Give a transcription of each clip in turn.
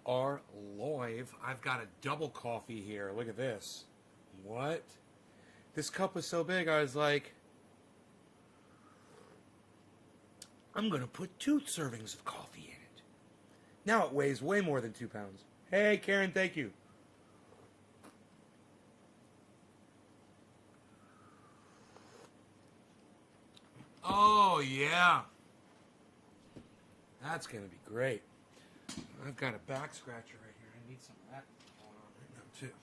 are live. I've got a double coffee here. Look at this. What? This cup was so big, I was like, I'm going to put 2 servings of coffee in it. Now it weighs way more than 2 pounds. Hey, Karen, thank you. Oh, yeah. That's going to be great. I've got a back scratcher right here. I need some of that going on right now, too.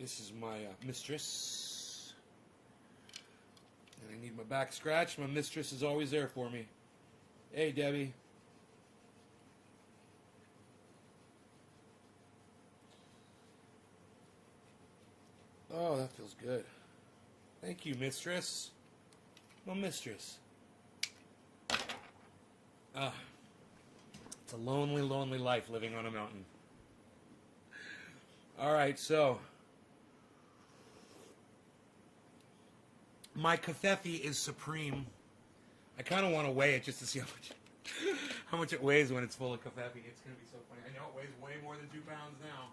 This is my mistress. And I need my back scratched. My mistress is always there for me. Hey, Debbie. Oh, that feels good. Thank you, mistress. My mistress. It's a lonely, lonely life living on a mountain. All right, so my Coffee is supreme. I kind of want to weigh it just to see how much it weighs when it's full of Coffee. It's going to be so funny. I know it weighs way more than 2 pounds now.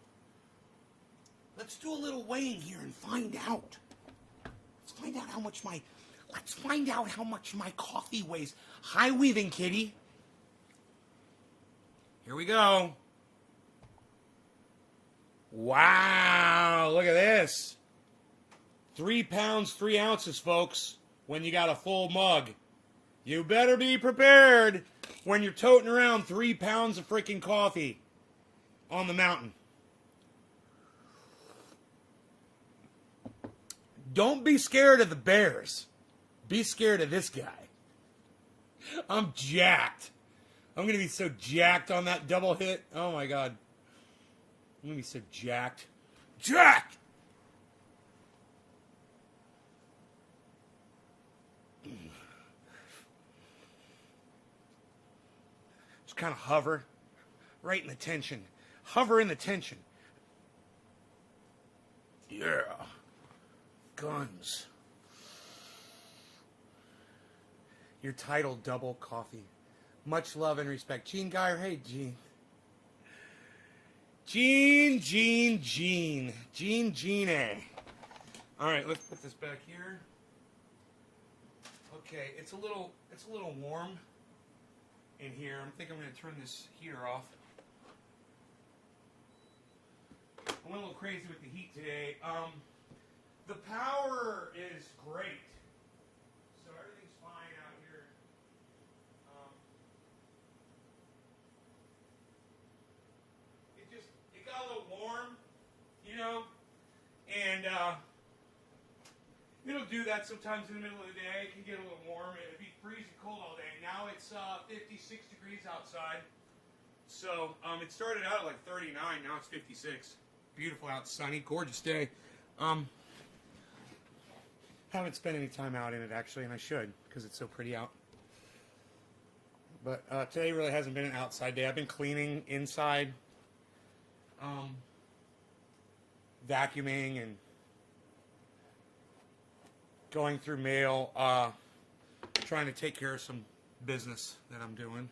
Let's do a little weighing here and find out. Let's find out how much my coffee weighs. Hi, Weaving Kitty. Here we go. Wow, look at this. 3 pounds, 3 ounces, folks, when you got a full mug. You better be prepared when you're toting around 3 pounds of freaking coffee on the mountain. Don't be scared of the bears. Be scared of this guy. I'm jacked. I'm going to be so jacked on that double hit. Oh, my God. I'm going to be so jacked. Jacked! Just kind of hover right in the tension. Hover in the tension. Yeah. Guns. Your title, double coffee. Much love and respect. Gene Geyer. Hey, Gene. Gene. All right, let's put this back here. Okay, it's a little warm in here. I think I'm going to turn this heater off. I went a little crazy with the heat today. The power is great, so everything's fine out here. It got a little warm, you know, and it'll do that sometimes in the middle of the day. It can get a little warm. It'll be freezing cold all day. Now it's 56 degrees outside. So it started out at like 39. Now it's 56. Beautiful out, sunny, gorgeous day. Haven't spent any time out in it actually, and I should because it's so pretty out. But today really hasn't been an outside day. I've been cleaning inside, vacuuming and going through mail, trying to take care of some business that I'm doing.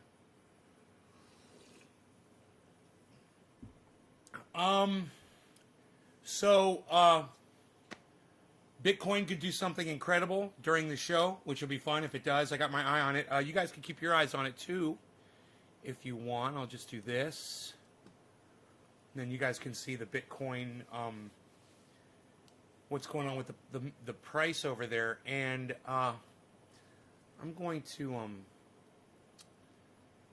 Bitcoin could do something incredible during the show, which will be fun if it does. I got my eye on it. You guys can keep your eyes on it too, if you want. I'll just do this. And then you guys can see the Bitcoin, what's going on with the price over there. And I'm going to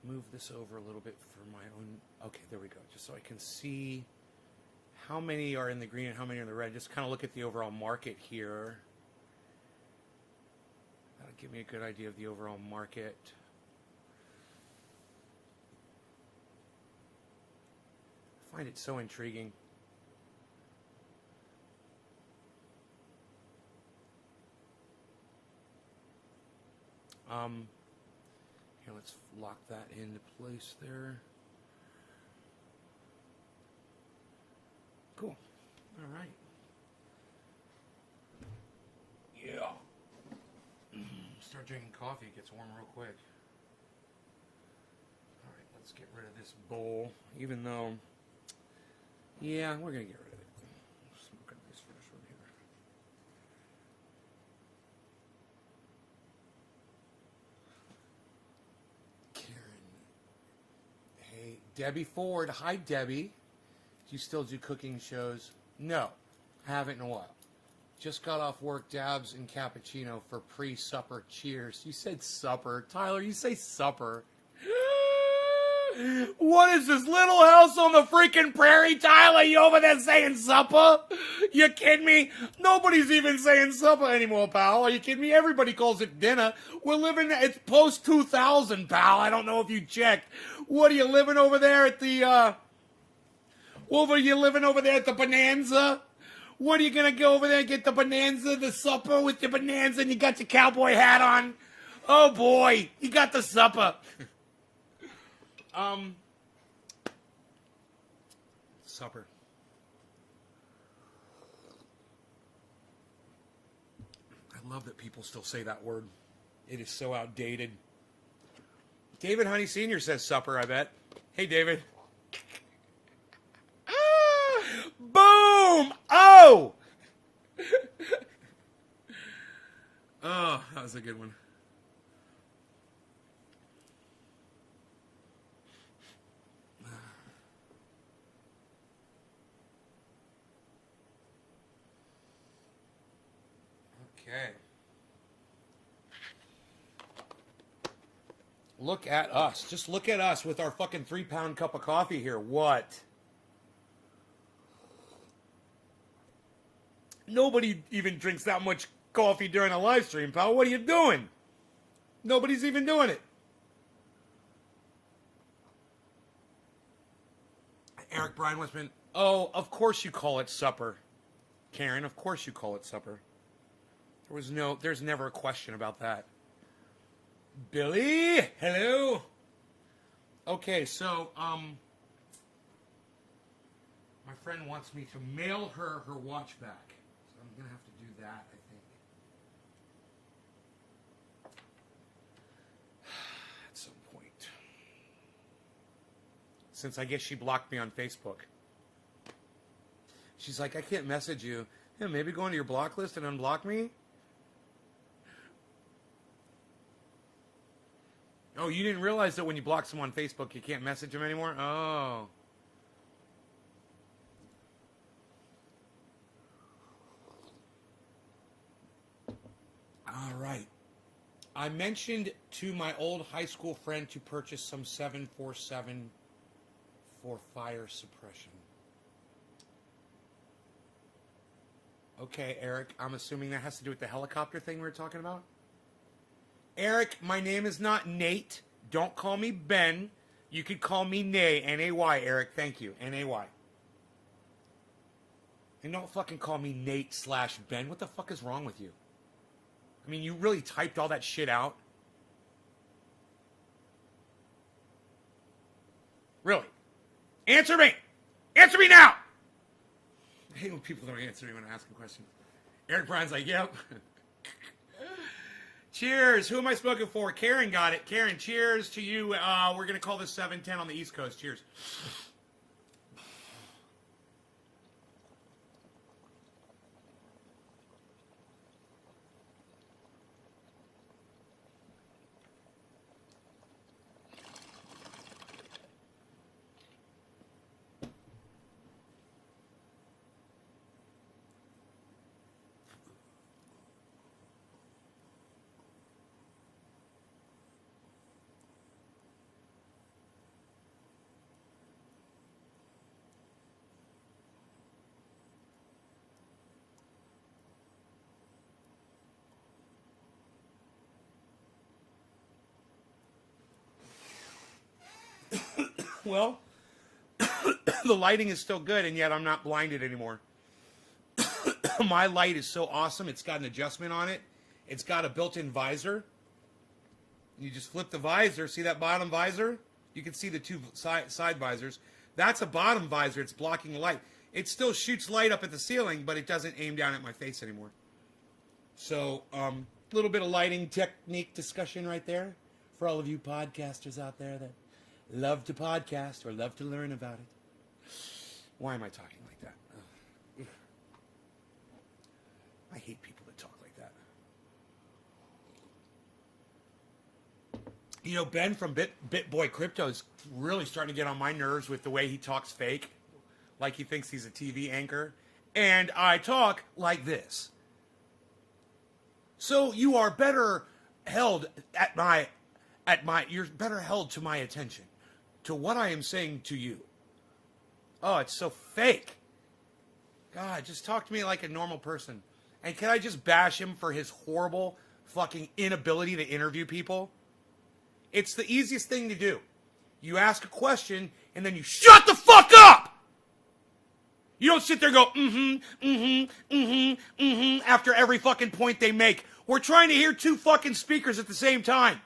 move this over a little bit for my own. Okay, there we go. Just so I can see how many are in the green and how many are in the red. Just kind of look at the overall market here. That'll give me a good idea of the overall market. I find it so intriguing. Here, let's lock that into place there. Cool. All right. Yeah. Start drinking coffee. It gets warm real quick. All right, Let's get rid of this bowl, even though, yeah, we're going to get rid of it. Smoke a nice fresh one here. Karen. Hey, Debbie Ford. Hi, Debbie. Do you still do cooking shows? No, haven't in a while. Just got off work, dabs and cappuccino for pre-supper. Cheers. You said supper. Tyler, you say supper. What is this little house on the freaking prairie, Tyler? You over there saying supper? You kidding me? Nobody's even saying supper anymore, pal. Are you kidding me? Everybody calls it dinner. We're living, it's post-2000, pal. I don't know if you checked. What are you living over there at the, you living over there at the Bonanza? What are you going to go over there and get the Bonanza, the supper with your Bonanza, and you got your cowboy hat on? Oh, boy. You got the supper. Supper. I love that people still say that word. It is so outdated. David Honey Sr. says supper, I bet. Hey, David. Boom! Oh! Oh, that was a good one. Okay. Look at us. Just look at us with our fucking 3-pound cup of coffee here. What? Nobody even drinks that much coffee during a live stream, pal. What are you doing? Nobody's even doing it. Eric Bryan Westman. Oh, of course you call it supper. Karen, of course you call it supper. There's never a question about that. Billy, hello. Okay, so, my friend wants me to mail her watch back. So I'm going to have to do that, I think. At some point. Since I guess she blocked me on Facebook. She's like, I can't message you. Yeah, maybe go into your block list and unblock me? Oh, you didn't realize that when you block someone on Facebook, you can't message them anymore? Oh. All right. I mentioned to my old high school friend to purchase some 747 for fire suppression. Okay, Eric, I'm assuming that has to do with the helicopter thing we were talking about? Eric, my name is not Nate. Don't call me Ben. You could call me Nay, N-A-Y, Eric. Thank you, N-A-Y. And don't fucking call me Nate/Ben. What the fuck is wrong with you? I mean, you really typed all that shit out? Really? Answer me! Answer me now! I hate when people don't answer me when I ask them questions. Eric Bryan's like, yep. Cheers. Who am I smoking for? Karen got it. Karen, cheers to you. We're going to call this 710 on the East Coast. Cheers. Well, the lighting is still good, and yet I'm not blinded anymore. My light is so awesome. It's got an adjustment on it. It's got a built-in visor. You just flip the visor. See that bottom visor? You can see the two side visors. That's a bottom visor. It's blocking the light. It still shoots light up at the ceiling, but it doesn't aim down at my face anymore. So, a little bit of lighting technique discussion right there for all of you podcasters out there that love to podcast or love to learn about it. Why am I talking like that? Ugh. I hate people that talk like that. You know, Ben from BitBoy Crypto is really starting to get on my nerves with the way he talks fake. Like he thinks he's a TV anchor. And I talk like this. So you are better held you're better held to my attention, to what I am saying to you. Oh, it's so fake. God, just talk to me like a normal person. And can I just bash him for his horrible fucking inability to interview people? It's the easiest thing to do. You ask a question, and then you shut the fuck up! You don't sit there and go, after every fucking point they make. We're trying to hear two fucking speakers at the same time.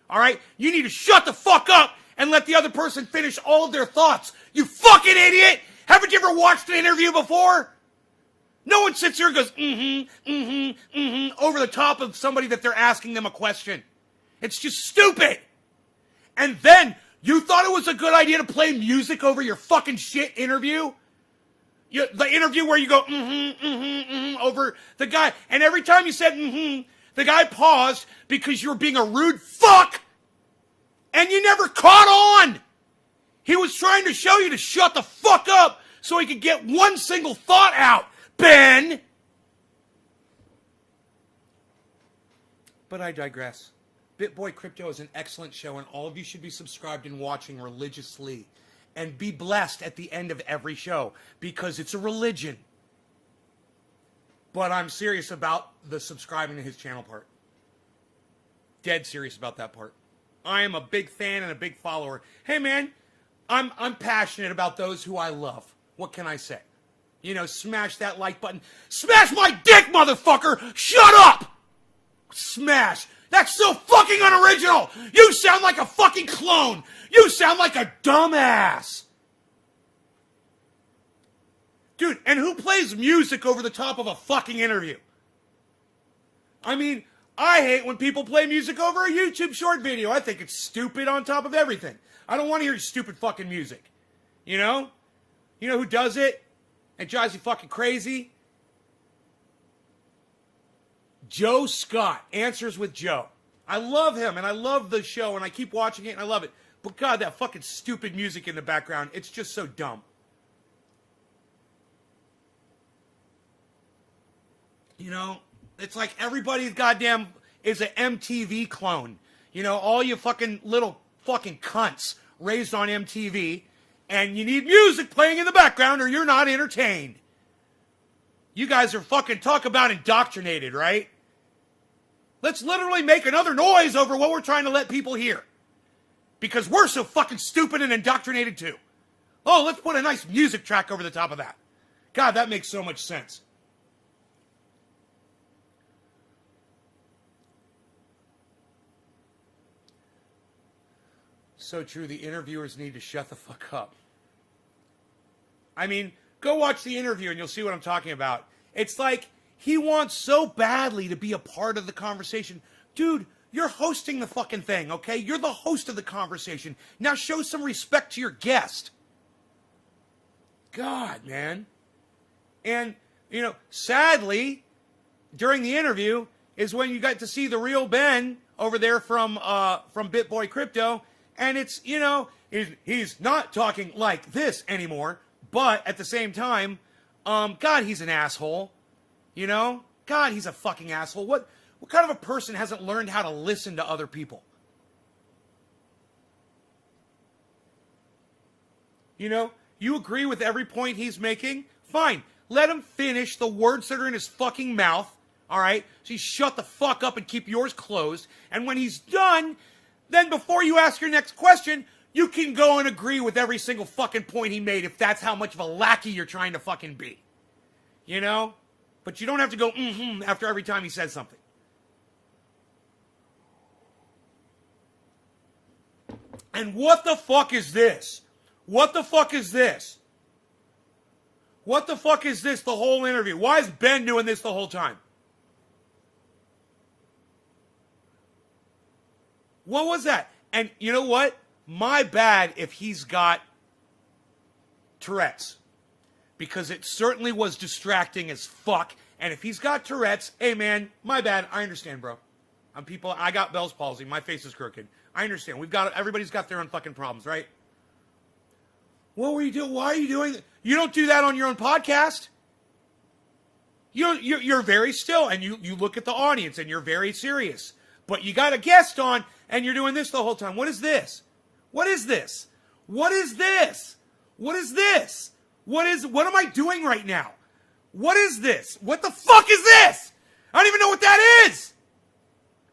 All right? You need to shut the fuck up and let the other person finish all of their thoughts. You fucking idiot! Haven't you ever watched an interview before? No one sits here and goes, over the top of somebody that they're asking them a question. It's just stupid. And then, you thought it was a good idea to play music over your fucking shit interview? The interview where you go, over the guy. And every time you said, the guy paused because you were being a rude fuck. And you never caught on. He was trying to show you to shut the fuck up so he could get one single thought out, Ben. But I digress. BitBoy Crypto is an excellent show, and all of you should be subscribed and watching religiously. And be blessed at the end of every show, because it's a religion. But I'm serious about the subscribing to his channel part. Dead serious about that part. I am a big fan and a big follower. Hey man, I'm passionate about those who I love. What can I say? You know, smash that like button. Smash my dick, motherfucker! Shut up! Smash. That's so fucking unoriginal! You sound like a fucking clone! You sound like a dumbass! Dude, and who plays music over the top of a fucking interview? I mean, I hate when people play music over a YouTube short video. I think it's stupid on top of everything. I don't want to hear your stupid fucking music. You know? You know who does it? It drives you fucking crazy? Joe Scott, Answers with Joe. I love him, and I love the show, and I keep watching it, and I love it. But God, that fucking stupid music in the background, it's just so dumb. You know, it's like everybody's goddamn is an MTV clone. You know, all you fucking little fucking cunts raised on MTV, and you need music playing in the background or you're not entertained. You guys are fucking, talk about indoctrinated, right? Let's literally make another noise over what we're trying to let people hear. Because we're so fucking stupid and indoctrinated too. Oh, let's put a nice music track over the top of that. God, that makes so much sense. So true, the interviewers need to shut the fuck up. I mean, go watch the interview and you'll see what I'm talking about. It's like, he wants so badly to be a part of the conversation. Dude, you're hosting the fucking thing, okay? You're the host of the conversation. Now show some respect to your guest. God, man. And, you know, sadly, during the interview is when you got to see the real Ben over there from BitBoy Crypto. And it's, you know, he's not talking like this anymore. But at the same time, God, he's an asshole. You know? God, he's a fucking asshole. What kind of a person hasn't learned how to listen to other people? You know? You agree with every point he's making? Fine. Let him finish the words that are in his fucking mouth. Alright? So you shut the fuck up and keep yours closed. And when he's done, then before you ask your next question, you can go and agree with every single fucking point he made if that's how much of a lackey you're trying to fucking be. You know? But you don't have to go, after every time he says something. And what the fuck is this? What the fuck is this? What the fuck is this the whole interview? Why is Ben doing this the whole time? What was that? And you know what? my bad if he's got Tourette's. Because it certainly was distracting as fuck. And if he's got Tourette's, hey man, my bad. I understand, bro. I got Bell's palsy. My face is crooked. I understand. Everybody's got their own fucking problems, right? What were you doing? Why are you doing that? You don't do that on your own podcast. You're very still, and you look at the audience, and you're very serious. But you got a guest on, and you're doing this the whole time. What is this? What is this? What is this? What is this? What am I doing right now? What is this? What the fuck is this? I don't even know what that is.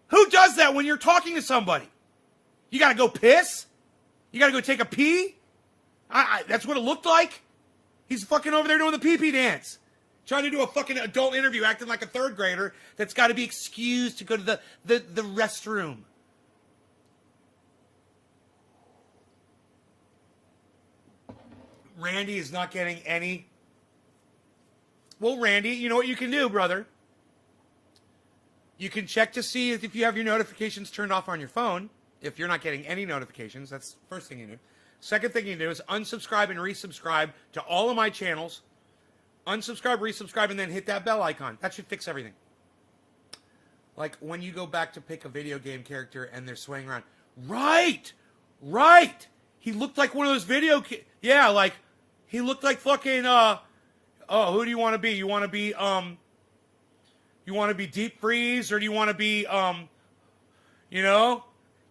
Who does that when you're talking to somebody? You gotta go piss? You gotta go take a pee? That's what it looked like? He's fucking over there doing the pee-pee dance. Trying to do a fucking adult interview acting like a third grader that's got to be excused to go to the restroom. Randy is not getting any. Well, Randy, you know what you can do, brother? You can check to see if you have your notifications turned off on your phone. If you're not getting any notifications, that's the first thing you do. Second thing you do is unsubscribe and resubscribe to all of my channels. Unsubscribe, resubscribe, and then hit that bell icon. That should fix everything. Like when you go back to pick a video game character and they're swaying around. Right! He looked like one of those yeah, like, he looked like fucking, who do you want to be? You want to be Deep Freeze, or do you want to be,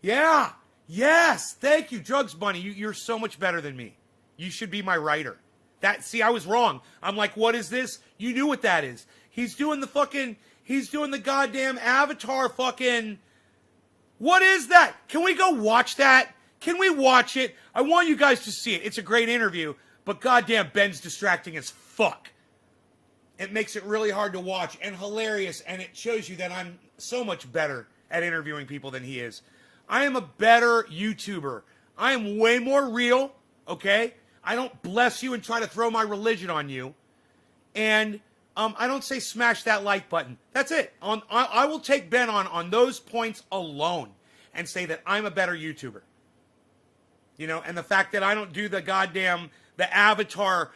Yeah. Yes. Thank you, Drugs Bunny. You're so much better than me. You should be my writer. I was wrong. I'm like, what is this? You knew what that is. He's doing the goddamn Avatar fucking, what is that? Can we go watch that? Can we watch it? I want you guys to see it. It's a great interview, but goddamn, Ben's distracting as fuck. It makes it really hard to watch and hilarious, and it shows you that I'm so much better at interviewing people than he is. I am a better YouTuber. I am way more real, okay? I don't bless you and try to throw my religion on you. And I don't say smash that like button. That's it. I will take Ben on those points alone and say that I'm a better YouTuber. You know, and the fact that I don't do the Avatar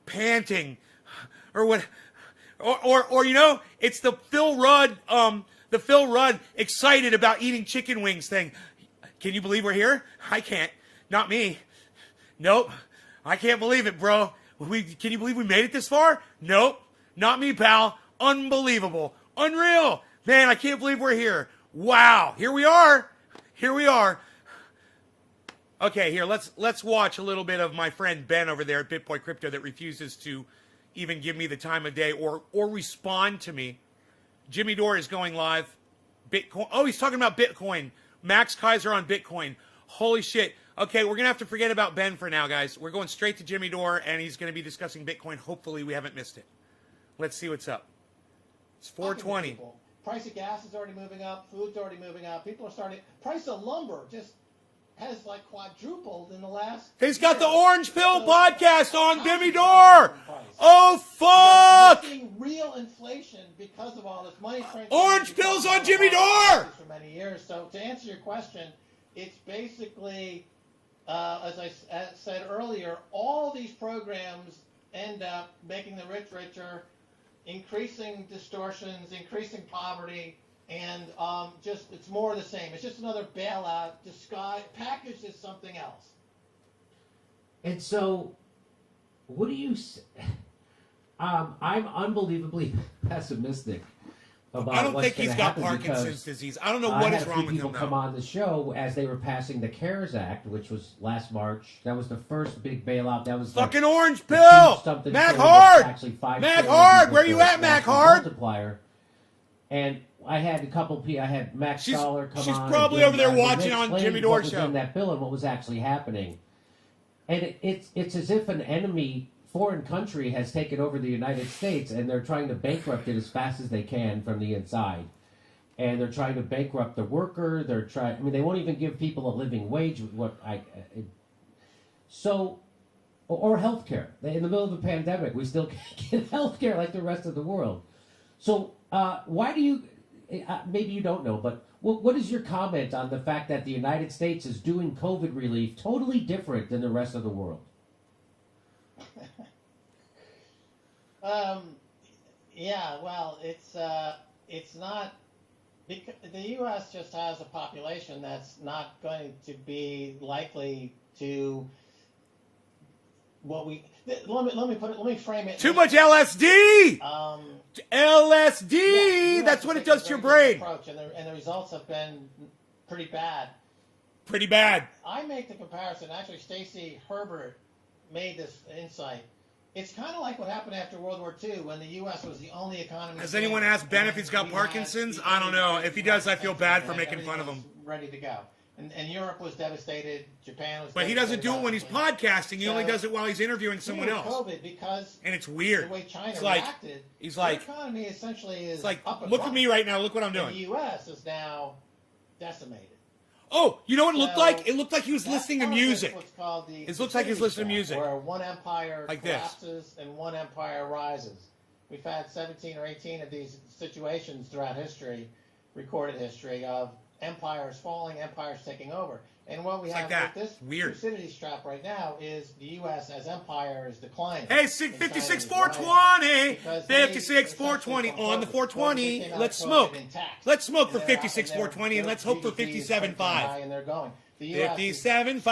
panting or what, or it's the Phil Rudd excited about eating chicken wings thing. Can you believe we're here? I can't. Not me. Nope. I can't believe it, bro. Can you believe we made it this far? Nope. Not me, pal. Unbelievable. Unreal. Man, I can't believe we're here. Wow. Here we are. Okay, here, let's watch a little bit of my friend Ben over there at BitBoy Crypto that refuses to even give me the time of day or respond to me. Jimmy Dore is going live. Bitcoin. Oh, he's talking about Bitcoin. Max Kaiser on Bitcoin. Holy shit. Okay, we're going to have to forget about Ben for now, guys. We're going straight to Jimmy Dore, and he's going to be discussing Bitcoin. Hopefully we haven't missed it. Let's see what's up. It's 420. Price of gas is already moving up. Food's already moving up. People are starting. Price of lumber just has like quadrupled in the last. He's got the Orange Pill podcast on Jimmy Dore. Oh fuck! We're seeing real inflation because of all this money printing. Orange Pills on Jimmy Dore. For many years. So to answer your question, it's basically, as I said earlier, all these programs end up making the rich richer, increasing distortions, increasing poverty. And it's more of the same. It's just another bailout, packaged as something else. And so, what do you? I'm unbelievably pessimistic about. I don't what's think he's got Parkinson's disease. I don't know what is wrong with him. People come on the show as they were passing the CARES Act, which was last March. That was the first big bailout. That was fucking Orange Pill. Mac Hard. Where you at, Mac Hard? Multiplier. And I had a couple. I had Max Dollar come on. She's probably over there watching on Jimmy Dore show. In that bill and what was actually happening, and it's as if an enemy foreign country has taken over the United States and they're trying to bankrupt it as fast as they can from the inside, and they're trying to bankrupt the worker. They won't even give people a living wage. Or healthcare. In the middle of a pandemic, we still can't get healthcare like the rest of the world. So why do you? maybe you don't know, but what is your comment on the fact that the United States is doing COVID relief totally different than the rest of the world? Yeah, well, it's not, because the U.S. just has a population that's not going to be likely to let me frame it. Too much LSD. LSD. Yeah, That's what it does to your brain. Approach, and the results have been pretty bad. Pretty bad. I make the comparison. Actually, Stacey Herbert made this insight. It's kind of like what happened after World War II when the U.S. was the only economy. Has anyone asked Ben if he's got Parkinson's? I don't know. If he does, I feel bad for making fun of him. Ready to go. And Europe was devastated. Japan was. But he doesn't do it when he's podcasting. He only does it while he's interviewing someone else. COVID, because and it's weird. The way China reacted. He's like, the economy essentially is. It's like, up and look running. at me right now. Look what I'm doing. And the U.S. is now decimated. Oh, you know what it looked like? It looked like he was listening to music. What's called the it looks like he's listening to music. Where one empire like collapses and one empire rises. We've had 17 or 18 of these situations throughout history, recorded history, of empires falling, empires taking over. And what we have with this Thucydides trap right now is the U.S. as empire is declining. Hey, 56-420! 56-420 on the 420. Let's smoke. Let's smoke for 56-420 and let's hope for 57-5. And they're going. 57-5.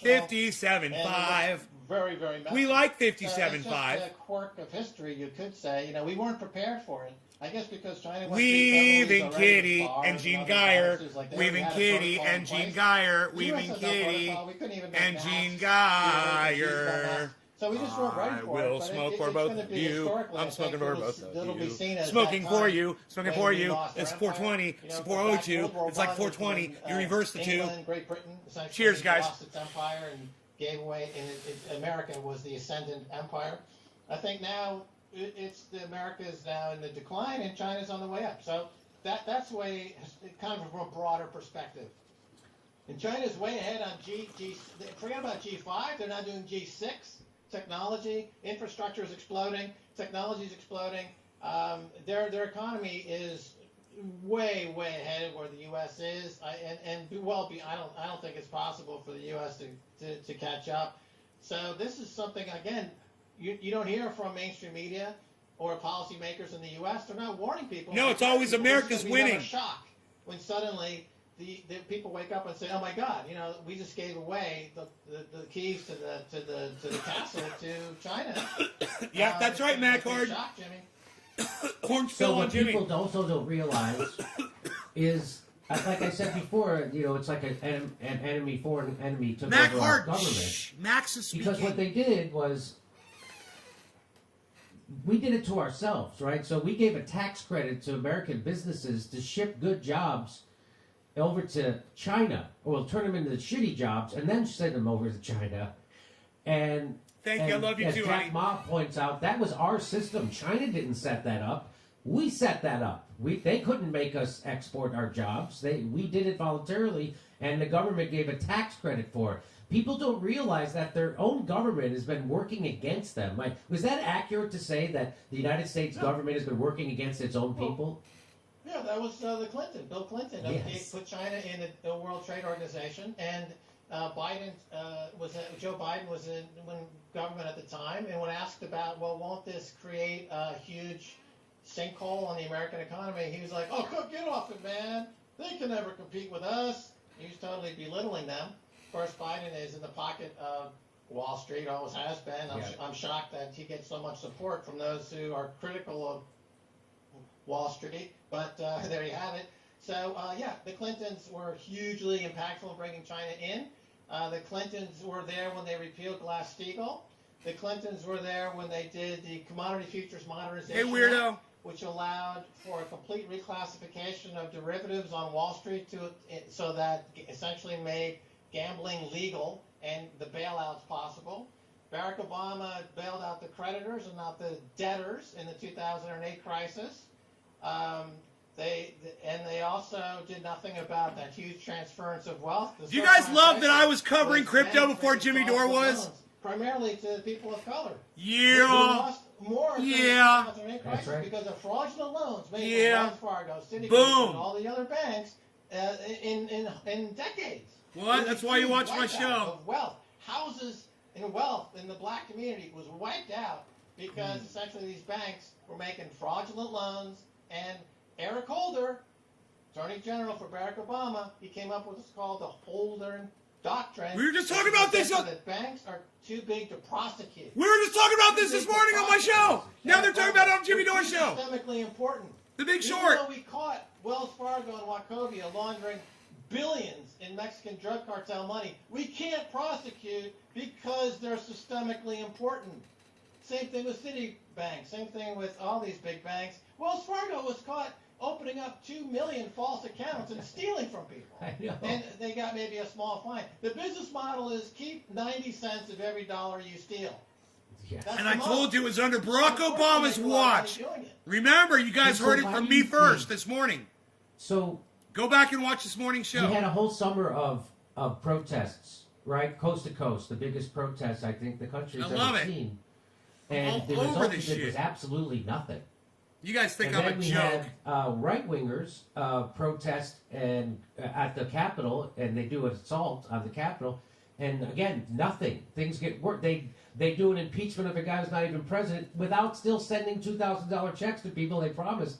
57-5. Very, very messy. We like 57-5. It's just a quirk of history, you could say. You know, we weren't prepared for it. I guess because China was Weaving Kitty and Gene Geyer. Weaving Kitty and Gene Geyer. Weaving Kitty and Gene Geyer. So we just weren't ready for it. I will smoke for both of you. I'm smoking for both of you. Smoking for you. Smoking for you. It's 420. It's 402. It's like 420. You reverse the two. Great Britain. Cheers, guys. Lost its empire and gave away. And America was the ascendant empire. I think now America is now in the decline and China's on the way up. So that's the way, kind of from a broader perspective. And China's way ahead on forget about G5. They're now doing G6. Technology, infrastructure is exploding. Technology is exploding. Their economy is way ahead of where the U.S. is. I don't think it's possible for the U.S. to catch up. So this is something, again, you don't hear from mainstream media or policymakers in the U.S. They're not warning people. No, it's always America's winning. Shock when suddenly the people wake up and say, "Oh my God, you know, we just gave away the keys to the castle to China." Yeah, that's right, Mac Hard. Shock, Jimmy. Orange so pill what on Jimmy. People also don't realize is, like I said before, you know, it's like an enemy, foreign enemy took Mac over Hard. our government. Shh, Max is speaking. Because what they did was, we did it to ourselves, right? So we gave a tax credit to American businesses to ship good jobs over to China, or we'll turn them into shitty jobs and then send them over to China. And thank you, I love you as too, Jack honey. Ma points out, that was our system. China didn't set that up. We set that up. They couldn't make us export our jobs. We did it voluntarily, and the government gave a tax credit for it. People don't realize that their own government has been working against them. Like, was that accurate to say that the United States government has been working against its own people? Yeah, that was Bill Clinton. Yes. He put China in the World Trade Organization, and Joe Biden was in government at the time, and when asked about, well, won't this create a huge sinkhole on the American economy, he was like, "Oh, get off it, man. They can never compete with us." He was totally belittling them. Of course, Biden is in the pocket of Wall Street, always has been. I'm shocked that he gets so much support from those who are critical of Wall Street, but there you have it. So, the Clintons were hugely impactful in bringing China in. The Clintons were there when they repealed Glass-Steagall. The Clintons were there when they did the Commodity Futures Modernization Hey, weirdo. Act, which allowed for a complete reclassification of derivatives on Wall Street so that essentially made gambling legal and the bailouts possible. Barack Obama bailed out the creditors and not the debtors in the 2008 crisis. They also did nothing about that huge transference of wealth. Do you guys love that I was covering crypto before Jimmy Dore was? Primarily to the people of color. Yeah. more during Yeah. the 2008 That's crisis right. because of fraudulent loans made Yeah. from Wells Fargo, Citigroup, Boom. and all the other banks in decades. What? It was That's a why you huge watch my wipeout show. Of wealth, houses and wealth in the black community was wiped out because essentially these banks were making fraudulent loans. And Eric Holder, Attorney General for Barack Obama, he came up with what's called the Holder Doctrine. We were just talking about this on- That banks are too big to prosecute. We were just talking about this morning on my show. Now they're talking about it on Jimmy Dore's show. Systemically important. The Big Even Short. though we caught Wells Fargo and Wachovia laundering billions in Mexican drug cartel money, we can't prosecute because they're systemically important. Same thing with Citibank. Same thing with all these big banks. Wells Fargo was caught opening up 2 million false accounts and stealing from people. I know. And they got maybe a small fine. The business model is keep 90 cents of every dollar you steal. Yeah. That's And the I model. told you it was under Barack Unfortunately, Obama's they make a lot of watch. money doing it. Remember, you guys So heard it why from do me you first think- this morning. So Go back and watch this morning's show. we had a whole summer of protests, right, coast to coast, the biggest protests I think the country's I love ever it. seen. All And the over result this of it was shit. absolutely nothing. You guys think And I'm then a we joke. had right wingers protest and at the Capitol, and they do an assault on the Capitol, and again, nothing. Things get worse. They do an impeachment of a guy who's not even president without still sending $2,000 checks to people they promised.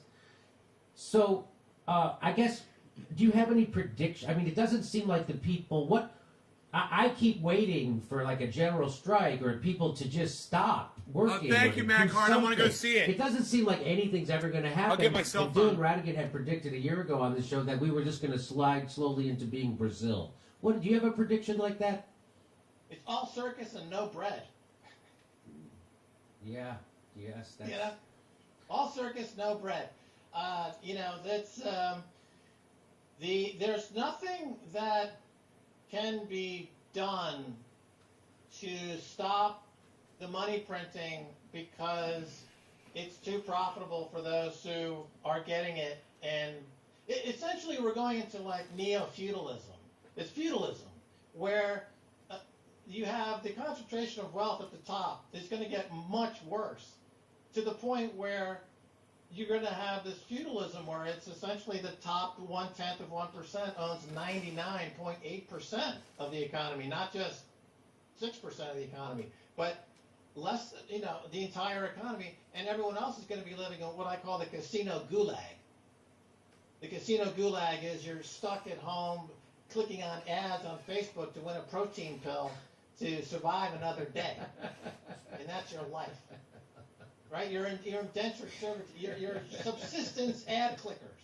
So I guess, do you have any prediction? I mean, it doesn't seem like the people. I keep waiting for like a general strike or people to just stop working. thank or you, do Mac Hart. I wanna go something. see it. It doesn't seem like anything's ever going to happen. get my cell And phone. Dylan Radigan had predicted a year ago on the show that we were just going to slide slowly into being Brazil. What do you have a prediction like that? It's all circus and no bread. Yeah. Yes. That's, You know, all circus, no bread. That's there's nothing that can be done to stop the money printing because it's too profitable for those who are getting it. And essentially, we're going into like neo-feudalism. It's feudalism where you have the concentration of wealth at the top is going to get much worse to the point where you're going to have this feudalism where it's essentially the top 1/10 of 1% owns 99.8% of the economy, not just 6% of the economy, but less, the entire economy, and everyone else is going to be living in what I call the casino gulag. The casino gulag is you're stuck at home clicking on ads on Facebook to win a protein pill to survive another day, and that's your life. Right? You're indentured servitude. You're subsistence ad clickers.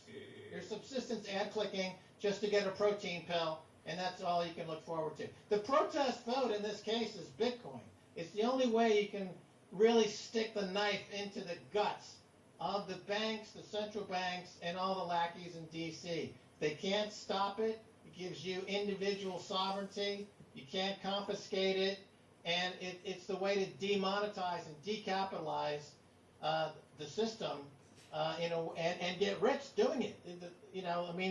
You're subsistence ad clicking just to get a protein pill, and that's all you can look forward to. The protest vote in this case is Bitcoin. It's the only way you can really stick the knife into the guts of the banks, the central banks, and all the lackeys in D.C. They can't stop it. It gives you individual sovereignty. You can't confiscate it. And it's the way to demonetize and decapitalize the system, and get rich doing it.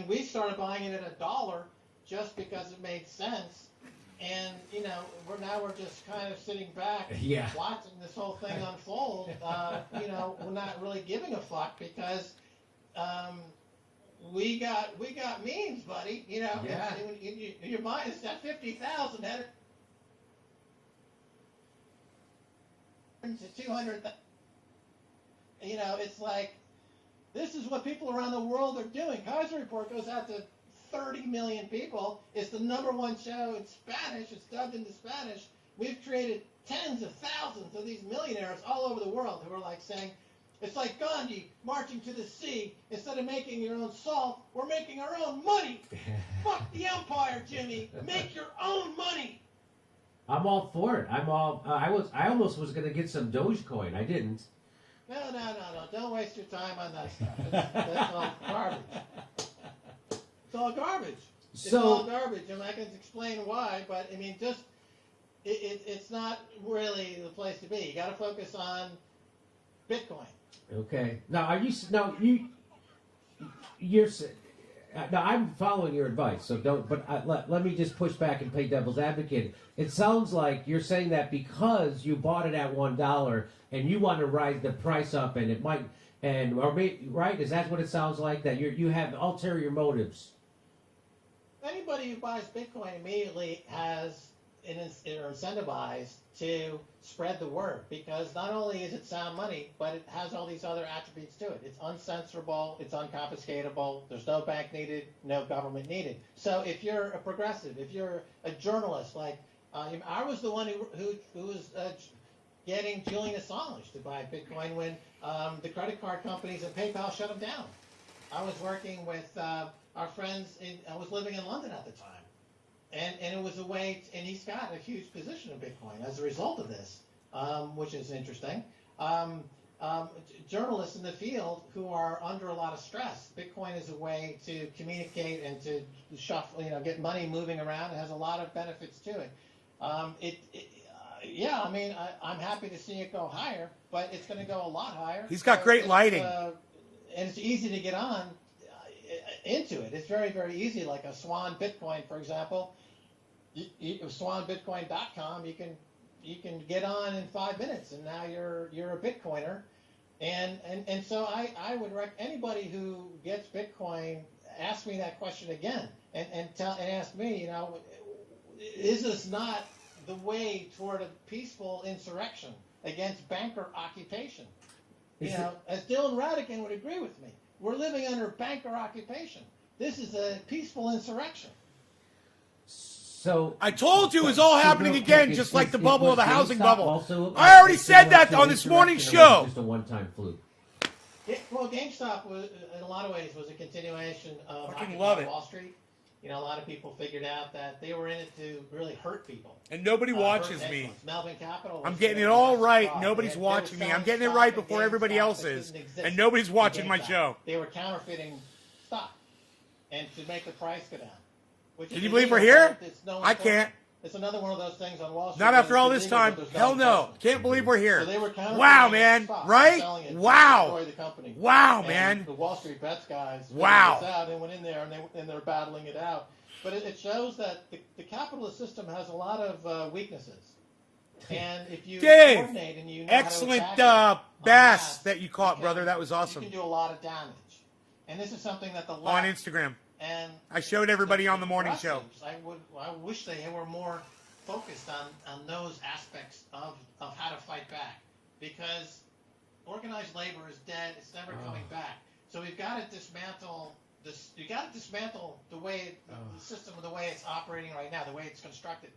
We started buying it at $1 just because it made sense, and we're just kind of sitting back, Yeah. watching this whole thing unfold. We're not really giving a fuck because we got memes, buddy. Yeah. In your mind, it's got 50,000 headers. To 200,000. It's like this is what people around the world are doing. Kaiser Report goes out to 30 million people. It's the #1 show in Spanish. It's dubbed into Spanish. We've created tens of thousands of these millionaires all over the world who are like saying, it's like Gandhi marching to the sea. Instead of making your own salt, we're making our own money. Fuck the empire, Jimmy. Make your own money. I'm all for it. I'm all. I almost was going to get some Dogecoin. I didn't. No. Don't waste your time on that stuff. That's all garbage. It's all garbage. It's all garbage, and I can explain why. But I mean, just it's not really the place to be. You got to focus on Bitcoin. Okay. Now, are you? No, you. You're. No, I'm following your advice, so don't. But let me just push back and play devil's advocate. It sounds like you're saying that because you bought it at $1 and you want to rise the price up, and it might, right? Is that what it sounds like? That you have ulterior motives. Anybody who buys Bitcoin immediately is incentivized to spread the word, because not only is it sound money, but it has all these other attributes to it. It's uncensorable, it's unconfiscatable, there's no bank needed, no government needed. So if you're a progressive, if you're a journalist, like I was the one who was getting Julian Assange to buy Bitcoin when the credit card companies and PayPal shut them down. I was working with our friends, I was living in London at the time. And it was a way, and he's got a huge position in Bitcoin as a result of this, which is interesting. Journalists in the field who are under a lot of stress, Bitcoin is a way to communicate and to shuffle, get money moving around. It has a lot of benefits to it. Yeah, I mean, I'm happy to see it go higher, but it's going to go a lot higher. He's got great lighting. And it's easy to get on into it. It's very, very easy. Like a Swan Bitcoin, for example, SwanBitcoin.com, you can get on in 5 minutes, and now you're a Bitcoiner. And so I would recommend anybody who gets Bitcoin, ask me that question again, and ask me, is this not the way toward a peaceful insurrection against banker occupation? As Dylan Radican would agree with me, we're living under banker occupation. This is a peaceful insurrection. So I told you it's all happening again, just like the bubble of the housing bubble. Also, I already said that on this morning's show. Just a one-time fluke. Well, GameStop was, in a lot of ways, was a continuation of Fucking love it. Wall Street. A lot of people figured out that they were in it to really hurt people. And nobody watches me. Melvin Capital. I'm getting it all right. Nobody's watching me. I'm getting it right before everybody else is. And nobody's watching my show. They were counterfeiting stock and to make the price go down. Can you believe we're here? I can't. It's another one of those things on Wall Street. Not after all this time. Hell no. Can't believe we're here. So they were wow, man. Right? Wow. Wow, man. The Wall Street Bets guys figured wow. this out and went in there and they're battling it out. But it shows that the capitalist system has a lot of weaknesses. And if you coordinate and you know excellent how to attack bass that you caught, brother. That was awesome. You can do a lot of damage. And this is something that the left on Instagram. And I showed everybody on the morning show. I wish they were more focused on those aspects of how to fight back, because organized labor is dead. It's never coming back. So we've got to dismantle this. You got to dismantle the way the system, the way it's operating right now, the way it's constructed.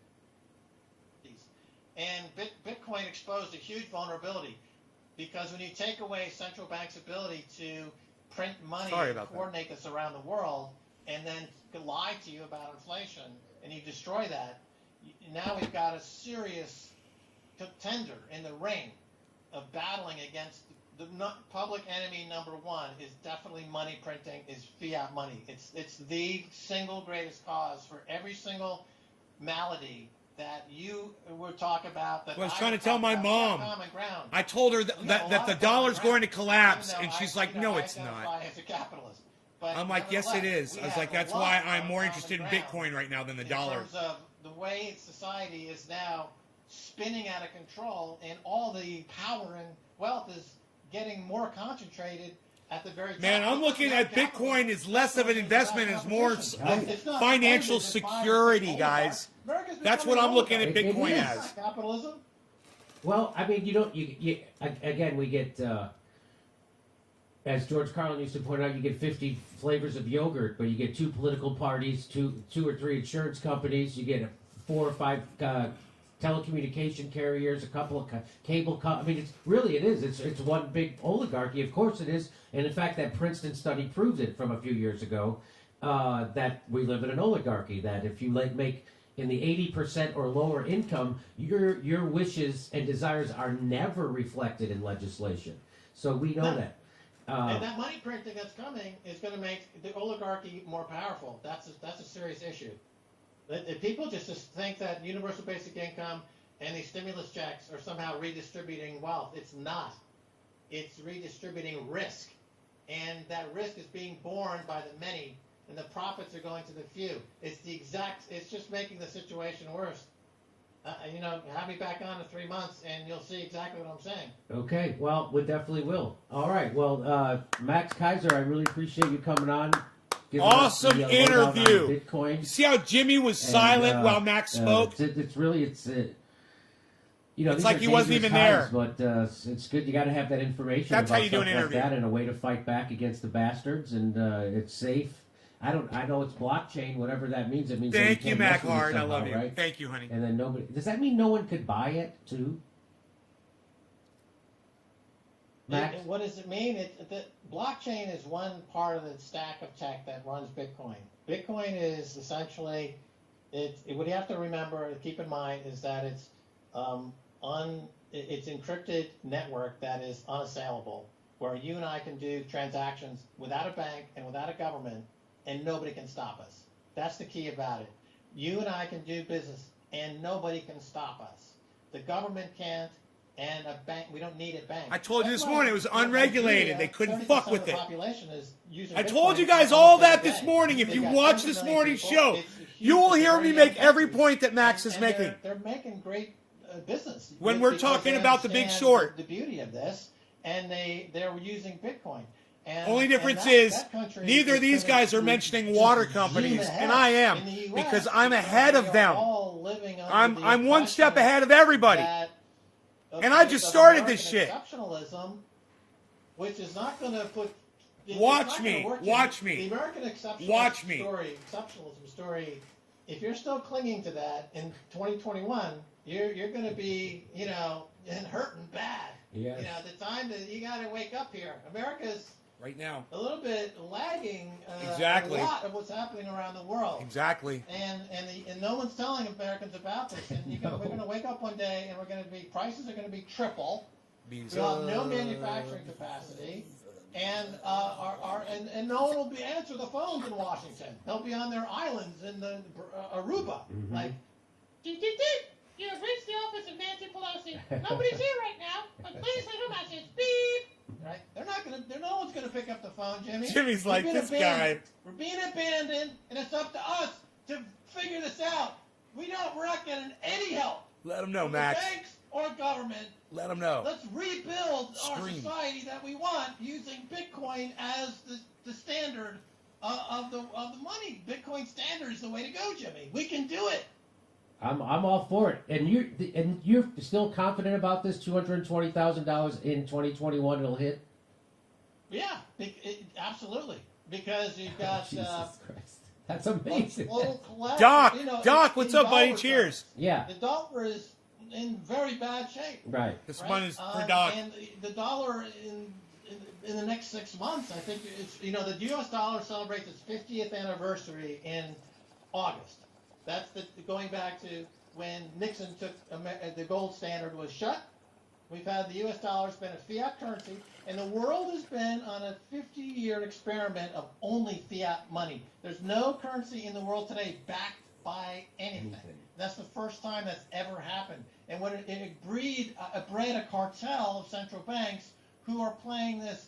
And Bitcoin exposed a huge vulnerability, because when you take away central banks' ability to print money and coordinate this around the world, and then lie to you about inflation, and you destroy that, now we've got a serious contender in the ring of battling against the public enemy number one is definitely money printing, is fiat money. It's the single greatest cause for every single malady that you would talk about. That I was trying to tell my mom. I told her that the dollar's going to collapse, and she's like, no, it's not. As a capitalist. But I'm like, yes, it is. I was like, that's why I'm more interested in Bitcoin right now than the dollar. In terms of the way society is now spinning out of control, and all the power and wealth is getting more concentrated at the very top. Man, I'm looking at Bitcoin as less of an investment, as more financial security, guys. That's what I'm looking at Bitcoin as. Capitalism? Well, I mean, again, we get... as George Carlin used to point out, you get 50 flavors of yogurt, but you get 2 political parties, two or three insurance companies, you get 4 or 5 telecommunication carriers, a couple of cable companies. I mean, it is. It's one big oligarchy. Of course it is. And in fact, that Princeton study proves it from a few years ago, that we live in an oligarchy, that if you make in the 80% or lower income, your wishes and desires are never reflected in legislation. So we know that. And that money printing that's coming is going to make the oligarchy more powerful. That's a serious issue. If people just think that universal basic income and these stimulus checks are somehow redistributing wealth, it's not. It's redistributing risk, and that risk is being borne by the many and the profits are going to the few. It's just making the situation worse. Have me back on in 3 months, and you'll see exactly what I'm saying. Okay, well, we definitely will. All right, well, Max Kaiser, I really appreciate you coming on. Awesome interview. Bitcoin. You see how Jimmy was silent while Max spoke? It's it's like he wasn't even there. But it's good. You got to have that information. That's about how you do an stuff interview. like that, and a way to fight back against the bastards, and it's safe. I know it's blockchain, whatever that means. It means Thank that you, can't Mac mess with it Hard. I somehow, love you. right? Thank you, honey. And then nobody. Does that mean no one could buy it too? Max? What does it mean? The blockchain is one part of the stack of tech that runs Bitcoin. Bitcoin is essentially, what you have to remember, keep in mind, is that it's encrypted network that is unassailable, where you and I can do transactions without a bank and without a government, and nobody can stop us. That's the key about it. You and I can do business, and nobody can stop us. The government can't, and a bank, we don't need a bank. I told you That's this why morning it was unregulated. They couldn't fuck with of the it. population is using I Bitcoin told you to guys almost all every that this day. morning. If They've you got watch 100 this million morning's people. show, It's huge. you will It's hear a me very make every young point that Max is and making. They're making great business. When we're because talking they about The Big understand Short. the beauty of this, and they're using Bitcoin. And, Only difference and is that country neither is of these gonna guys are just mentioning water zoom companies, ahead and I am, in the US because I'm because ahead we of are them. all living under I'm the one step impression ahead of everybody. that And I just started this American shit. Exceptionalism, which is not going to put. It's Watch not me. gonna work. Watch me. The American exceptionalism Watch me. exceptionalism story. If you're still clinging to that in 2021, you're going to be, and hurting bad. Yes. The time that you got to wake up here. America's Right now. a little bit lagging. Exactly. A lot of what's happening around the world. Exactly. And no one's telling Americans about this. And we're going to wake up one day and prices are going to be triple. We'll have no manufacturing capacity, and and no one will answer the phones in Washington. They'll be on their islands in the Aruba, like. You have reached the office of Nancy Pelosi. Nobody's here right now, but please leave a message. Beep. Right? No one's gonna pick up the phone, Jimmy. Jimmy's like, this guy. We're being abandoned, and it's up to us to figure this out. We're not getting any help. Let him know, from Max. the banks or government. Let him know. Let's rebuild our Scream. society that we want using Bitcoin as the standard of the money. Bitcoin standard is the way to go, Jimmy. We can do it. I'm all for it. And you're still confident about this $220,000 in 2021 it'll hit? Yeah, absolutely. Because you've got Jesus Christ. That's amazing. Doc, what's up, buddy? Cheers. Yeah. The dollar is in very bad shape. Right. This one is for Doc. And the dollar in the next 6 months, I think it's the U.S. dollar celebrates its 50th anniversary in August. That's going back to when Nixon took the gold standard was shut. We've had the U.S. dollar's been a fiat currency, and the world has been on a 50-year experiment of only fiat money. There's no currency in the world today backed by anything. That's the first time that's ever happened. And when it bred a cartel of central banks who are playing this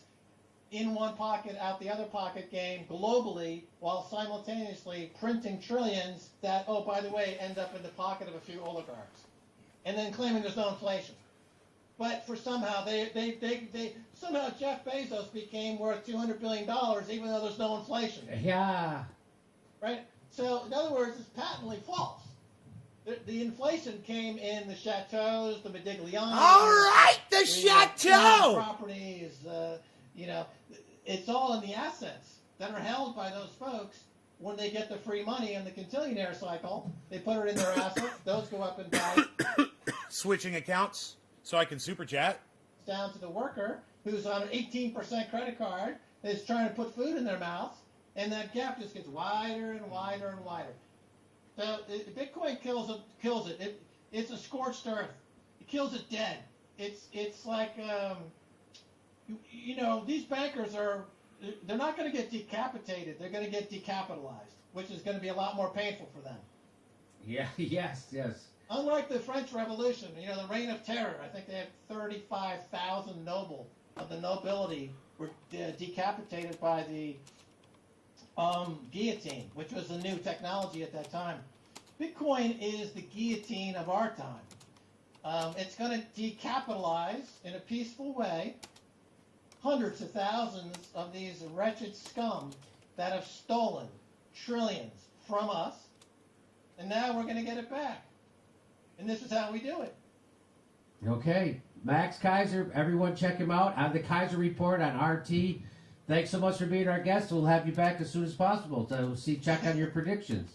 in one pocket, out the other pocket game globally, while simultaneously printing trillions that, oh, by the way, end up in the pocket of a few oligarchs, and then claiming there's no inflation. But for somehow somehow Jeff Bezos became worth $200 billion, even though there's no inflation. Yeah. Right. So in other words, it's patently false. The inflation came in the chateaus, the Modigliani. All right, the chateau. Properties. It's all in the assets that are held by those folks. When they get the free money in the quintillionaire cycle, they put it in their assets. Those go up in value. Switching accounts so I can super chat. Down to the worker who's on an 18% credit card is trying to put food in their mouth, and that gap just gets wider and wider and wider. So Bitcoin kills it. It's a scorched earth. It kills it dead. It's like these bankers they're not going to get decapitated. They're going to get decapitalized, which is going to be a lot more painful for them. Yeah. Yes. Unlike the French Revolution, the Reign of Terror, I think they had 35,000 of the nobility were decapitated by the guillotine, which was a new technology at that time. Bitcoin is the guillotine of our time. It's going to decapitalize in a peaceful way hundreds of thousands of these wretched scum that have stolen trillions from us, and now we're going to get it back. And this is how we do it. Okay. Max Kaiser, everyone check him out on the Kaiser Report on RT. Thanks so much for being our guest. We'll have you back as soon as possible to check on your predictions.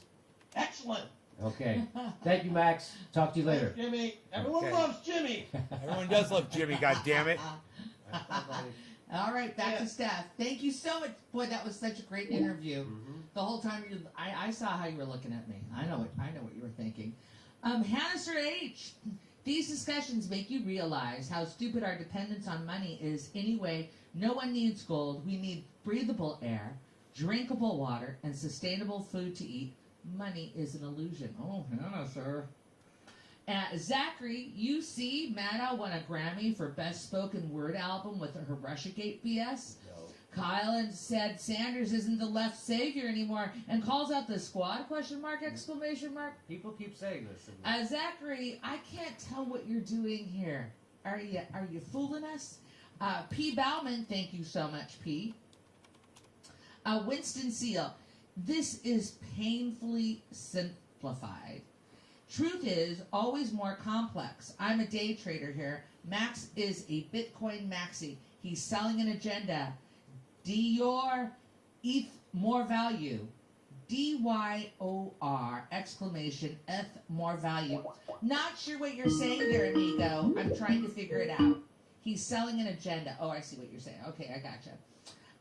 Excellent. Okay. Thank you, Max. Talk to you later. Thanks, Jimmy. Everyone Okay. loves Jimmy. Everyone does love Jimmy, God damn it. All right, back to Steph. Thank you so much. Boy, that was such a great interview. Mm-hmm. The whole time I saw how you were looking at me. I know what you were thinking. Hannister H. These discussions make you realize how stupid our dependence on money is anyway. No one needs gold. We need breathable air, drinkable water, and sustainable food to eat. Money is an illusion. Oh, Hannah, sir. Zachary, UC, Maddow won a Grammy for Best Spoken Word Album with her Russiagate BS. No. Kyle said Sanders isn't the left savior anymore and calls out the squad, question mark, exclamation mark. People keep saying this. Zachary, I can't tell what you're doing here. Are you fooling us? P. Bauman, thank you so much, P. Winston Seal, this is painfully simplified. Truth is always more complex. I'm a day trader here. Max is a Bitcoin maxi. He's selling an agenda. Dior, ETH, more value. DYOR, exclamation, F, more value. Not sure what you're saying there, amigo. I'm trying to figure it out. He's selling an agenda. Oh, I see what you're saying. Okay, I gotcha.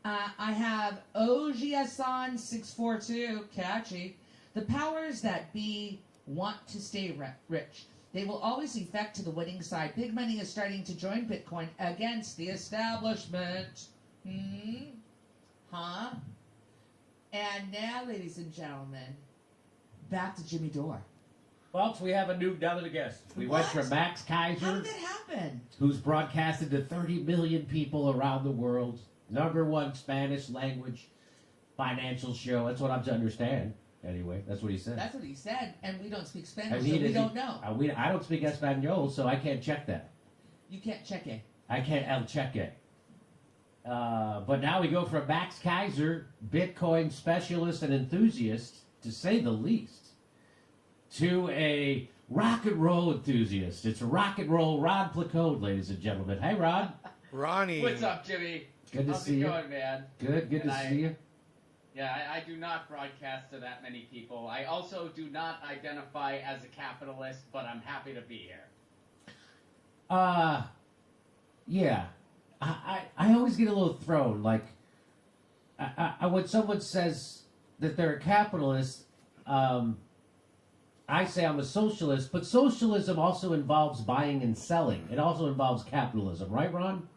I have Ojiasan 642, catchy. The powers that be want to stay rich. They will always effect to the winning side. Big money is starting to join Bitcoin against the establishment. Huh? And now, ladies and gentlemen, back to Jimmy Dore. Folks, we have a new delegate guest. We went What? from Max How Kaiser, did that happen? who's broadcasted to 30 million people around the world. #1 Spanish language financial show. That's what I'm to understand. Anyway, that's what he said. That's what he said, and we don't speak I Spanish, mean, so we is don't he- know. I don't speak Espanol, so I can't check that. You can't check it. I can't el cheque. But now we go from Max Kaiser, Bitcoin specialist and enthusiast, to say the least, to a rock and roll enthusiast. It's rock and roll Rod Placode, ladies and gentlemen. Hey, Rod. Ronnie. What's up, Jimmy? Good to How's see it you. going, man? Good And to see you. Yeah, I do not broadcast to that many people. I also do not identify as a capitalist, but I'm happy to be here. Yeah. I always get a little thrown. Like, when someone says that they're a capitalist, I say I'm a socialist, but socialism also involves buying and selling. It also involves capitalism, right, Ron?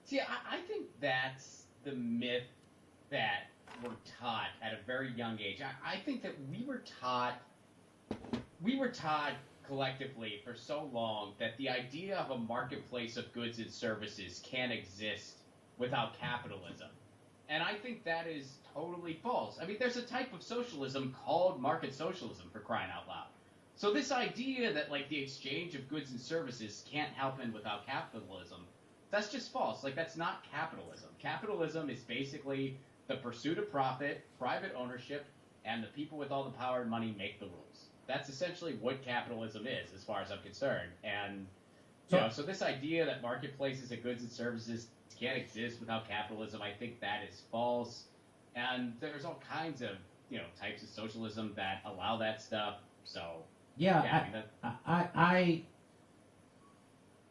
See, I think that's the myth that we're taught at a very young age. I think that we were taught collectively for so long that the idea of a marketplace of goods and services can't exist without capitalism. And I think that is totally false. I mean, there's a type of socialism called market socialism, for crying out loud. So this idea that, like, the exchange of goods and services can't happen without capitalism, that's just false. Like, that's not capitalism. Capitalism is basically the pursuit of profit, private ownership, and the people with all the power and money make the rules. That's essentially what capitalism is, as far as I'm concerned. And, so this idea that marketplaces of goods and services can't exist without capitalism, I think that is false. And there's all kinds of, types of socialism that allow that stuff. So,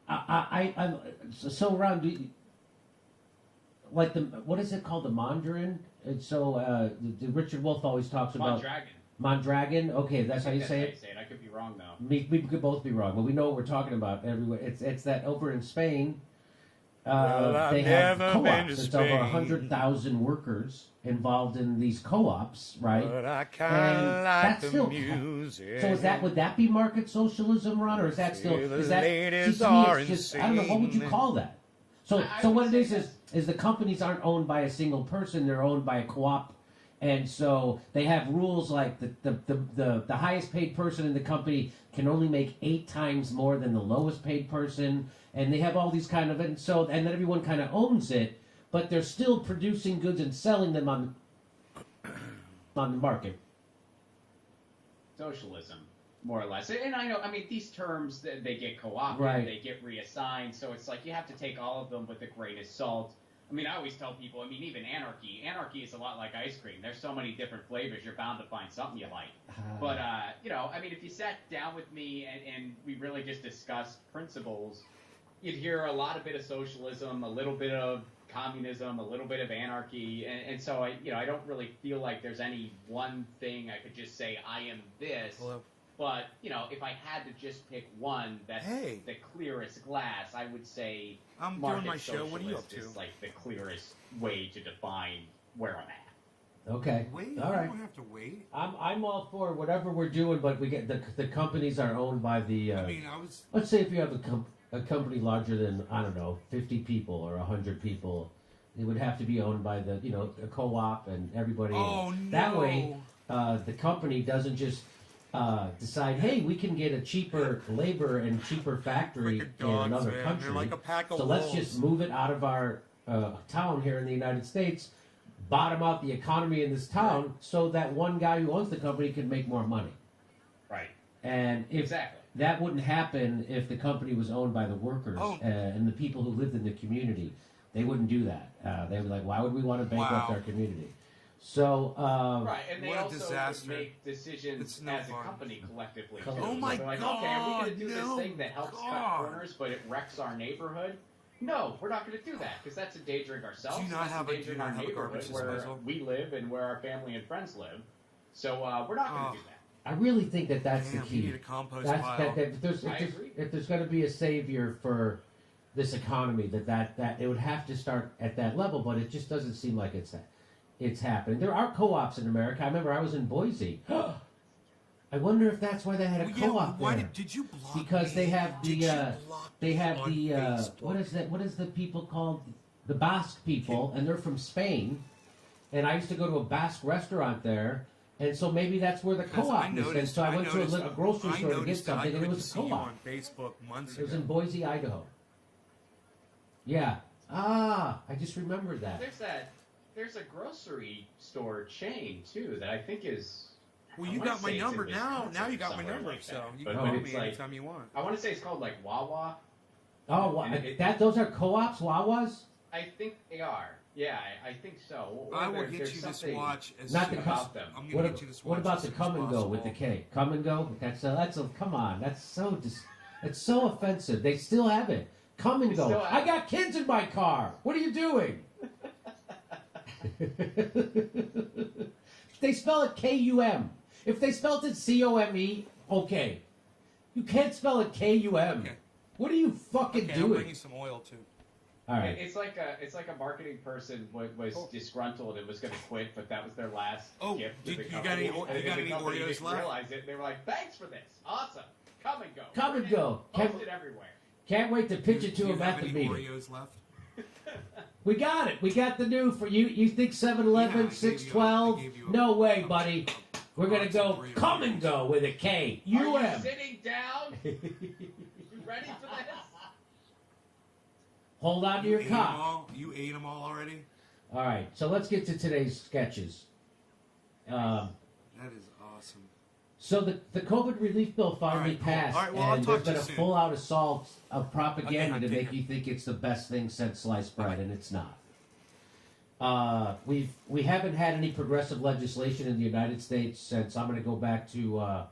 I'm so Ron, like what is it called, the Mondrian? It's so the Richard Wolff always talks about Mondragon. Mondragon. Okay, that's how you say it. I could be wrong though. We could both be wrong, but we know what we're talking about. Everywhere, it's that over in Spain. Well, they have I've never been co-ops. to It's over Spain. 100,000 workers involved in these co-ops, right? But I And kind of like that's the still music. So would that be market socialism, Ron, or is that still? See, the Is that? ladies See, to me, are it's just, I don't know. What would you insane. call that? So I so would what it say is the companies aren't owned by a single person; they're owned by a co-op, And so they have rules like the highest paid person in the company can only make 8 times more than the lowest paid person, and they have all these kind of, and then everyone kind of owns it, but they're still producing goods and selling them on the market. Socialism, more or less. And I know, I mean, these terms, they get co-opted, Right. they get reassigned, so it's like you have to take all of them with a grain of salt. I mean, I always tell people, I mean, even anarchy is a lot like ice cream. There's so many different flavors, you're bound to find something you like. But, you know, I mean, if you sat down with me and we really just discussed principles, you'd hear a bit of socialism, a little bit of communism, a little bit of anarchy, and so I don't really feel like there's any one thing I could just say I am this. Hello. But if I had to just pick one that's the clearest glass, I would say I'm market doing my show. What are you up socialist to? is like the clearest way to define where I'm at. Okay. Wait, All you right. don't have to wait. I'm all for whatever we're doing, but we get the companies are owned by the. I mean, I was. Let's say if you have a company larger than, I don't know, 50 people or 100 people, it would have to be owned by the a co-op and everybody. Oh, That no. way, the company doesn't just decide, hey, we can get a cheaper labor and cheaper factory Freaking in dogs, another man. country. They're like a pack of So let's wolves. just move it out of our town here in the United States, bottom out the economy in this town, so that one guy who owns the company can make more money. Right. And if Exactly. that wouldn't happen if the company was owned by the workers Oh. and the people who lived in the community. They wouldn't do that. They would be like, why would we want to bankrupt Wow. our community? So, Right, and they What a also disaster. would make decisions It's no as fun. a company collectively. Oh too. my So they're like, God, okay, are we going to do no, this thing that helps cut God. corners, but it wrecks our neighborhood? No, we're not going to do that because that's endangering ourselves. Do you not that's have a- endangering do you not our have a neighborhood garbage where disposal? we live and where our family and friends live. So we're not going Oh. to do that. I really think that that's Damn, the you key. need a compost That's pile. that if there's I agree. if there's going to be a savior for this economy, that it would have to start at that level. But it just doesn't seem like it's happening. There are co-ops in America. I remember I was in Boise. I wonder if that's why they had a Well, yeah, co-op why there. did you block Because me? they have Did the you block they me have on the Facebook? what is the people called, the Basque people, and they're from Spain. And I used to go to a Basque restaurant there, and so maybe that's where the Because co-op is. And so I went to a grocery store to get something, and it was a see you co-op. on Facebook months It was ago. in Boise, Idaho. Yeah. Ah, I just remembered that. There's a grocery store chain too that I think is. Well, I you wanna got my say it's in number now. Wisconsin Now you or got my somewhere number, like so that. you But- can but call it's me like- anytime you want. I want to say it's called like Wawa. Oh, And it- that those are co-ops, Wawas? I think they are. Yeah, I think so. Or I will there's get you this something- watch as Not soon the as about them. I'm What, going to get you this watch. what about as the soon as come and go with the possible. K? Come and go? That's a come on. That's so it's so offensive. They still have it. Come and They go. still have I got kids in my car. What are you doing? They spell it K-U-M. If they spelled it C-O-M-E, okay. You can't spell it K-U-M. Okay. What are you fucking Okay, I'll doing? bring you some oil too. All right. It's like a marketing person was disgruntled and was going to quit, but that was their last Oh, gift to did- the you got company. any- And you then got the any company Oreos didn't left? realize it. They were like, "Thanks for this, awesome, come and go, Come and go. Post it everywhere." Can't wait to pitch it Do to you him have at the any meeting. Oreos left? We got it. We got the new for you. You think 7-Eleven, Yeah, I 612? gave you a- No way, buddy. We're gonna box go of Oreos. come and go with a K. Are you U-M. sitting down? You ready for this? Hold on to You your ate 'em cock. all? You ate them all already? All right. So let's get to today's sketches. That is awesome. So the COVID relief bill finally All right, cool. passed, All right, well, I'll and talk there's to been you a soon. full-out assault of propaganda Okay, to make okay. you think it's the best thing since sliced bread, and it's not. We haven't had any progressive legislation in the United States since I'm going to go back to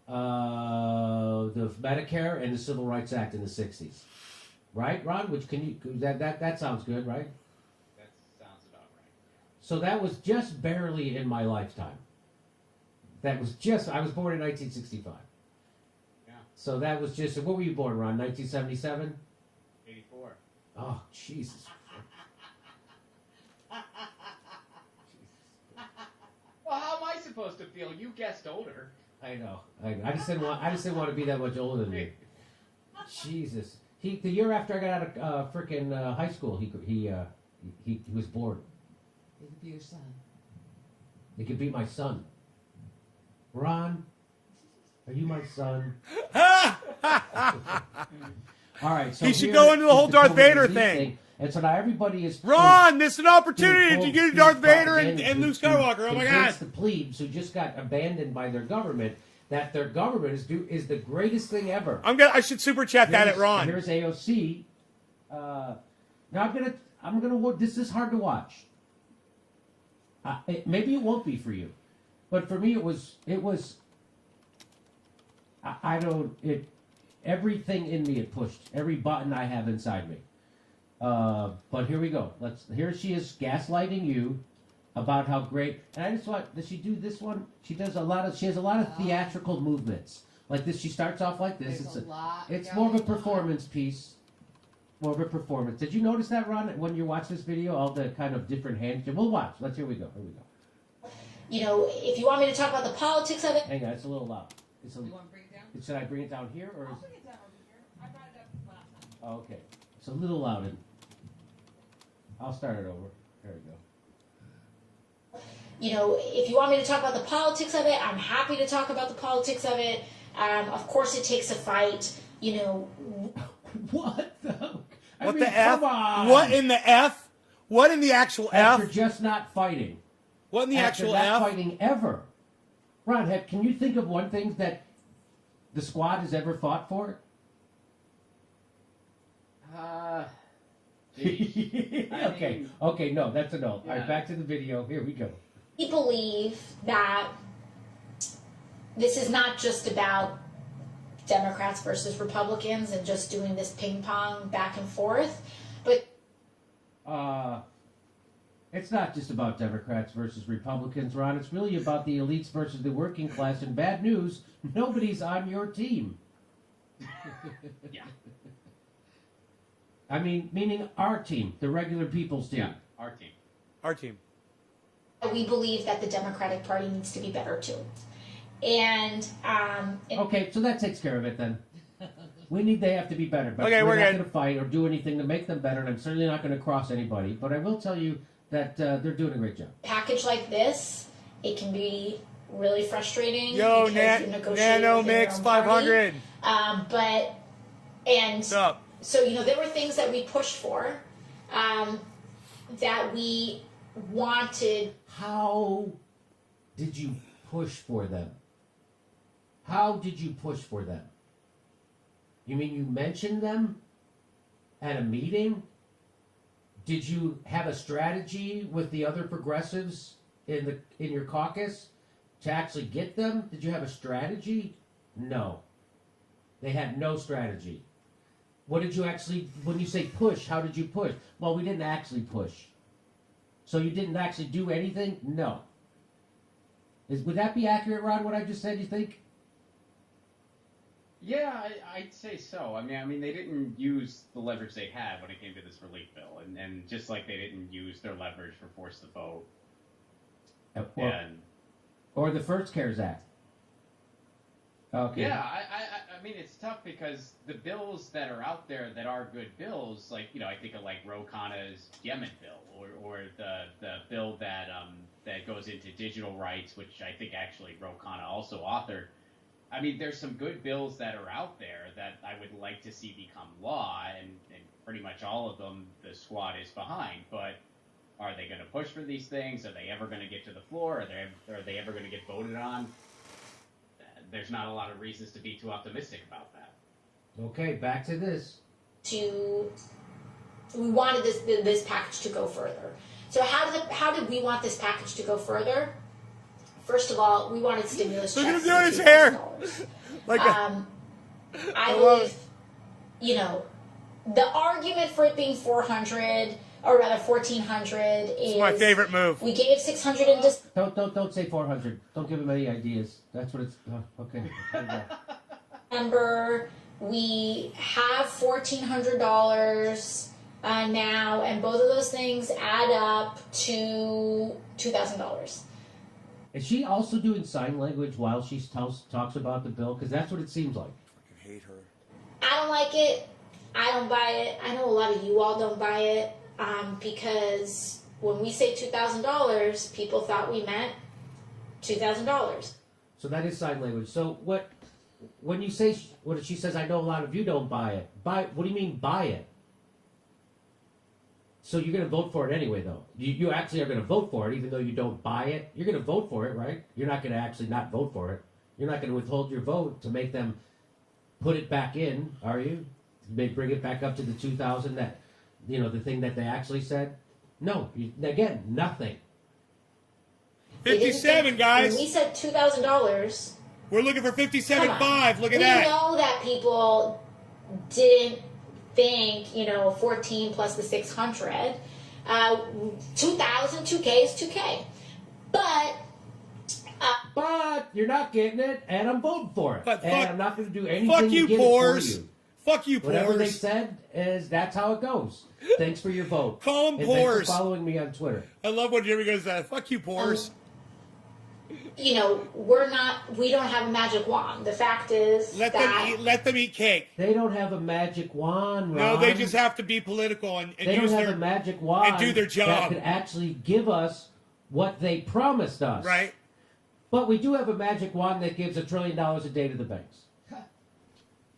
the Medicare and the Civil Rights Act in the '60s, right, Ron? Which can you that sounds good, right? That sounds about right. So that was just barely in my lifetime. That was just I was born in 1965. Yeah. So that was just what were you born, Ron? 1977? 84. Oh, Jesus. Well, how am I supposed to feel? You guessed older. I know. I just didn't want to be that much older than you. Jesus. The year after I got out of frickin' high school, he was born. It'll be your son. It could be my son. Ron, are you my son? All right, so He should here go into the is whole Darth COVID Vader disease thing. And so now everybody is Ron, this is an opportunity doing to get full Darth speed Vader propaganda and Luke to Skywalker. Oh my God! convince the plebes who just got abandoned by their government that their government is the greatest thing ever. I should super chat that at Ron. Here's AOC. Now I'm gonna. This is hard to watch. Maybe it won't be for you, but for me it was. I don't. Everything in me it pushed. Every button I have inside me. But here we go. Here she is gaslighting you about how great. And I just want. Does she do this one? She has a lot of theatrical movements like this. She starts off like this. It's more of a performance piece. More of a performance. Did you notice that, Ron, when you watch this video? All the kind of different hands. We'll watch. Here we go. You know, if you want me to talk about the politics of it. Hang on, it's a little loud. You want to bring it down? Should I bring it down here or? I'll bring it down over here. I brought it up last time. Oh, okay, it's a little loud. I'll start it over. There we go. You know, if you want me to talk about the politics of it, I'm happy to talk about the politics of it. Of course, it takes a fight. You know. What the? What the F? Come on. What in the F? What in the actual After F? just not fighting. What in the After actual not F? fighting ever. Ron, can you think of one thing that the squad has ever fought for? Geez. Okay, no, that's a no. All Yeah. right, back to the video. Here we go. We believe that this is not just about Democrats versus Republicans and just doing this ping pong back and forth, but It's not just about Democrats versus Republicans, Ron. It's really about the elites versus the working class. And bad news, nobody's on your team. Yeah. I mean, meaning our team, the regular people's team. Yeah, our team. Our team. we believe that the Democratic Party needs to be better too. And Okay, so that takes care of it then. They have to be better. But Okay, we're we're not good. going to fight or do anything to make them better, and I'm certainly not going to cross anybody. But I will tell you that they're doing a great job. package like this, it can be really frustrating. Yo, because you're negotiating Nano within your Mix own party. 500. What's up? So, there were things that we pushed for, that we wanted. How did you push for them? How did you push for them? You mean you mentioned them at a meeting? Did you have a strategy with the other progressives in your caucus to actually get them? Did you have a strategy? No. They had no strategy. What did you actually, when you say push, how did you push? Well, we didn't actually push. So you didn't actually do anything? No. Would that be accurate, Ron, what I just said, you think? Yeah, I'd say so. I mean, they didn't use the leverage they had when it came to this relief bill, and just like they didn't use their leverage for force the vote. Or the first CARES Act. Okay. Yeah, I mean, it's tough because the bills that are out there that are good bills, like, I think of like Ro Khanna's Yemen bill, or the bill that goes into digital rights, which I think actually Ro Khanna also authored. I mean, there's some good bills that are out there that I would like to see become law, and pretty much all of them the squad is behind. But are they going to push for these things? Are they ever going to get to the floor? Are they ever going to get voted on? There's not a lot of reasons to be too optimistic about that. Okay, back to this. We wanted this package to go further. So how did we want this package to go further? First of all, we wanted stimulus Look at checks. him doing of his hair. $2,000. Like I believe, the argument for it being 400, or rather 1,400, is it's my favorite move. We gave 600 in Don't say 400. Don't give him any ideas. That's what it's. Okay. December. We have $1,400 now, and both of those things add up to $2,000. Is she also doing sign language while she talks about the bill? Because that's what it seems like. I hate her. I don't like it. I don't buy it. I know a lot of you all don't buy it, because when we say $2,000, people thought we meant $2,000. So that is sign language. So when you say, what she says, I know a lot of you don't buy it. What do you mean buy it? So you're going to vote for it anyway, though. You actually are going to vote for it, even though you don't buy it. You're going to vote for it, right? You're not going to actually not vote for it. You're not going to withhold your vote to make them put it back in, are you? They bring it back up to the 2,000 that, the thing that they actually said? No. Again, nothing. 57, guys. When we said $2,000. We're looking for 57.5. Look at we that. We know that people didn't think, 14 plus the 600. 2,000, 2K is 2K. But you're not getting it, and I'm voting for it. But and I'm not going to do anything fuck to you, get Pores. it for you. Fuck you, Whatever they Pores. said is that's how it goes. Thanks for your vote. Call him and Pores. Thanks for following me on Twitter. I love when Jimmy goes, fuck you, Pores. We don't have a magic wand. The fact is Let them eat cake. They don't have a magic wand, Ron. No, they just have to be political and They use don't have their a magic wand and do their job. that could actually give us what they promised us. Right. But we do have a magic wand that gives $1 trillion a day to the banks.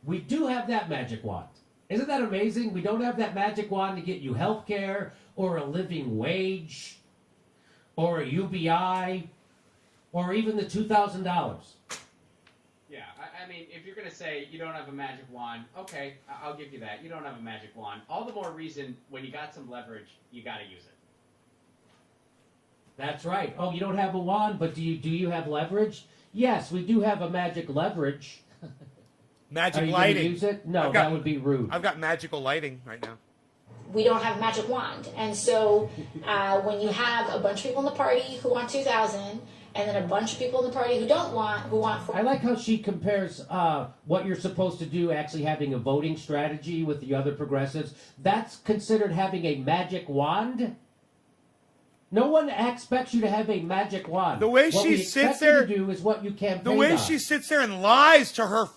We do have that magic wand. Isn't that amazing? We don't have that magic wand to get you health care or a living wage or a UBI or even the $2,000. Yeah, I mean, if you're going to say you don't have a magic wand, okay, I'll give you that. You don't have a magic wand. All the more reason when you got some leverage, you got to use it. That's right. Oh, you don't have a wand, but do you have leverage? Yes, we do have a magic leverage. Magic Are you lighting. Gonna use it? No, that would be rude. I've got magical lighting right now. We don't have a magic wand. And so when you have a bunch of people in the party who want 2,000 and then a bunch of people in the party who want I like how she compares what you're supposed to do actually having a voting strategy with the other progressives. That's considered having a magic wand? No one expects you to have a magic wand. The way what she we sits expect there, you to do is what you campaign the way on. she sits there and lies to her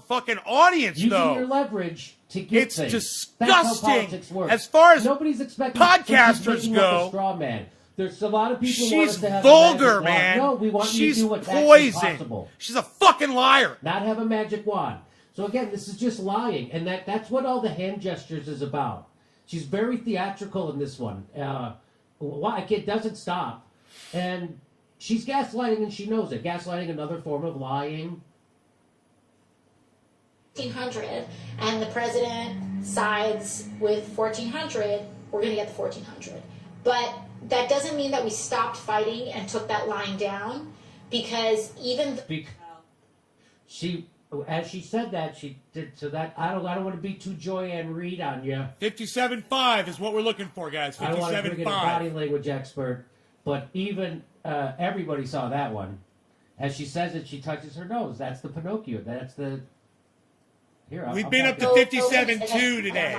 fucking audience, Using though. your leverage to get It's things. disgusting. That's how politics works. As far as nobody's expecting podcasters making go, up a straw man. There's a lot of people who want us she's to have vulgar, a magic man. wand. No, we want you She's to do what's actually poison. possible. She's a fucking liar. Not have a magic wand. So again, this is just lying, and that's what all the hand gestures is about. She's very theatrical in this one. It doesn't stop. And she's gaslighting and she knows it. Gaslighting, another form of lying. 1,400 and the president sides with 1,400, we're going to get the 1,400. But that doesn't mean that we stopped fighting and took that line down, because As she said that, she did so that I don't want to be too Joyanne Reid on you. 57.5 is what we're looking for, guys. I don't want to bring in a body 57.5. language expert, but even everybody saw that one. As she says it, she touches her nose. That's the Pinocchio. That's the. Here, We've I'll been back up it to 57.2 today.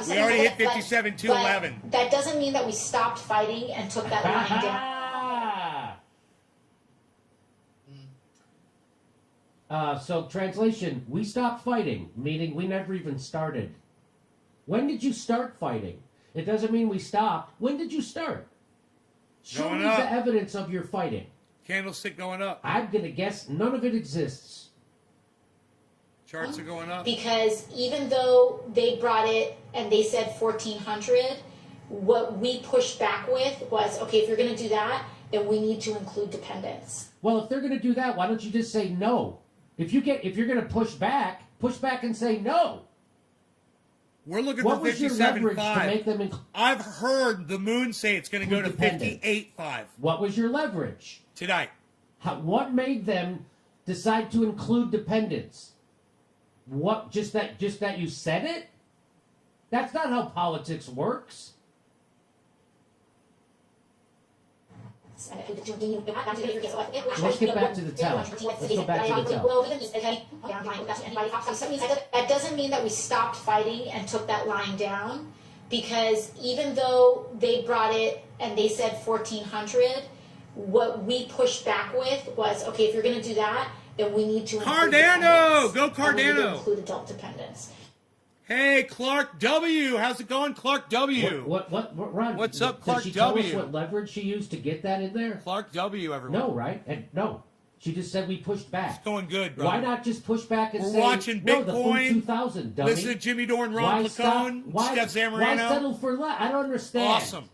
We already hit 57.211. That doesn't mean that we stopped fighting and took that line down. So translation: we stopped fighting, meaning we never even started. When did you start fighting? It doesn't mean we stopped. When did you start? Show Going me up. the evidence of your fighting. Candlestick going up. I'm gonna guess none of it exists. Charts are going up. Because even though they brought it and they said 1,400, what we pushed back with was, okay, if you're going to do that, then we need to include dependents. Well, if they're gonna do that, why don't you just say no? If you're gonna push back and say no. We're looking What for was your leverage to make 57.5. them? I've heard the moon say it's going to go to Independent. 58.5 What was your leverage? tonight. What made them decide to include dependents? What? Just that you said it? That's not how politics works. Let's get back to the tell. Let's go back to the tell. That doesn't mean that we stopped fighting and took that line down, because even though they brought it and they said 1,400, what we pushed back with was, okay, if you're going to do that, then we need to include Cardano! dependents. Go And we need to Cardano! include adult dependents. Hey, Clark W. How's it going, Clark W? What, Ron? What's up, Clark Did she tell us W? what leverage she used to get that in there? Clark W, everyone. No, right? And no, she just said we pushed back. It's going good, bro. Why not just push back and We're say, watching no, the Bitcoin, full 2000, dummy. Listen to Jimmy Dore and Ron Placone, Steph Zamorano. Why settle for less? I don't understand. Awesome.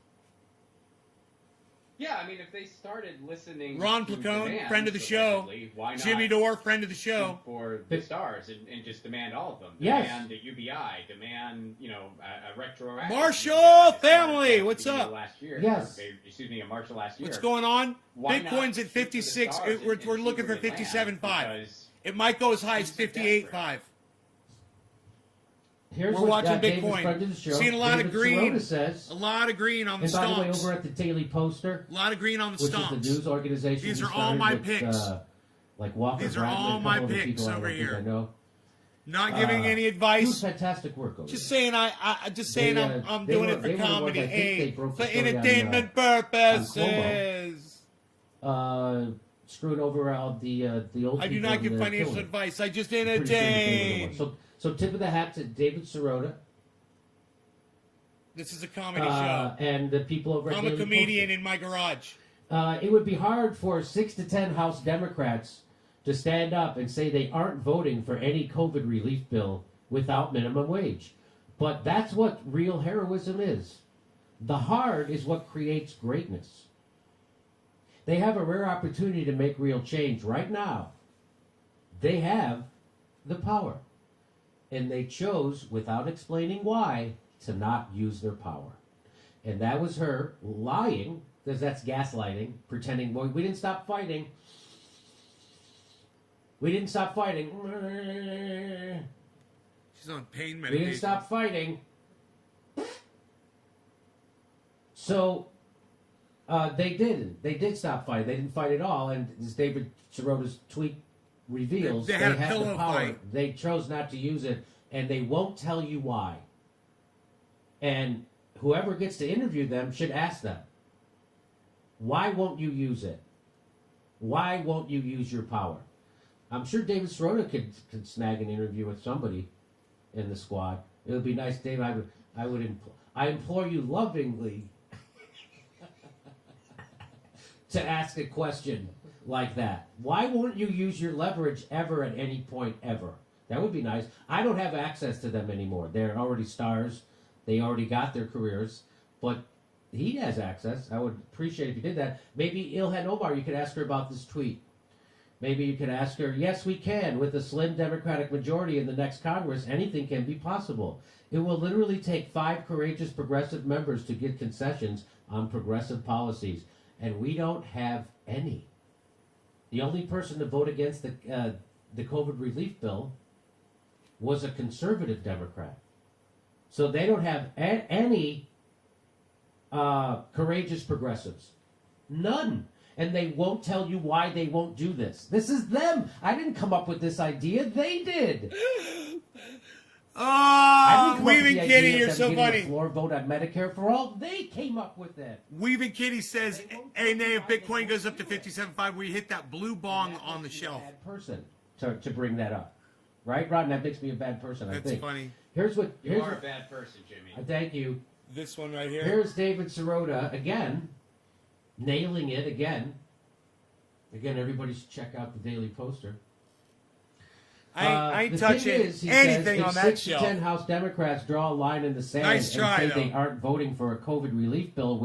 Yeah, I mean, if they started listening Ron to Placone, demand, friend of the show. supposedly, why not Jimmy Dore, friend of the show. shoot for the stars and just demand all of them? Yes. Demand a UBI, demand, a retroactive. Marshall UBI as family, far as what's beginning up? of Last year, Yes. excuse me, in March of last year. What's going on? Why not Bitcoin's shoot at for the 56. stars We're and looking see for where they land? 57.5. Because It might go as high as Things are desperate. 58.5. Here's We're what watching David's Bitcoin. friend of the show, Seeing a lot of David green. Sirota says. A lot of green on the And by the way, stomps. over at the Daily Poster, A lot of green on the which is stomps. the news organization, These we are all started my with, picks. like Walker These are Bradley, all a my couple other picks people I over don't think here. I know. Not giving any Doing advice. fantastic work over Just there. saying, just saying, I'm they doing were- it for they were the ones, comedy, I think they hey, broke for the story on, entertainment purposes. Screwing over all the old I do people not give in the financial killing. advice. I just Pretty sure that they were the entertain. ones. So tip of the hat to David Sirota This is a comedy show. and the people over at I'm a Daily comedian Poster. in my garage. It would be hard for 6 to 10 House Democrats to stand up and say they aren't voting for any COVID relief bill without minimum wage. But that's what real heroism is. The hard is what creates greatness. They have a rare opportunity to make real change right now. They have the power. And they chose, without explaining why, to not use their power. And that was her lying, because that's gaslighting, pretending, boy, we didn't stop fighting. We didn't stop fighting. She's on pain We medication. didn't stop fighting. So, they did. They did stop fighting. They didn't fight at all. And as David Sirota's tweet reveals, They had a the pillow power. fight. They chose not to use it, and they won't tell you why. And whoever gets to interview them should ask them, why won't you use it? Why won't you use your power? I'm sure David Sirota could snag an interview with somebody in the squad. It would be nice, Dave. I implore you lovingly to ask a question like that. Why won't you use your leverage ever at any point ever? That would be nice. I don't have access to them anymore. They're already stars. They already got their careers. But he has access. I would appreciate if you did that. Maybe Ilhan Omar, you could ask her about this tweet. Maybe you could ask her, yes, we can. With a slim Democratic majority in the next Congress, anything can be possible. It will literally take 5 courageous progressive members to get concessions on progressive policies. And we don't have any. The only person to vote against the COVID relief bill was a conservative Democrat. So they don't have any courageous progressives. None. And they won't tell you why they won't do this. This is them. I didn't come up with this idea. They did. Oh, Weave Weaving Kitty, you're so funny. Floor vote on Medicare for all. They came up with that. Weaving Kitty says, hey, Nay, if Bitcoin goes up to 57.5, we hit that blue bong That on the makes me shelf. a bad person to bring that up, right, Ron? That makes me a bad person. I That's think. funny. Here's what. You Here's are a what, bad person, Jimmy. thank you. This one right here. Here's David Sirota again, nailing it again. Again, everybody should check out the Daily Poster. I ain't the touching thing is, he anything says, on if that 6 to shelf. 10 House Democrats draw a line in the sand Nice try, and say they though. aren't voting for a COVID relief bill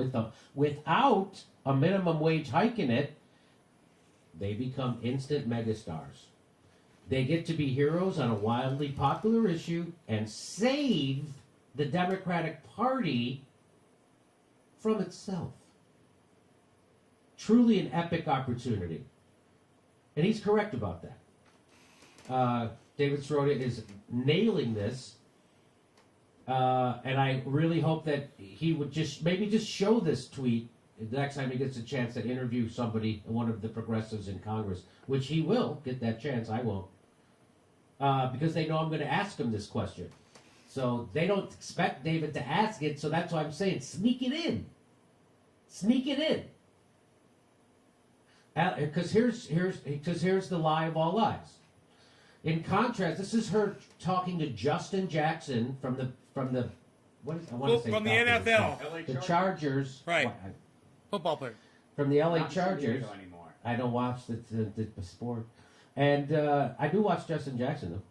without a minimum wage hike in it, they become instant megastars. They get to be heroes on a wildly popular issue and save the Democratic Party from itself. Truly an epic opportunity. And he's correct about that. David Sirota is nailing this. And I really hope that he would just show this tweet the next time he gets a chance to interview somebody, one of the progressives in Congress, which he will get that chance. I won't. Because they know I'm going to ask him this question. So they don't expect David to ask it, so that's why I'm saying sneak it in. Sneak it in. Because here's the lie of all lies. In contrast, this is her talking to Justin Jackson from the what is I want to say from the Falcons, NFL. LA the Chargers, Right. Football player. from the LA Not San Chargers. Diego anymore. I don't watch the sport, and I do watch Justin Jackson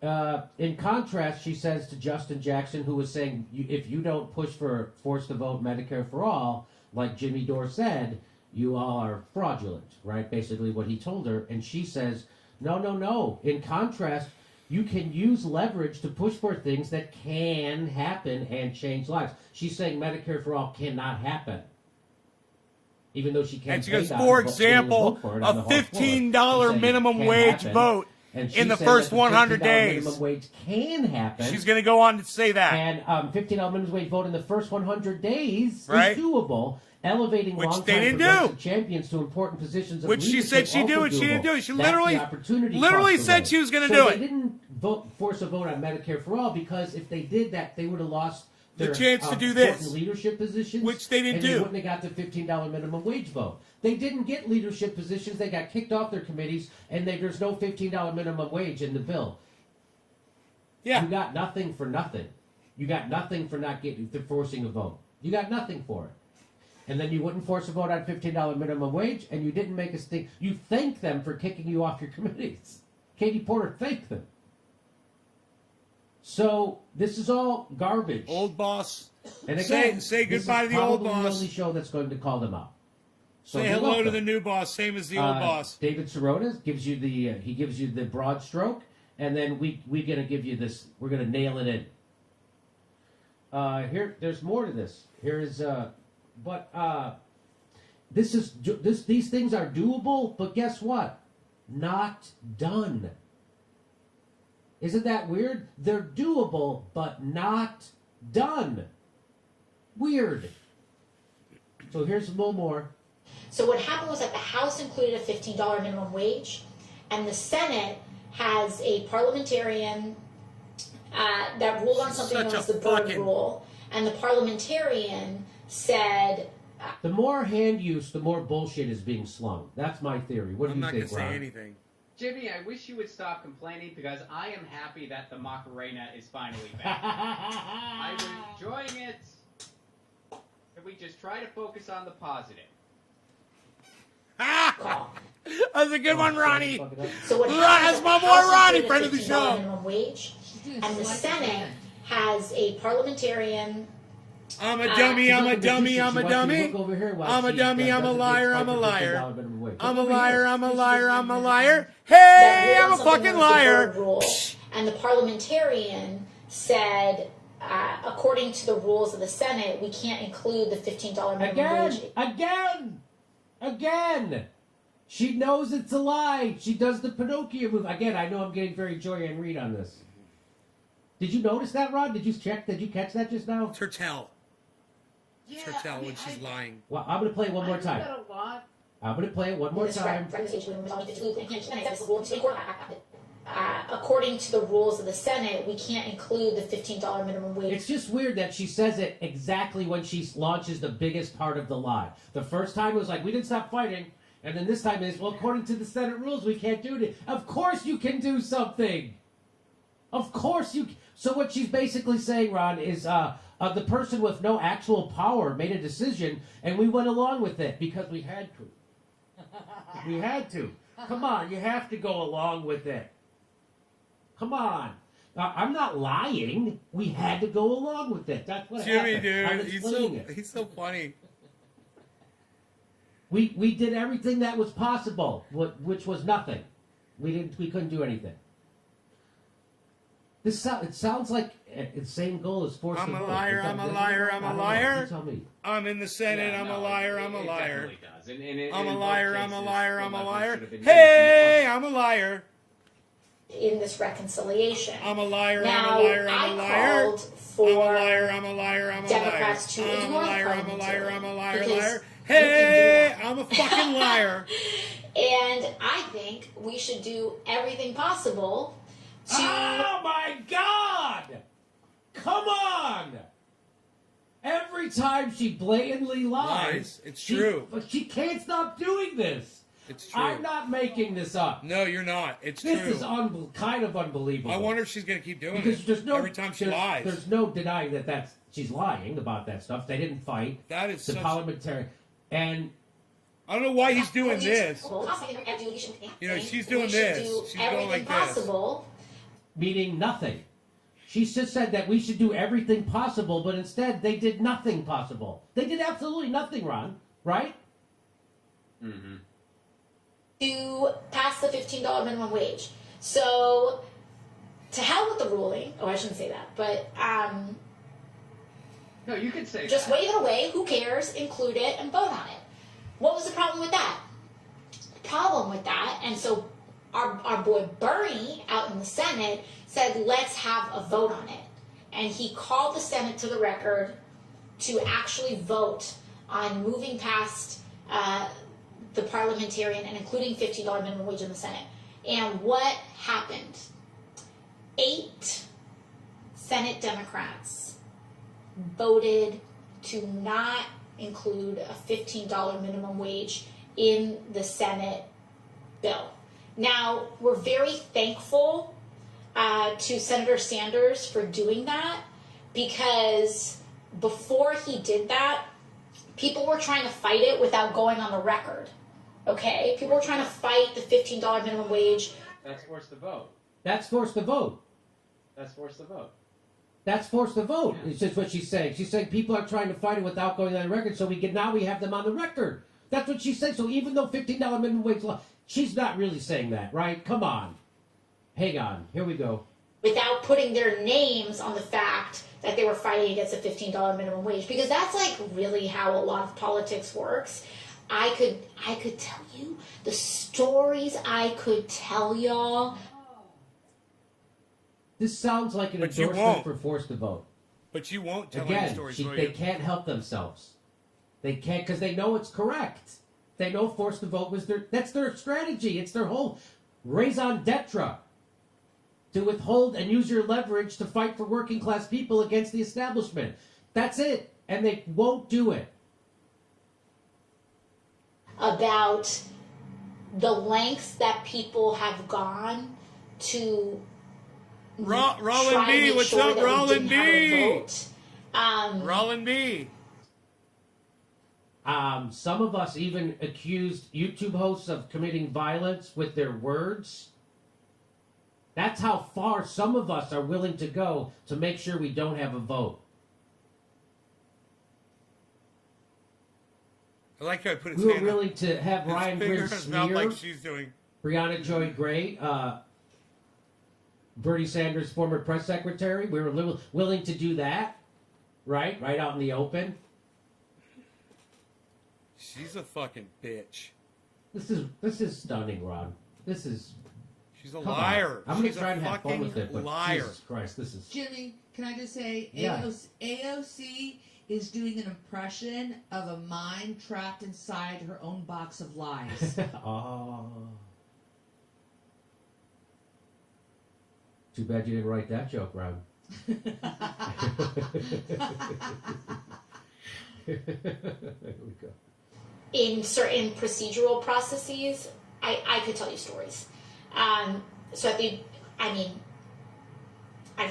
though. In contrast, she says to Justin Jackson, who was saying, if you don't push for force to vote Medicare for all, like Jimmy Dore said, you all are fraudulent, right? Basically what he told her. And she says, no. In contrast, you can use leverage to push for things that can happen and change lives. She's saying Medicare for all cannot happen. Even though she can't. And she goes, for example, a $15 minimum wage vote in the first 100 days. Minimum wage can happen. She's going to go on to say that. And $15 minimum wage vote in the first 100 days Right. is doable. Elevating Which long-time they didn't progressive do. champions to important positions of Which she leadership said she'd do also it. She didn't doable. do it. She That's literally- the opportunity literally cost said away. she was gonna So do they it. didn't force a vote on Medicare for all, because if they did that, they would have lost The their, chance to do important this. leadership positions, Which they didn't and do. They wouldn't have got the $15 minimum wage vote. They didn't get leadership positions. They got kicked off their committees, and there's no $15 minimum wage in the bill. Yeah. You got nothing for nothing. You got nothing for not for forcing a vote. You got nothing for it. And then you wouldn't force a vote on $15 minimum wage, and you didn't make a stink. You thanked them for kicking you off your committees. Katie Porter thanked them. So this is all garbage. Old boss. And again, say this goodbye is to the old probably boss. the only show that's going to call them out. So Say you're hello to welcome. the new boss, same as the old boss. David Sirota gives you the broad stroke, and then we're gonna give you this. We're gonna nail it in. There's more to this. Here is these things are doable, but guess what? Not done. Isn't that weird? They're doable, but not done. Weird. So here's a little more. So what happened was that the House included a $15 minimum wage, and the Senate has a parliamentarian that ruled on something known Such as the a Byrd fucking- Rule, and the parliamentarian said, The more hand use, the more bullshit is being slung. That's my theory. What do I'm you not going think, to say Ron? anything. Jimmy, I wish you would stop complaining, because I am happy that the Macarena is finally back. I was enjoying it. Can we just try to focus on the positive? Ah! call. That's a good one, Ronnie. Fuck it up. So what Ron, happened that's is my that the boy House Ronnie, included friend of the $15 show. minimum wage, She's doing and the select Senate again. has a parliamentarian. I'm a dummy, I'm a dummy, I'm a dummy. Look over here while I'm a she, dummy, I'm a doesn't liar, get I'm a fucking liar. $15 minimum wage. I'm a Look over liar, here. I'm a liar, I'm a liar. that Hey, ruled I'm on a something fucking known as the liar. Byrd Rule, and the parliamentarian said, according to the rules of the Senate, we can't include the $15 minimum wage. Again. She knows it's a lie. She does the Pinocchio move. Again, I know I'm getting very Joy and Reed on this. Did you notice that, Rod? Did you catch that just now? It's her tell. It's her tell when she's lying. Well, I'm going to play it one more time. a lot. I'm going to play it one more time. According to the rules of the Senate, we can't include the $15 minimum wage. It's just weird that she says it exactly when she launches the biggest part of the lie. The first time it was like, we didn't stop fighting. And then this time is, well, according to the Senate rules, we can't do it. Of course you can do something. Of course you. So what she's basically saying, Ron, is the person with no actual power made a decision, and we went along with it because we had to. We had to. Come on, you have to go along with it. Come on. I'm not lying. We had to go along with it. That's what Jimmy, happened. I'm dude, explaining it. he's so funny. We did everything that was possible, which was nothing. We couldn't do anything. It sounds like the same goal as force I'm the a vote. liar, Is that- I'm a does it? liar, I I'm a don't know. liar. You tell me. I'm in the Senate, Yeah, I'm no, a liar, I'm a it liar. definitely does. And I'm a in both liar, I'm a cases, liar, the I'm a leverage liar. should have been used Hey, in I'm a liar. in this reconciliation. I'm a liar, Now, I'm a liar, I'm a liar. called for I'm a liar, I'm a liar, I'm a liar. Democrats to I'm a ignore the liar, I'm a liar, I'm a liar, because liar. you Hey, can do I'm a fucking liar. And I think we should do everything possible to. Oh my God! Come on! Every time she blatantly lies, Lies. It's true. But she can't stop doing this. It's true. I'm not making this up. No, you're not. It's This true. is kind of unbelievable. I wonder if she's going to keep doing because it there's no every time she lies. There's no denying that she's lying about that stuff. They didn't fight. That is the such... parliamentarian, and I don't know why he's doing this. You know, she's doing this. She's going like possible. meaning nothing. She just said that we should do everything possible, but instead they did nothing possible. They did absolutely nothing, Ron. Right? Mm-hmm. To pass the $15 minimum wage. So, to hell with the ruling. Oh, I shouldn't say that. But, No, you can say just that. wave it away. Who cares? Include it and vote on it. What was the problem with that? The problem with that, and so our boy Bernie out in the Senate said, let's have a vote on it. And he called the Senate to the record to actually vote on moving past the parliamentarian and including $15 minimum wage in the Senate. And what happened? 8 Senate Democrats voted to not include a $15 minimum wage in the Senate bill. Now, we're very thankful to Senator Sanders for doing that, because before he did that, people were trying to fight it without going on the record. Okay? People were trying to fight the $15 minimum wage. That's forced to vote. That's forced to vote. That's forced to vote. That's forced to vote. Yeah. It's just what she's saying. She's saying people are trying to fight it without going on the record, so now we have them on the record. That's what she's saying. So even though $15 minimum wage law, she's not really saying that, right? Come on. Hang on. Here we go. Without putting their names on the fact that they were fighting against a $15 minimum wage, because that's like really how a lot of politics works. I could tell you the stories I could tell y'all. This sounds like an But you endorsement won't. for forced to vote. But you won't tell any Again, stories, will they you? can't help themselves. They can't, because they know it's correct. They know forced to vote was that's their strategy. It's their whole raison d'etre. To withhold and use your leverage to fight for working class people against the establishment. That's it. And they won't do it. About the lengths that people have gone to Roland try to B, make what's sure up, that we Roland didn't have a B? vote. Roland B. Some of us even accused YouTube hosts of committing violence with their words. That's how far some of us are willing to go to make sure we don't have a vote. I like how I put his We were hand willing to have his Ryan finger in Grin his mouth smear like she's doing. Brianna Joy Gray, Bernie Sanders' former press secretary. We were willing to do that, right out in the open. She's a fucking bitch. This is stunning, Ron. This is. She's a Come on. liar. I'm gonna She's try a and have fun with fucking it, but liar. Jesus Christ, this is. Jimmy, can I just say, Yeah. AOC is doing an impression of a mind trapped inside her own box of lies. Oh. Too bad you didn't write that joke, Ron. Here we go. In certain procedural processes, I could tell you stories. So I can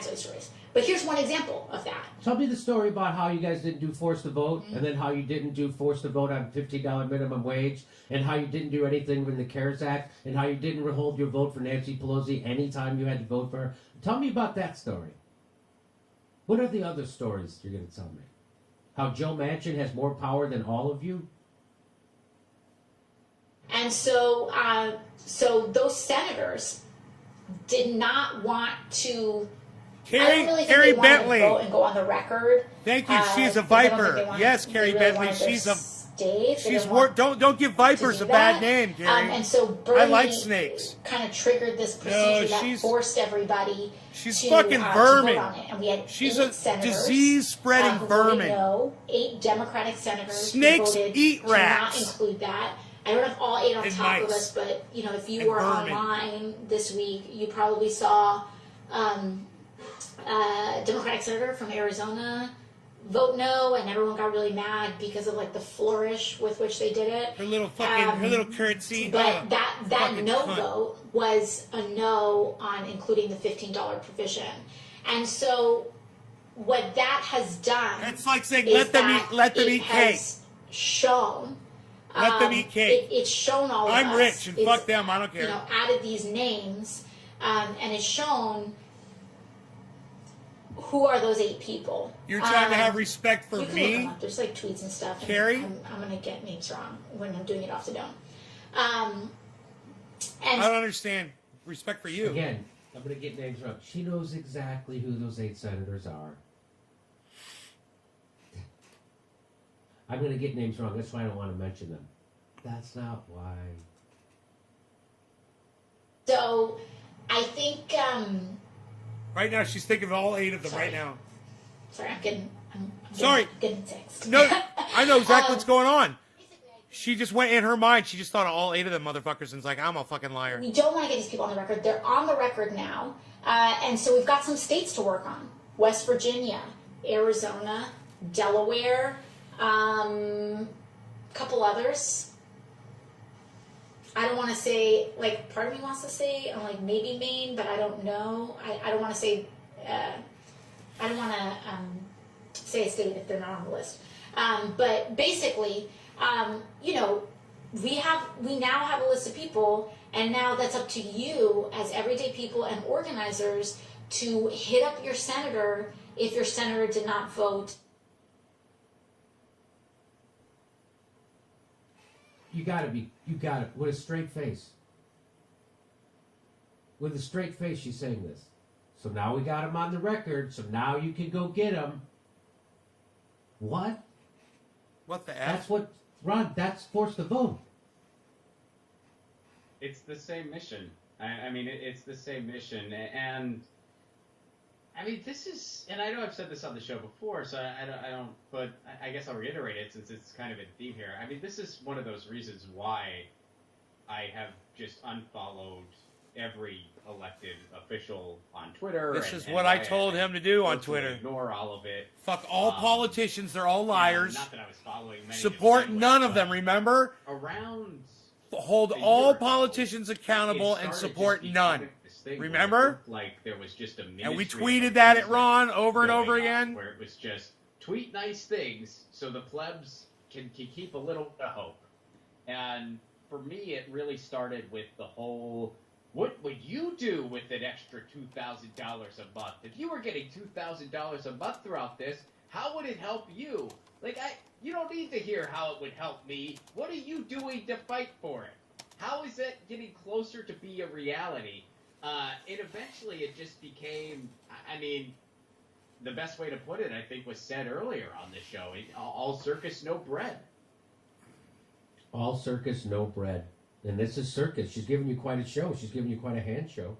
tell you stories. But here's one example of that. Tell me the story about how you guys didn't do forced to vote, and then how you didn't do forced to vote on $15 minimum wage, and how you didn't do anything with the CARES Act, and how you didn't withhold your vote for Nancy Pelosi anytime you had to vote for her. Tell me about that story. What are the other stories you're going to tell me? How Joe Manchin has more power than all of you? And so those senators did not want to. I Carrie, don't really think Carrie they wanted Bentley. to vote and go on the record. Thank you. She's a because I don't think viper. they wanted- Yes, they Carrie really Bentley. wanted their She's a. states. They She's didn't want don't give to vipers do a bad that. name, Carrie. And so Bernie I like snakes. kind of triggered this procedure that she's- forced everybody she's to, fucking to vermin. vote on it. And we had She's 8 a senators, disease-spreading who voted vermin. No, 8 Democratic senators Snakes who voted eat to rats. not include that. I don't have all 8 on And top of mice. us, but if you And were vermin. online this week, you probably saw Democratic senator from Arizona, vote no, and everyone got really mad because of like the flourish with which they did it. Her little fucking, her little curtsy. But that fucking no cunt. vote was a no on including the $15 provision, and so what that has done. It's like saying is let them that eat it cake. has shown. Let them eat cake. It's shown all of us. I'm rich and It's, fuck them. I don't care. You know, added these names, and it's shown who are those 8 people. You're trying to have respect for you can look them me. up. There's like tweets and stuff. And Carrie? I'm gonna get names wrong when I'm doing it off the dome. And I don't understand. Respect for you. Again, I'm going to get names wrong. She knows exactly who those 8 senators are. I'm going to get names wrong. That's why I don't want to mention them. That's not why. so I think. Right now, she's thinking of all 8 of them Sorry. right now. Sorry, I'm getting. I'm Sorry. getting text. No, I know exactly what's going on. She just went in her mind. She just thought of all 8 of them motherfuckers and was like, I'm a fucking liar. We don't want to get these people on the record. They're on the record now. And so we've got some states to work on. West Virginia, Arizona, Delaware, couple others. I don't want to say, like, part of me wants to say, like, maybe Maine, but I don't know. I don't want to say, I don't want to say a state if they're not on the list. But basically, you know, we now have a list of people, and now that's up to you as everyday people and organizers to hit up your senator if your senator did not vote. You got it. With a straight face. With a straight face, she's saying this. So now we got him on the record, so now you can go get him. What? What the F? That's what, Ron, that's forced to vote. It's the same mission. I mean, it's the same mission. And, I mean, this is, and I know I've said this on the show before, so I don't, but I guess I'll reiterate it since it's kind of a theme here. I mean, this is one of those reasons why I have just unfollowed every elected official on Twitter. This and, is and what why I told him to do on virtually Twitter. Ignore all of it. Fuck all politicians. They're all liars. Not that I was following many Support of them, none of but them, remember? Around Hold a all year ago, politicians accountable it and started support just none. becoming this thing where Remember? it looked like there was just a And we ministry tweeted of that at appeasement Ron over and over going on, again. where it was just tweet nice things so the plebs can keep a little bit of hope. And for me, it really started with the whole, what would you do with an extra $2,000 a month? If you were getting $2,000 a month throughout this, how would it help you? Like, you don't need to hear how it would help me. What are you doing to fight for it? How is that getting closer to be a reality? And eventually it just became, I mean, the best way to put it, I think, was said earlier on this show. All circus, no bread. All circus, no bread. And this is circus. She's giving you quite a show. She's giving you quite a hand show.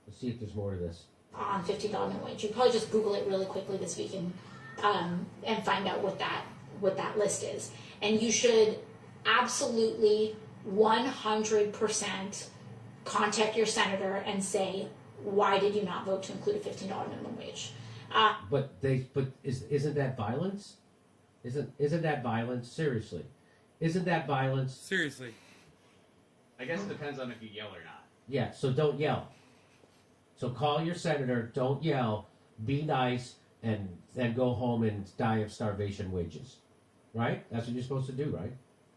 Let's see if there's more to this. On $15 minimum wage. You probably just Google it really quickly this week and find out what that list is. And you should absolutely 100% contact your senator and say, why did you not vote to include a $15 minimum wage? But isn't that violence? Isn't that violence? Seriously, isn't that violence? Seriously. I guess it depends on if you yell or not. Yeah. So don't yell. So call your senator. Don't yell. Be nice and go home and die of starvation wages. Right? That's what you're supposed to do, right?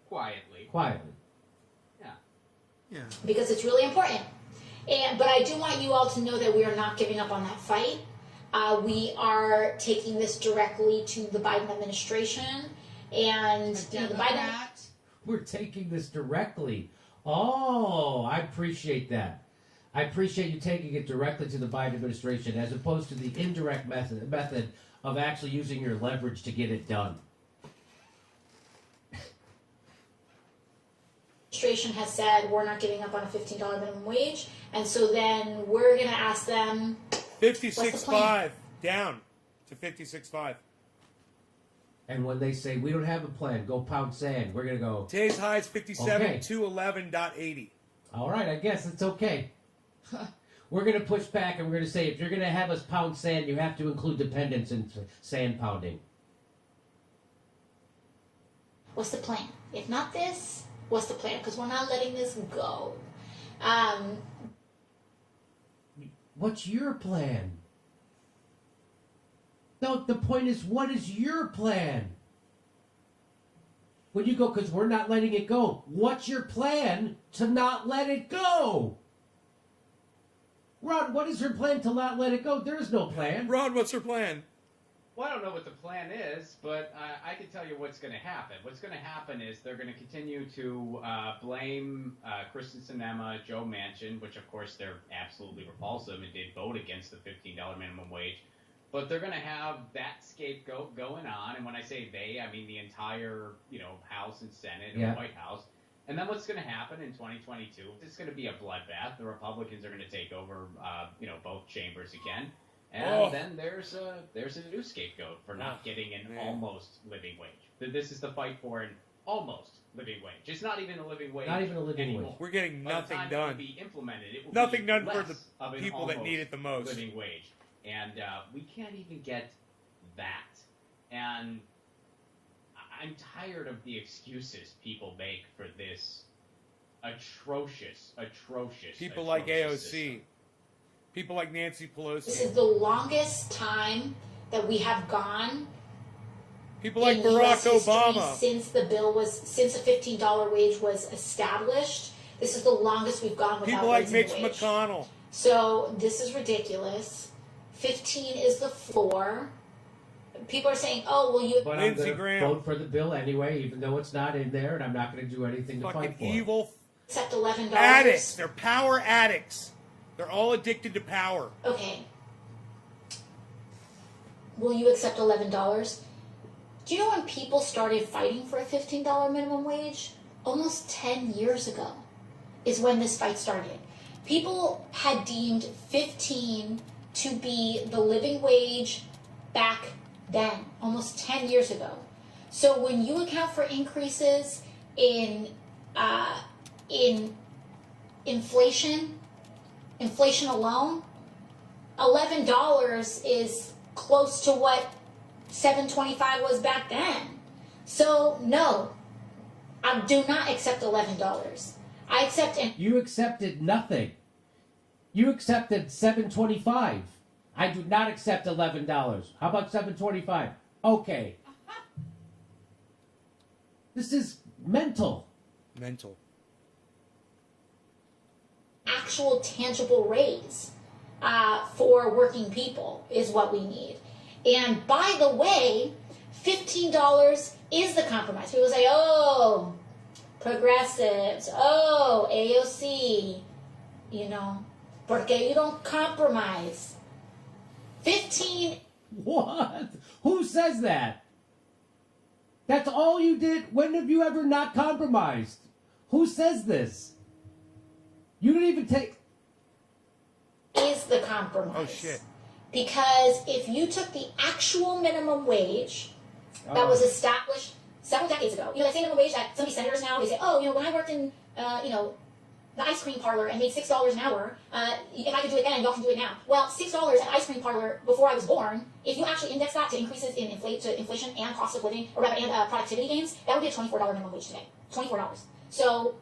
Quietly. Quietly. Yeah. Because it's really important. But I do want you all to know that we are not giving up on that fight. We are taking this directly to the Biden administration, and the Biden. We're taking this directly. Oh, I appreciate that. I appreciate you taking it directly to the Biden administration as opposed to the indirect method of actually using your leverage to get it done. Administration has said we're not giving up on a $15 minimum wage, and so then we're going to ask them 56.5 down to 56.5. And when they say we don't have a plan, go pound sand, we're gonna go. Today's high is 57 Okay. 211.80. All right, I guess it's okay. We're gonna push back and we're gonna say if you're gonna have us pound sand, you have to include dependents in sand pounding. What's the plan? If not this, what's the plan? Because we're not letting this go. What's your plan? No, the point is, what is your plan? When you go, because we're not letting it go, what's your plan to not let it go? Ron, what is your plan to not let it go? There is no plan. Ron, what's her plan? Well, I don't know what the plan is, but I can tell you what's going to happen. What's going to happen is they're going to continue to blame Kristen Sinema, Joe Manchin, which of course they're absolutely repulsive and did vote against the $15 minimum wage. But they're going to have that scapegoat going on, and when I say they, I mean the entire, House and Senate and White House. And then what's going to happen in 2022? It's going to be a bloodbath. The Republicans are going to take over, both chambers again. And then there's a new scapegoat for not getting an almost living wage. This is the fight for an almost living wage. It's not even a living wage. Not even a living anymore. wage. We're getting nothing By the time done. It will be implemented. It will Nothing be done for less the of an people that need it the most. living wage. And we can't even get that. And I'm tired of the excuses people make for this atrocious People like AOC. system. People like Nancy Pelosi. This is the longest time that we have gone People like in Barack US history Obama. since the $15 wage was established. This is the longest we've gone without People like raising Mitch the wage. McConnell. So this is ridiculous. 15 is the floor. People are saying, "Oh, well, you." But Lindsey I'm going to Graham. vote for the bill anyway, even though it's not in there, and I'm not going to do anything to Fucking fight for it. evil Accept $11. addicts. They're power addicts. They're all addicted to power. Okay. Will you accept $11? Do you know when people started fighting for a $15 minimum wage? Almost 10 years ago is when this fight started. People had deemed 15 to be the living wage back then, almost 10 years ago. So when you account for increases in inflation alone, $11 is close to what $7.25 was back then. So no, I do not accept $11. I accept You accepted nothing. You accepted $7.25. I do not accept $11. How about $7.25? Okay. This is mental. Mental. actual tangible raise for working people is what we need. And by the way, $15 is the compromise. People say, oh, progressives, oh, AOC, porque you don't compromise. 15. What? Who says that? That's all you did? When have you ever not compromised? Who says this? You didn't even take... Is the compromise. Oh, shit. Because if you took the actual minimum wage that was established several decades ago, that same minimum wage that some of these senators now, they say, oh, when I worked in, the ice cream parlor and made $6 an hour, if I could do it then, y'all can do it now. Well, $6 at ice cream parlor before I was born, if you actually index that to increases in inflation and cost of living, or rather, and productivity gains, that would be a $24 minimum wage today. $24. So,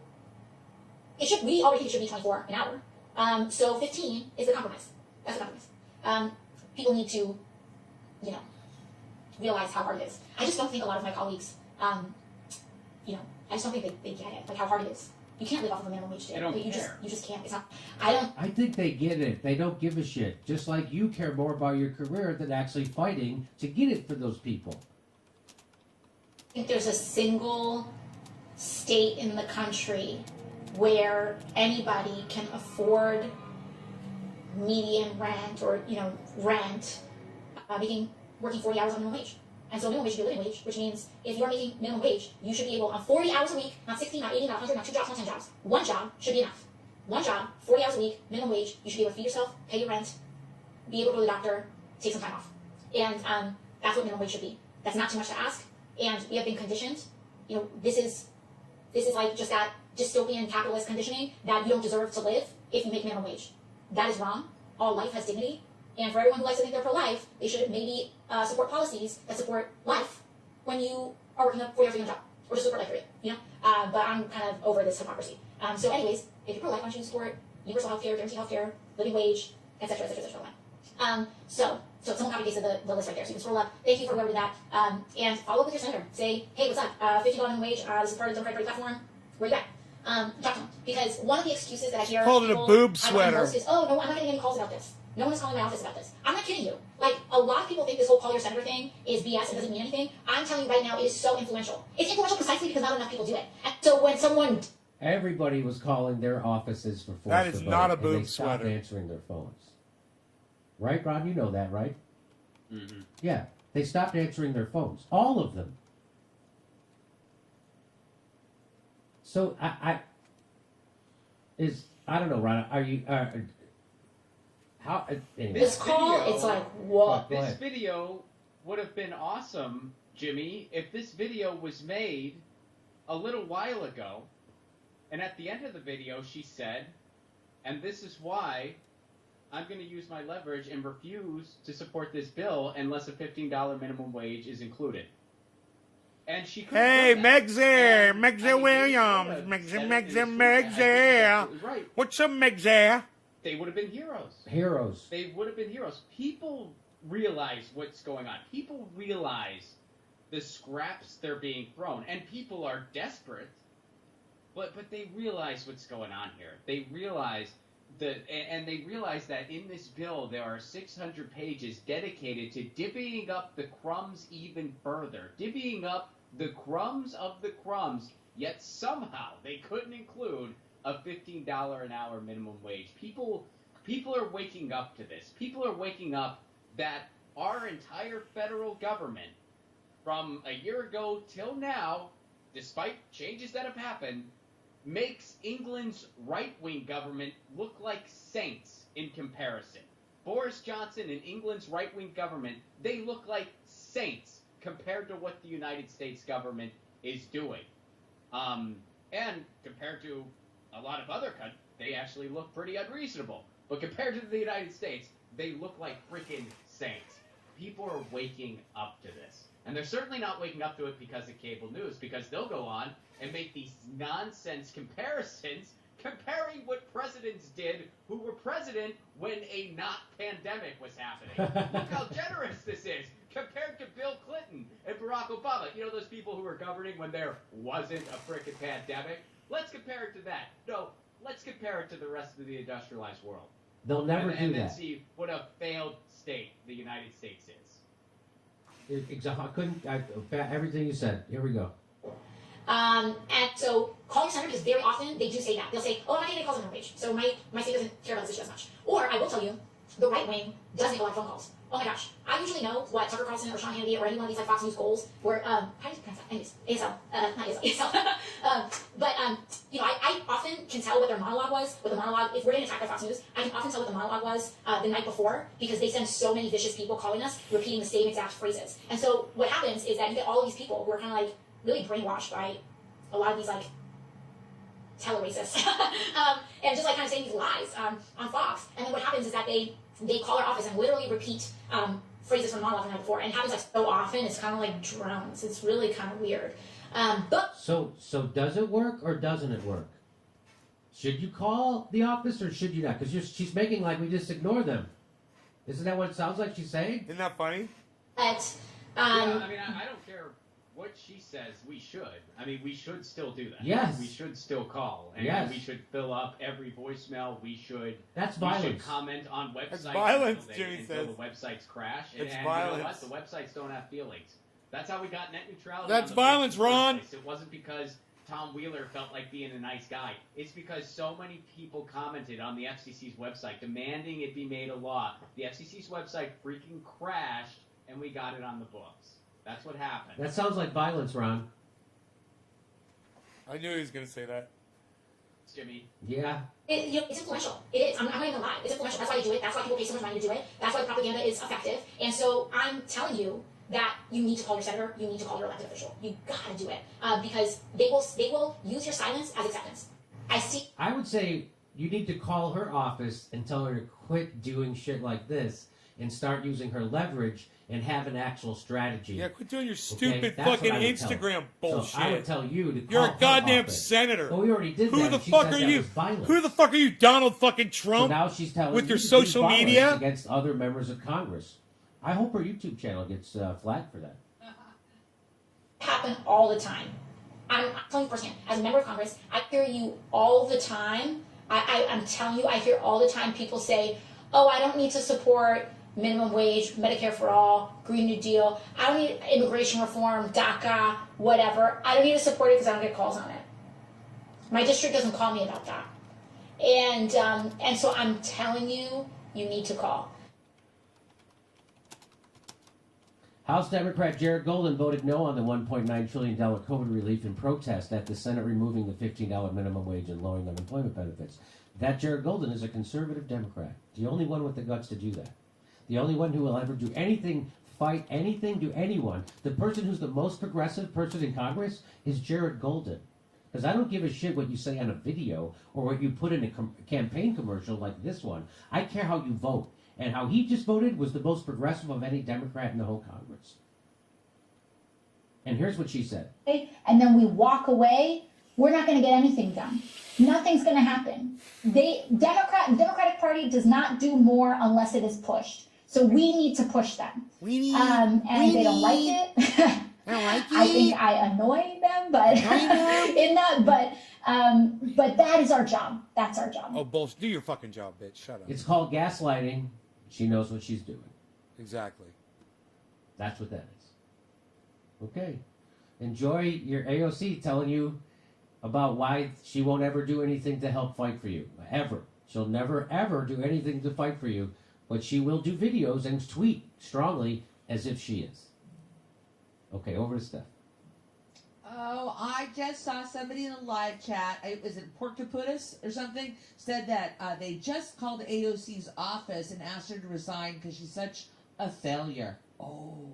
we already think it should be $24 an hour. So 15 is the compromise. That's the compromise. People need to, realize how hard it is. I just don't think a lot of my colleagues, I just don't think they get it, like how hard it is. You can't live off of a minimum wage today. They don't You care. just can't. It's not. I think they get it. They don't give a shit. Just like you care more about your career than actually fighting to get it for those people. think there's a single state in the country where anybody can afford median rent or rent working 40 hours on minimum wage. And so minimum wage should be a living wage, which means if you're making minimum wage, you should be able on 40 hours a week, not 60, not 80, not 100, not 2 jobs, not 10 jobs. One job should be enough. One job, 40 hours a week, minimum wage, you should be able to feed yourself, pay your rent, be able to go to the doctor, take some time off. And that's what minimum wage should be. That's not too much to ask. And we have been conditioned. This is like just that dystopian capitalist conditioning that you don't deserve to live if you make minimum wage. That is wrong. All life has dignity. And for everyone who likes to think they're pro-life, they should maybe support policies that support life when you are working a 40-hour job. or just support like 3, you know? But I'm kind of over this hypocrisy. So anyways, if you're pro-life, why don't you support universal health care, guaranteed health care, living wage, etc., etc., etc. So someone copy pasted the list right there, so you can scroll up. Thank you for whoever did that. And follow up with your senator. Say, hey, what's up? $50 minimum wage. This is part of the Democratic Party platform. Where you at? Talk to them. Because one of the excuses that I hear Called it a people boob have sweater. most is, oh, no, I'm not getting any calls about this. No one is calling my office about this. I'm not kidding you. Like, a lot of people think this whole call your senator thing is BS and doesn't mean anything. I'm telling you right now, it is so influential. It's influential precisely because not enough people do it. And so when someone... Everybody was calling their offices for forced That is to vote, not a and boob they stopped sweater. answering their phones. Right, Ron? You know that, right? Mm-hmm. Yeah, they stopped answering their phones. All of them. So I don't know, Ron. Are you how? Anyway. This call, video- it's like, whoa. Go This ahead. video would have been awesome, Jimmy, if this video was made a little while ago, and at the end of the video she said, and this is why I'm going to use my leverage and refuse to support this bill unless a $15 minimum wage is included. And she could Hey, have done that. Megzer, And, Megzer I mean, Williams, maybe she could have Megzer, said it in Megzer, his tweet. I think he's Megzer. absolutely right. What's up, Megzer? They would have been heroes. Heroes. They would have been heroes. People realize what's going on. People realize the scraps they're being thrown, and people are desperate. But they realize what's going on here. They realize and they realize that in this bill there are 600 pages dedicated to divvying up the crumbs even further, divvying up the crumbs of the crumbs. Yet somehow they couldn't include a $15 an hour minimum wage. People are waking up to this. People are waking up that our entire federal government, from a year ago till now, despite changes that have happened, makes England's right-wing government look like saints in comparison. Boris Johnson and England's right-wing government, they look like saints compared to what the United States government is doing. And compared to a lot of other countries, they actually look pretty unreasonable. But compared to the United States, they look like freaking saints. People are waking up to this. And they're certainly not waking up to it because of cable news, because they'll go on and make these nonsense comparisons, comparing what presidents did who were president when a not pandemic was happening. Look how generous this is compared to Bill Clinton and Barack Obama. You know those people who were governing when there wasn't a frickin' pandemic? Let's compare it to that. No, let's compare it to the rest of the industrialized world. They'll never and do then that. see what a failed state the United States is. Everything you said. Here we go. And so call your senator because very often they do say that. They'll say, oh, I'm not getting any calls on minimum wage, so my state doesn't care about this issue as much. Or I will tell you, the right wing does make a lot of phone calls. Oh my gosh. I usually know what Tucker Carlson or Sean Hannity or any one of these like Fox News goals were, how do you pronounce that? Anyways, ASL. Not ASL. But you know, I often can tell what their monologue was, what the monologue, if we're getting attacked by Fox News, I can often tell what the monologue was the night before because they send so many vicious people calling us, repeating the same exact phrases. And so what happens is that you get all of these people who are kind of like really brainwashed by a lot of these like tele-racists and just like kind of saying these lies on Fox. And then what happens is that they call our office and literally repeat phrases from the monologue the night before. And it happens like so often, it's kind of like drones. It's really kind of weird. But So does it work or doesn't it work? Should you call the office or should you not? Because she's making like we just ignore them. Isn't that what it sounds like she's saying? Isn't that funny? but Yeah, I mean, I don't care what she says. We should. I mean, we should still do that. Yes. We should still call. And Yes. we should fill up every voicemail. We should. That's We should violence. comment on websites That's violence, until Jimmy until says. the websites crash. It's and violence. You know what? The websites don't have feelings. That's how we got net neutrality. That's on the violence, first Ron. place. It wasn't because Tom Wheeler felt like being a nice guy. It's because so many people commented on the FCC's website demanding it be made a law. The FCC's website freaking crashed, and we got it on the books. That's what happened. That sounds like violence, Ron. I knew he was going to say that. Jimmy. Yeah. it's influential. It is. I'm not even gonna lie. It's influential. That's why they do it. That's why people pay so much money to do it. That's why the propaganda is effective. And so I'm telling you that you need to call your senator. You need to call your elected official. You gotta do it because they will use your silence as acceptance. I I would say you need to call her office and tell her to quit doing shit like this. and start using her leverage and have an actual strategy. Yeah, quit doing your stupid That's what fucking I would tell her. Instagram bullshit. So I would tell you to You're call a her goddamn off it. senator. Well, we already did Who that. the and she fuck said are that you? was violent. Who the fuck are you, Donald fucking So Trump? now she's telling with you your to be social violent media? against other members of Congress. I hope her YouTube channel gets flagged for that. Happen all the time. I'm telling you firsthand, as a member of Congress, I hear you all the time. I'm telling you, I hear all the time people say, oh, I don't need to support minimum wage, Medicare for all, Green New Deal. I don't need immigration reform, DACA, whatever. I don't need to support it because I don't get calls on it. My district doesn't call me about that. And so I'm telling you, you need to call. House Democrat Jared Golden voted no on the $1.9 trillion COVID relief in protest at the Senate removing the $15 minimum wage and lowering unemployment benefits. That Jared Golden is a conservative Democrat, the only one with the guts to do that. The only one who will ever do anything, fight anything to anyone. The person who's the most progressive person in Congress is Jared Golden. Because I don't give a shit what you say on a video or what you put in a campaign commercial like this one. I care how you vote. And how he just voted was the most progressive of any Democrat in the whole Congress. And here's what she said. And then we walk away, we're not going to get anything done. Nothing's going to happen. Democratic Party does not do more unless it is pushed. So we need to push them. They don't like it. I don't like it. I think I annoy them, but but that is our job. That's our job. Oh, bullshit. Do your fucking job, bitch. Shut up. It's called gaslighting. She knows what she's doing. Exactly. That's what that is. Okay. Enjoy your AOC telling you about why she won't ever do anything to help fight for you. Ever. She'll never, ever do anything to fight for you, but she will do videos and tweet strongly as if she is. Okay, over to Steph. Oh, I just saw somebody in a live chat. Was it Porcupudus or something? Said that they just called AOC's office and asked her to resign because she's such a failure. Oh.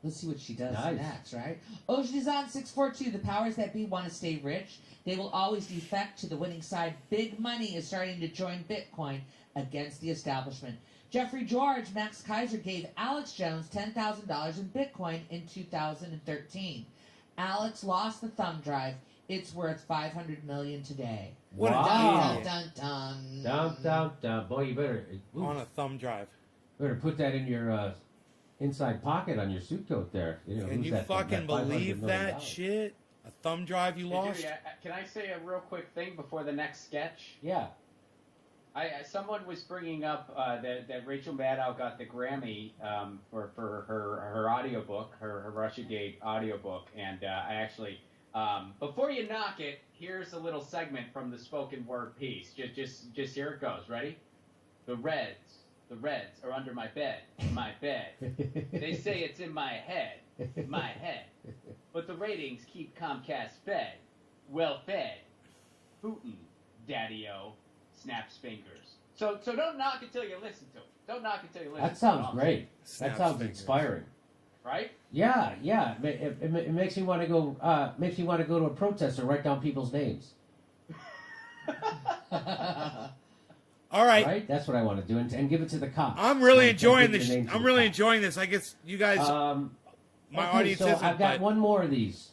Let's see what she does next, right? Ocean is on 642. The powers that be want to stay rich. They will always defect to the winning side. Big money is starting to join Bitcoin against the establishment. Jeffrey George, Max Kaiser gave Alex Jones $10,000 in Bitcoin in 2013. Alex lost the thumb drive. It's worth $500 million today. What Wow. a Dun, dun, dun. Dun, dun, dun. Boy, you better on a thumb drive. put that in your inside pocket on your suit coat there. You know, Can who's you that fucking $500 believe million? that shit? A thumb drive you Hey, lost? Jimmy, can I say a real quick thing before the next sketch? Yeah. Someone was bringing up that Rachel Maddow got the Grammy for her audiobook, her Russiagate audiobook, and I actually, before you knock it, here's a little segment from the spoken word piece. Just here it goes. Ready? The Reds are under my bed. They say it's in my head. But the ratings keep Comcast fed. Well fed. Putin, Daddy-O, snaps fingers. So don't knock it till you listen to it. Don't knock it till you listen That to sounds it. great. Snaps That sounds fingers. inspiring. Right? Yeah. It makes me want to go. Makes me want to go to a protest and write down people's names. All right. Right? That's what I want to do, and give it to the cops. I'm really And enjoying give the this. names to I'm the really cops. enjoying this. I guess you guys, my Okay, audience so isn't. I've got but one more of these.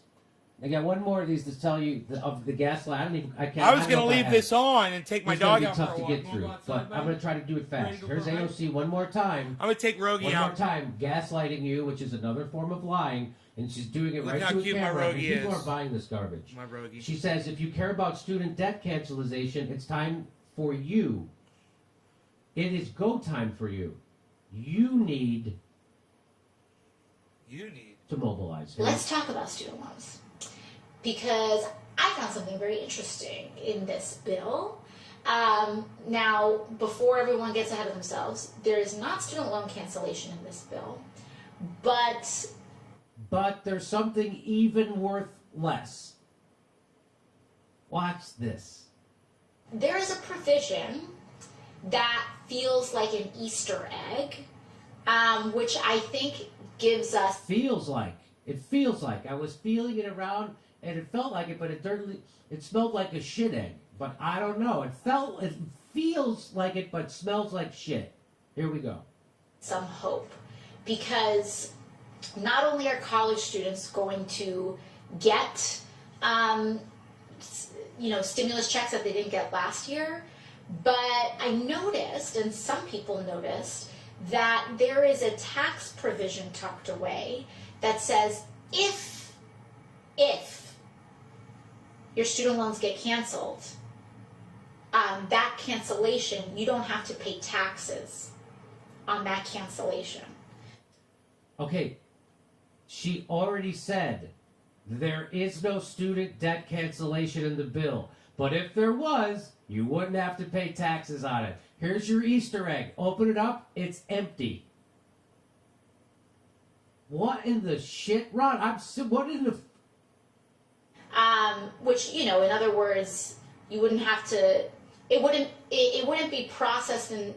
I got one more of these to tell you of the gaslight. I can't. I was don't going know to if I leave have- this on and take my It's gonna dog be out tough for a to walk. get Wanna through, go outside, but I'm buddy? going to try to do it Ready fast. to go Here's for a ride? AOC one more time. I'm going to take Rogie One more out. time, gaslighting you, which is another form of lying, and she's doing it Look right how to a cute my camera. And Rogie people is. are buying this garbage. My Rogie. She says, if you care about student debt cancellation, it's time for you. It is go time for you. You need to mobilize. Let's talk about student loans. Because I found something very interesting in this bill. Now, before everyone gets ahead of themselves, there is not student loan cancellation in this bill. But there's something even worth less. Watch this. There is a provision that feels like an Easter egg, which I think gives us Feels like. It feels like. I was feeling it around, and it felt like it, but it smelled like a shit egg. But I don't know. It feels like it, but smells like shit. Here we go. some hope, because not only are college students going to get stimulus checks that they didn't get last year, but I noticed, and some people noticed, that there is a tax provision tucked away that says if your student loans get canceled, that cancellation, you don't have to pay taxes on that cancellation. Okay, she already said there is no student debt cancellation in the bill. But if there was, you wouldn't have to pay taxes on it. Here's your Easter egg. Open it up. It's empty. What in the shit, Ron? What in the... Which, in other words, you wouldn't have to... It wouldn't be processed in,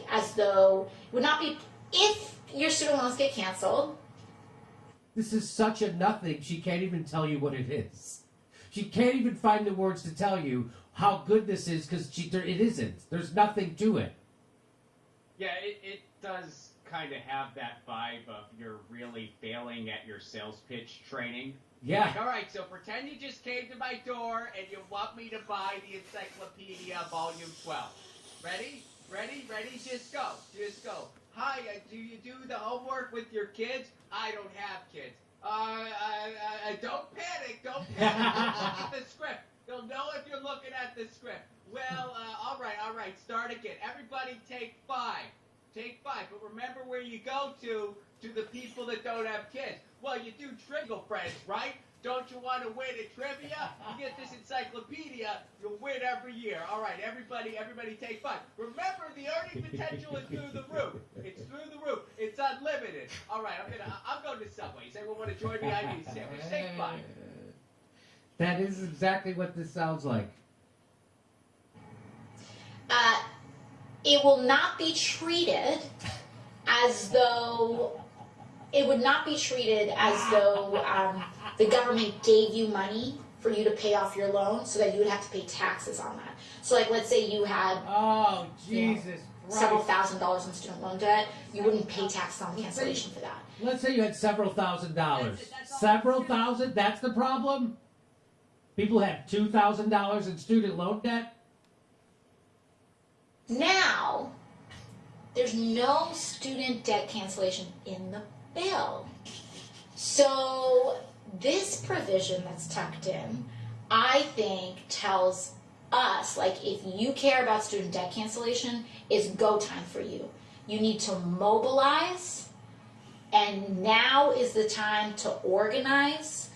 as though... It would not be... If your student loans get canceled... This is such a nothing, she can't even tell you what it is. She can't even find the words to tell you how good this is, because it isn't. There's nothing to it. Yeah, it does kind of have that vibe of you're really failing at your sales pitch training. Yeah. Like, all right, so pretend you just came to my door and you want me to buy the Encyclopedia Volume 12. Ready? Just go. Hi, do you do the homework with your kids? I don't have kids. Don't panic. Don't look at the script. They'll know if you're looking at the script. Well, all right, start again. Everybody take 5. But remember where you go to the people that don't have kids. Well, you do Trivia Friends, right? Don't you want to win at trivia? You get this encyclopedia, you'll win every year. All right, everybody take 5. Remember, the earning potential is through the roof. It's through the roof. It's unlimited. All right, I'm going to Subway. You say, well, want to join me? I need a sandwich. Take 5. That is exactly what this sounds like. It will not be treated as though... It would not be treated as though the government gave you money for you to pay off your loan, so that you would have to pay taxes on that. So, let's say you had several $1,000s in student loan debt, you wouldn't pay taxes on the cancellation for that. Let's say you had several $1,000s. Several thousand? That's the problem? People had $2,000 in student loan debt? Now, there's no student debt cancellation in the bill. So this provision that's tucked in, I think, tells us, if you care about student debt cancellation, it's go time for you. You need to mobilize, and now is the time to organize,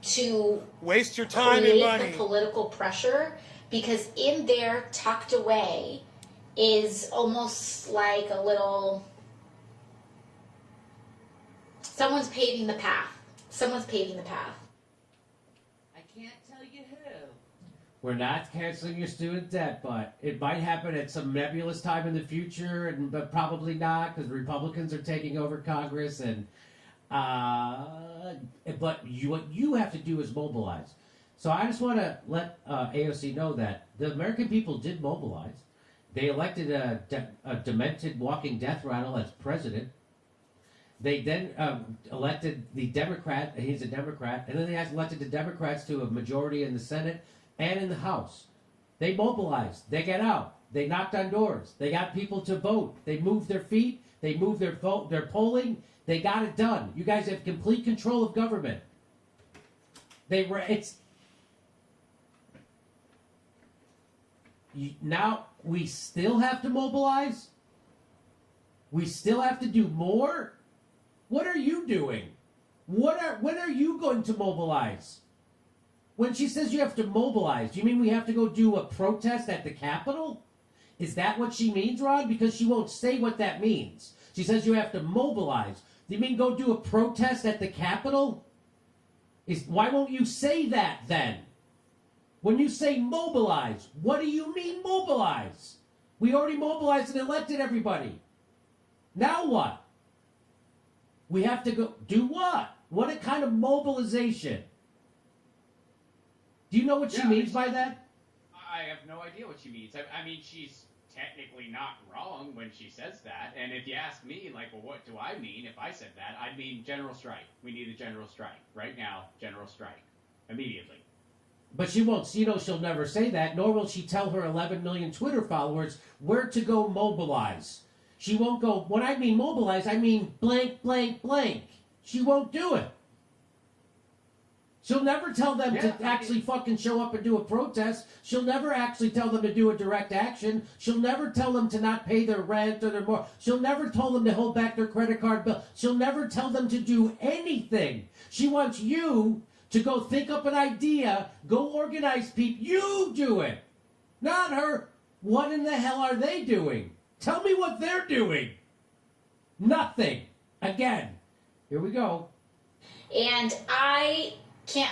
to Waste your time and create money. the political pressure, because in there, tucked away, is almost like a little... Someone's paving the path. I can't tell you who. We're not canceling your student debt, but it might happen at some nebulous time in the future, but probably not, because the Republicans are taking over Congress. And but what you have to do is mobilize. So I just want to let AOC know that the American people did mobilize. They elected a demented walking death rattle as president. They then elected the Democrat, he's a Democrat, and then they elected the Democrats to a majority in the Senate and in the House. They mobilized. They got out. They knocked on doors. They got people to vote. They moved their feet. They moved their polling. They got it done. You guys have complete control of government. Now we still have to mobilize? We still have to do more? What are you doing? When are you going to mobilize? When she says you have to mobilize, do you mean we have to go do a protest at the Capitol? Is that what she means, Rod? Because she won't say what that means. She says you have to mobilize. Do you mean go do a protest at the Capitol? Why won't you say that then? When you say mobilize, what do you mean mobilize? We already mobilized and elected everybody. Now what? We have to go do what? What kind of mobilization? Do you know what she means by that? I have no idea what she means. I mean, she's technically not wrong when she says that. And if you ask me, like, well, what do I mean if I said that? I'd mean general strike. We need a general strike. Right now, general strike. Immediately. But she won't, you know, she'll never say that, nor will she tell her 11 million Twitter followers where to go mobilize. She won't go, when I mean mobilize, I mean blank, blank, blank. She won't do it. She'll never tell them to actually fucking show up and do a protest. She'll never actually tell them to do a direct action. She'll never tell them to not pay their rent or their more. She'll never tell them to hold back their credit card bill. She'll never tell them to do anything. She wants you to go think up an idea, go organize people. You do it, not her. What in the hell are they doing? Tell me what they're doing. Nothing. Again, here we go. And I can't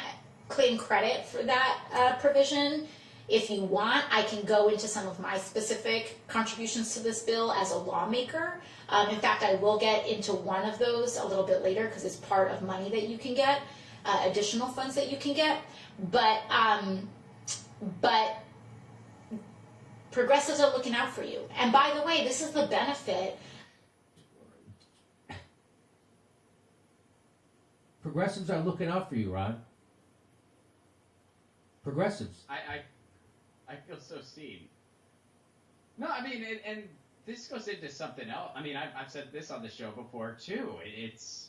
claim credit for that provision. If you want, I can go into some of my specific contributions to this bill as a lawmaker. In fact, I will get into one of those a little bit later because it's part of money that you can get. Additional funds that you can get, but progressives are looking out for you. And by the way, this is the benefit. Progressives are looking out for you, Ron. Progressives. I feel so seen. No, I mean, and this goes into something else. I mean, I've said this on the show before too. It's,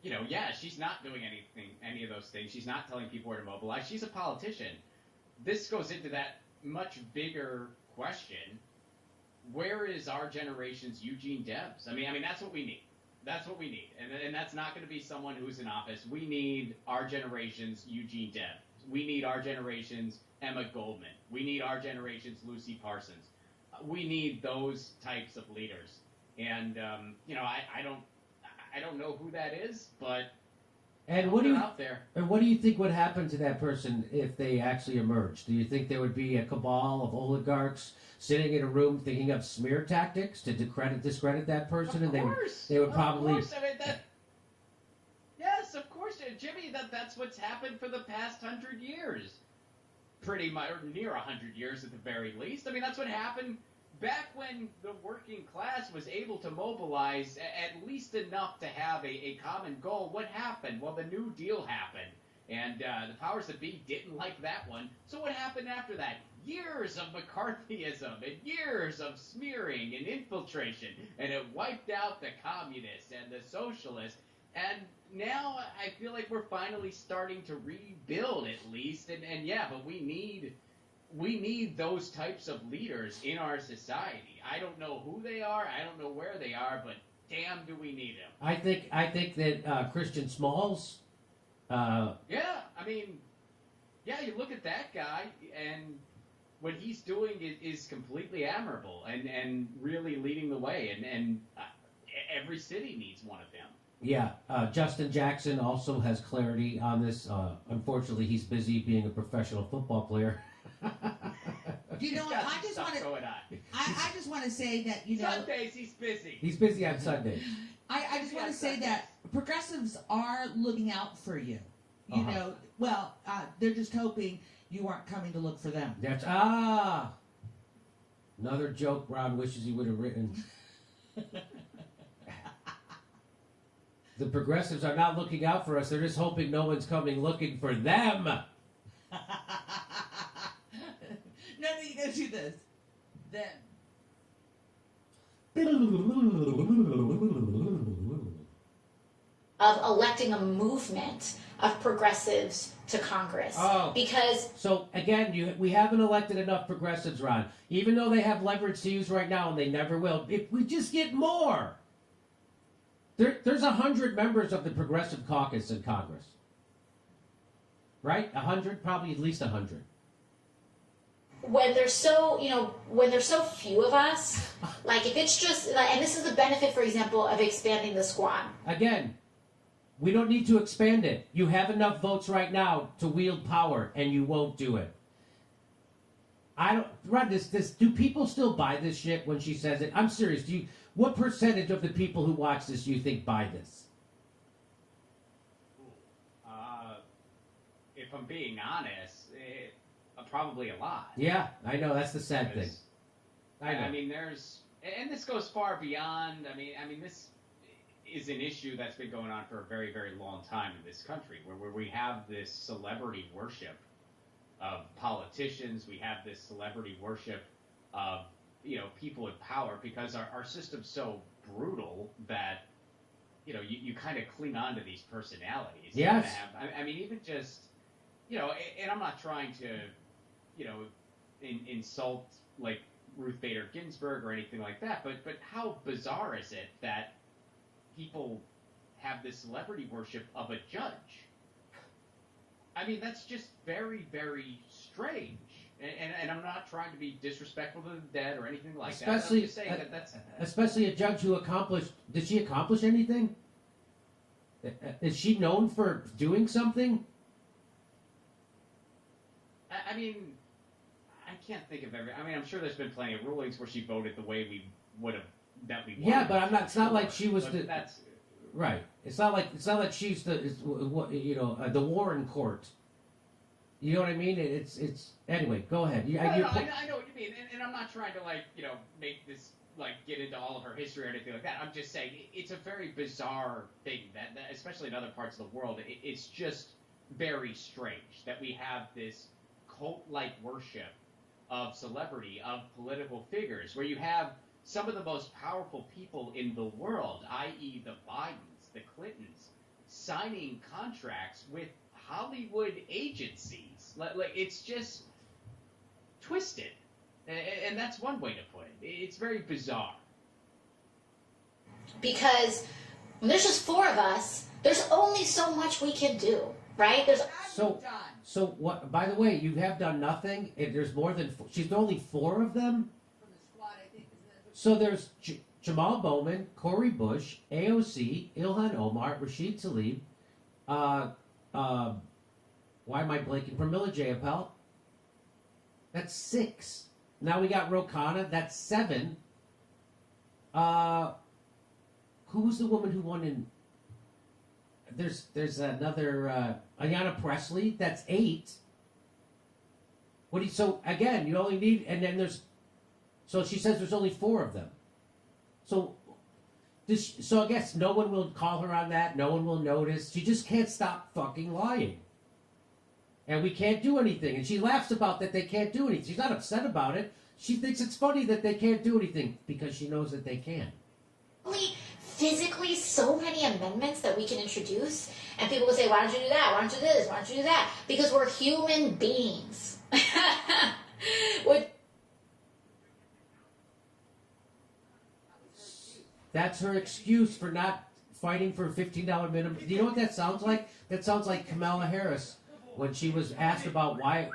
you know, yeah, she's not doing any of those things. She's not telling people where to mobilize. She's a politician. This goes into that much bigger question. Where is our generation's Eugene Debs? I mean, that's what we need. That's what we need. And that's not going to be someone who's in office. We need our generation's Eugene Debs. We need our generation's Emma Goldman. We need our generation's Lucy Parsons. We need those types of leaders. And, you know, I don't know who that is, but what they're out there. And what do you think would happen to that person if they actually emerged? Do you think there would be a cabal of oligarchs sitting in a room thinking of smear tactics to discredit that person? Of course. They would probably. Of course. I mean, yes, of course, Jimmy. That's what's happened for the past 100 years, pretty much, or near 100 years at the very least. I mean, that's what happened. Back when the working class was able to mobilize at least enough to have a common goal, what happened? Well, the New Deal happened, and the powers that be didn't like that one. So what happened after that? Years of McCarthyism and years of smearing and infiltration, and it wiped out the communists and the socialists. And now I feel like we're finally starting to rebuild, at least. And yeah, but we need those types of leaders in our society. I don't know who they are. I don't know where they are, but damn, do we need them. I think that Christian Smalls. Yeah, I mean, yeah, you look at that guy, and what he's doing is completely admirable and really leading the way. And every city needs one of them. Yeah, Justin Jackson also has clarity on this. Unfortunately, he's busy being a professional football player. You know what? I just want to say that, you know, Sundays he's busy. He's busy on Sundays. I just want to say that progressives are looking out for you. You know, well, they're just hoping you aren't coming to look for them. That's another joke Ron wishes he would have written. The progressives are not looking out for us. They're just hoping no one's coming looking for them. No, you gotta do this. Then. Of electing a movement of progressives to Congress. Because so again, we haven't elected enough progressives, Ron. Even though they have leverage to use right now, and they never will. If we just get more, there's 100 members of the Progressive Caucus in Congress, right? 100, probably at least 100. when there's so few of us, like if it's just, and this is the benefit, for example, of expanding the squad. Again, we don't need to expand it. You have enough votes right now to wield power, and you won't do it. Ron, do people still buy this shit when she says it? I'm serious. What percentage of the people who watch this do you think buy this? If I'm being honest, probably a lot. Yeah, I know. That's the sad thing. I mean, and this goes far beyond. I mean, this is an issue that's been going on for a very, very long time in this country, where we have this celebrity worship of politicians. We have this celebrity worship of, people in power, because our system's so brutal that, you kind of cling on to these personalities. Yes. I mean, even just, and I'm not trying to, insult, like, Ruth Bader Ginsburg or anything like that, but how bizarre is it that people have this celebrity worship of a judge? I mean, that's just very, very strange. And I'm not trying to be disrespectful to the dead or anything like that. I'm just saying that's especially a judge who did she accomplish anything? Is she known for doing something? I mean, I can't think of I'm sure there's been plenty of rulings where she voted the way we would have, that we Yeah, wanted. but I'm not. It's not like she was That's right. It's not like she's the Warren Court. You know what I mean? It's anyway. Go ahead. I know what you mean, and I'm not trying to make this get into all of her history or anything like that. I'm just saying it's a very bizarre thing that especially in other parts of the world, it's just very strange that we have this cult-like worship of celebrity, of political figures, where you have some of the most powerful people in the world, i.e. the Bidens, the Clintons, signing contracts with Hollywood agencies. It's just twisted. And that's one way to put it. It's very bizarre. Because when there's just 4 of us, there's only so much we can do, right? So what? By the way, you have done nothing. There's more than she's only 4 of them. From the squad, I think. So there's Jamal Bowman, Cori Bush, AOC, Ilhan Omar, Rashid Tlaib. Why am I blanking? Pramila Jayapal. That's 6. Now we got Ro Khanna. That's 7. Who was the woman who won in? There's another Ayanna Pressley. That's 8. So again, you only need, and then there's. So she says there's only 4 of them. So I guess no one will call her on that. No one will notice. She just can't stop fucking lying. And we can't do anything. And she laughs about that they can't do anything. She's not upset about it. She thinks it's funny that they can't do anything because she knows that they can. Physically so many amendments that we can introduce, and people will say, why don't you do that? Why don't you do this? Why don't you do that? Because we're human beings. That's her excuse for not fighting for a $15 minimum. Do you know what that sounds like? That sounds like Kamala Harris when she was asked about why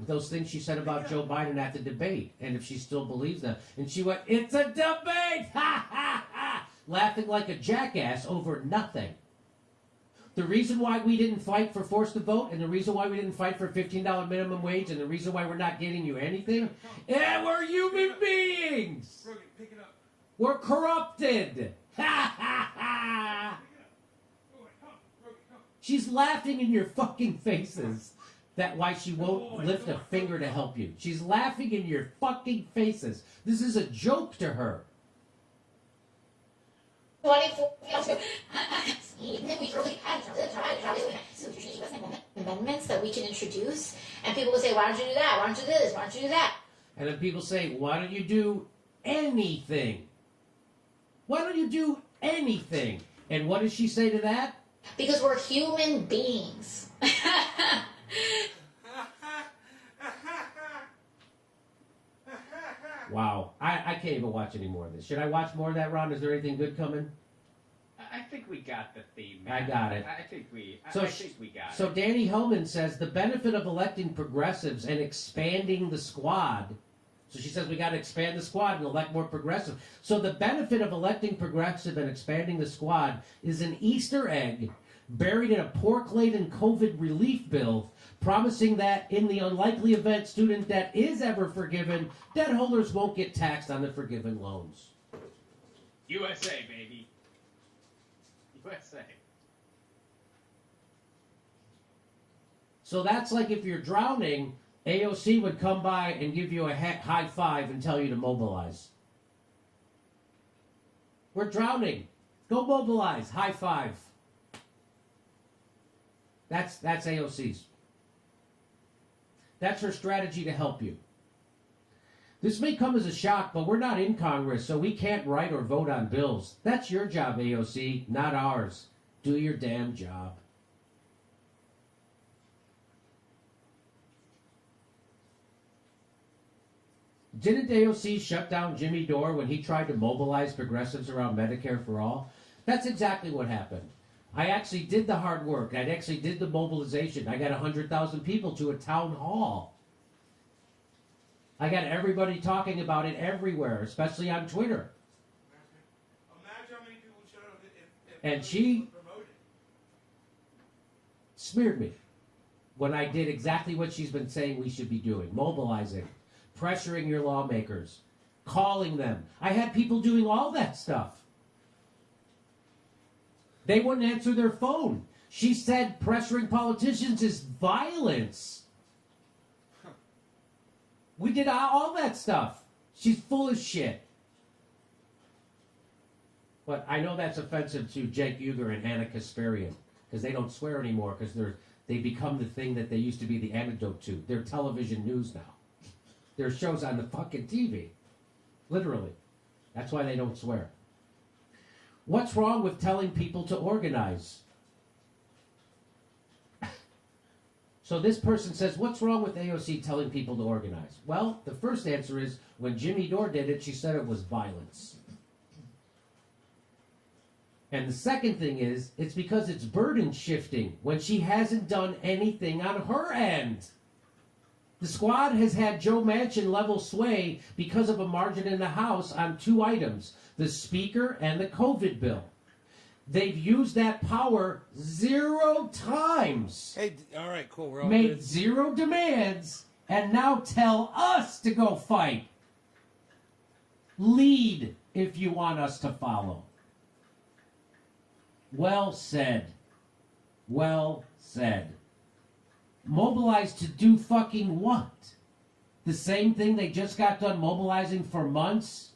those things she said about Joe Biden at the debate, and if she still believes them. And she went, "It's a debate!" Ha ha ha! Laughing like a jackass over nothing. The reason why we didn't fight for forced to vote, and the reason why we didn't fight for $15 minimum wage, and the reason why we're not getting you anything, we're human beings! We're corrupted! Ha ha ha! She's laughing in your fucking faces. That's why she won't lift a finger to help you. She's laughing in your fucking faces. This is a joke to her. 24 amendments that we can introduce, and people will say, why don't you do that? Why don't you do this? Why don't you do that? And then people say, why don't you do anything? Why don't you do anything? And what does she say to that? Because we're human beings. Wow. I can't even watch any more of this. Should I watch more of that, Ron? Is there anything good coming? I think we got the theme. I got it. I think we got it. So Danny Hellman says the benefit of electing progressives and expanding the squad. So she says we got to expand the squad and elect more progressive. So the benefit of electing progressive and expanding the squad is an Easter egg buried in a pork-laden COVID relief bill, promising that in the unlikely event student debt is ever forgiven, debt holders won't get taxed on the forgiven loans. USA, baby. USA. So that's like if you're drowning AOC would come by and give you a high five and tell you to mobilize. We're drowning. Go mobilize. High five. That's AOC's. That's her strategy to help you. This may come as a shock, but we're not in Congress, so we can't write or vote on bills. That's your job, AOC, not ours. Do your damn job. Didn't AOC shut down Jimmy Dore when he tried to mobilize progressives around Medicare for All? That's exactly what happened. I actually did the hard work. I actually did the mobilization. I got 100,000 people to a town hall. I got everybody talking about it everywhere, especially on Twitter. Imagine how many people showed up if And she promoted. smeared me when I did exactly what she's been saying we should be doing. Mobilizing, pressuring your lawmakers, calling them. I had people doing all that stuff. They wouldn't answer their phone. She said pressuring politicians is violence. We did all that stuff. She's full of shit. But I know that's offensive to Jake Uger and Anna Kasparian because they don't swear anymore because they become the thing that they used to be the antidote to. They're television news now. Their shows on the fucking TV. Literally. That's why they don't swear. What's wrong with telling people to organize? So this person says, what's wrong with AOC telling people to organize? Well, the first answer is, when Jimmy Dore did it, she said it was violence. And the second thing is, it's because it's burden shifting when she hasn't done anything on her end. The squad has had Joe Manchin level sway because of a margin in the House on 2 items, the Speaker and the COVID bill. They've used that power 0 times. Hey, all right, cool. We're all Made good. 0 demands, and now tell us to go fight. Lead if you want us to follow. Well said. Well said. Mobilize to do fucking what? The same thing they just got done mobilizing for months?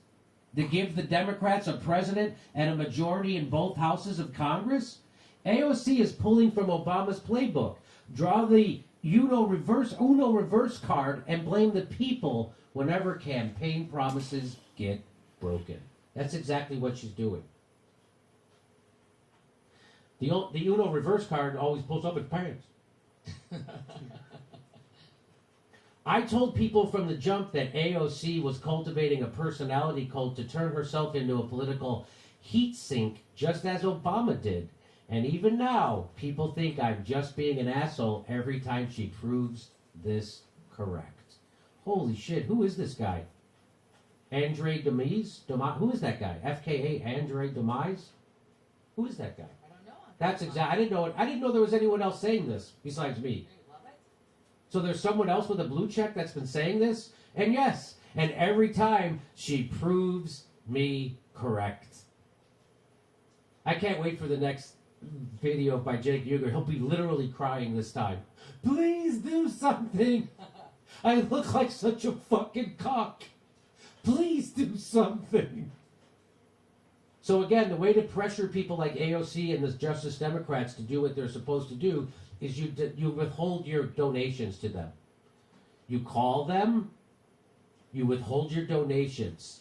To give the Democrats a president and a majority in both houses of Congress? AOC is pulling from Obama's playbook. Draw the Uno reverse card and blame the people whenever campaign promises get broken. That's exactly what she's doing. The Uno reverse card always pulls up its pants. I told people from the jump that AOC was cultivating a personality cult to turn herself into a political heat sink, just as Obama did. And even now, people think I'm just being an asshole every time she proves this correct. Holy shit, who is this guy? Andre Demise? Who is that guy? FKA Andre Demise? Who is that guy? I don't know. That's exact. I didn't know there was anyone else saying this besides me. So there's someone else with a blue check that's been saying this? And yes, and every time she proves me correct. I can't wait for the next video by Jake Uger. He'll be literally crying this time. Please do something. I look like such a fucking cock. Please do something. So again, the way to pressure people like AOC and the Justice Democrats to do what they're supposed to do is you withhold your donations to them. You call them, you withhold your donations,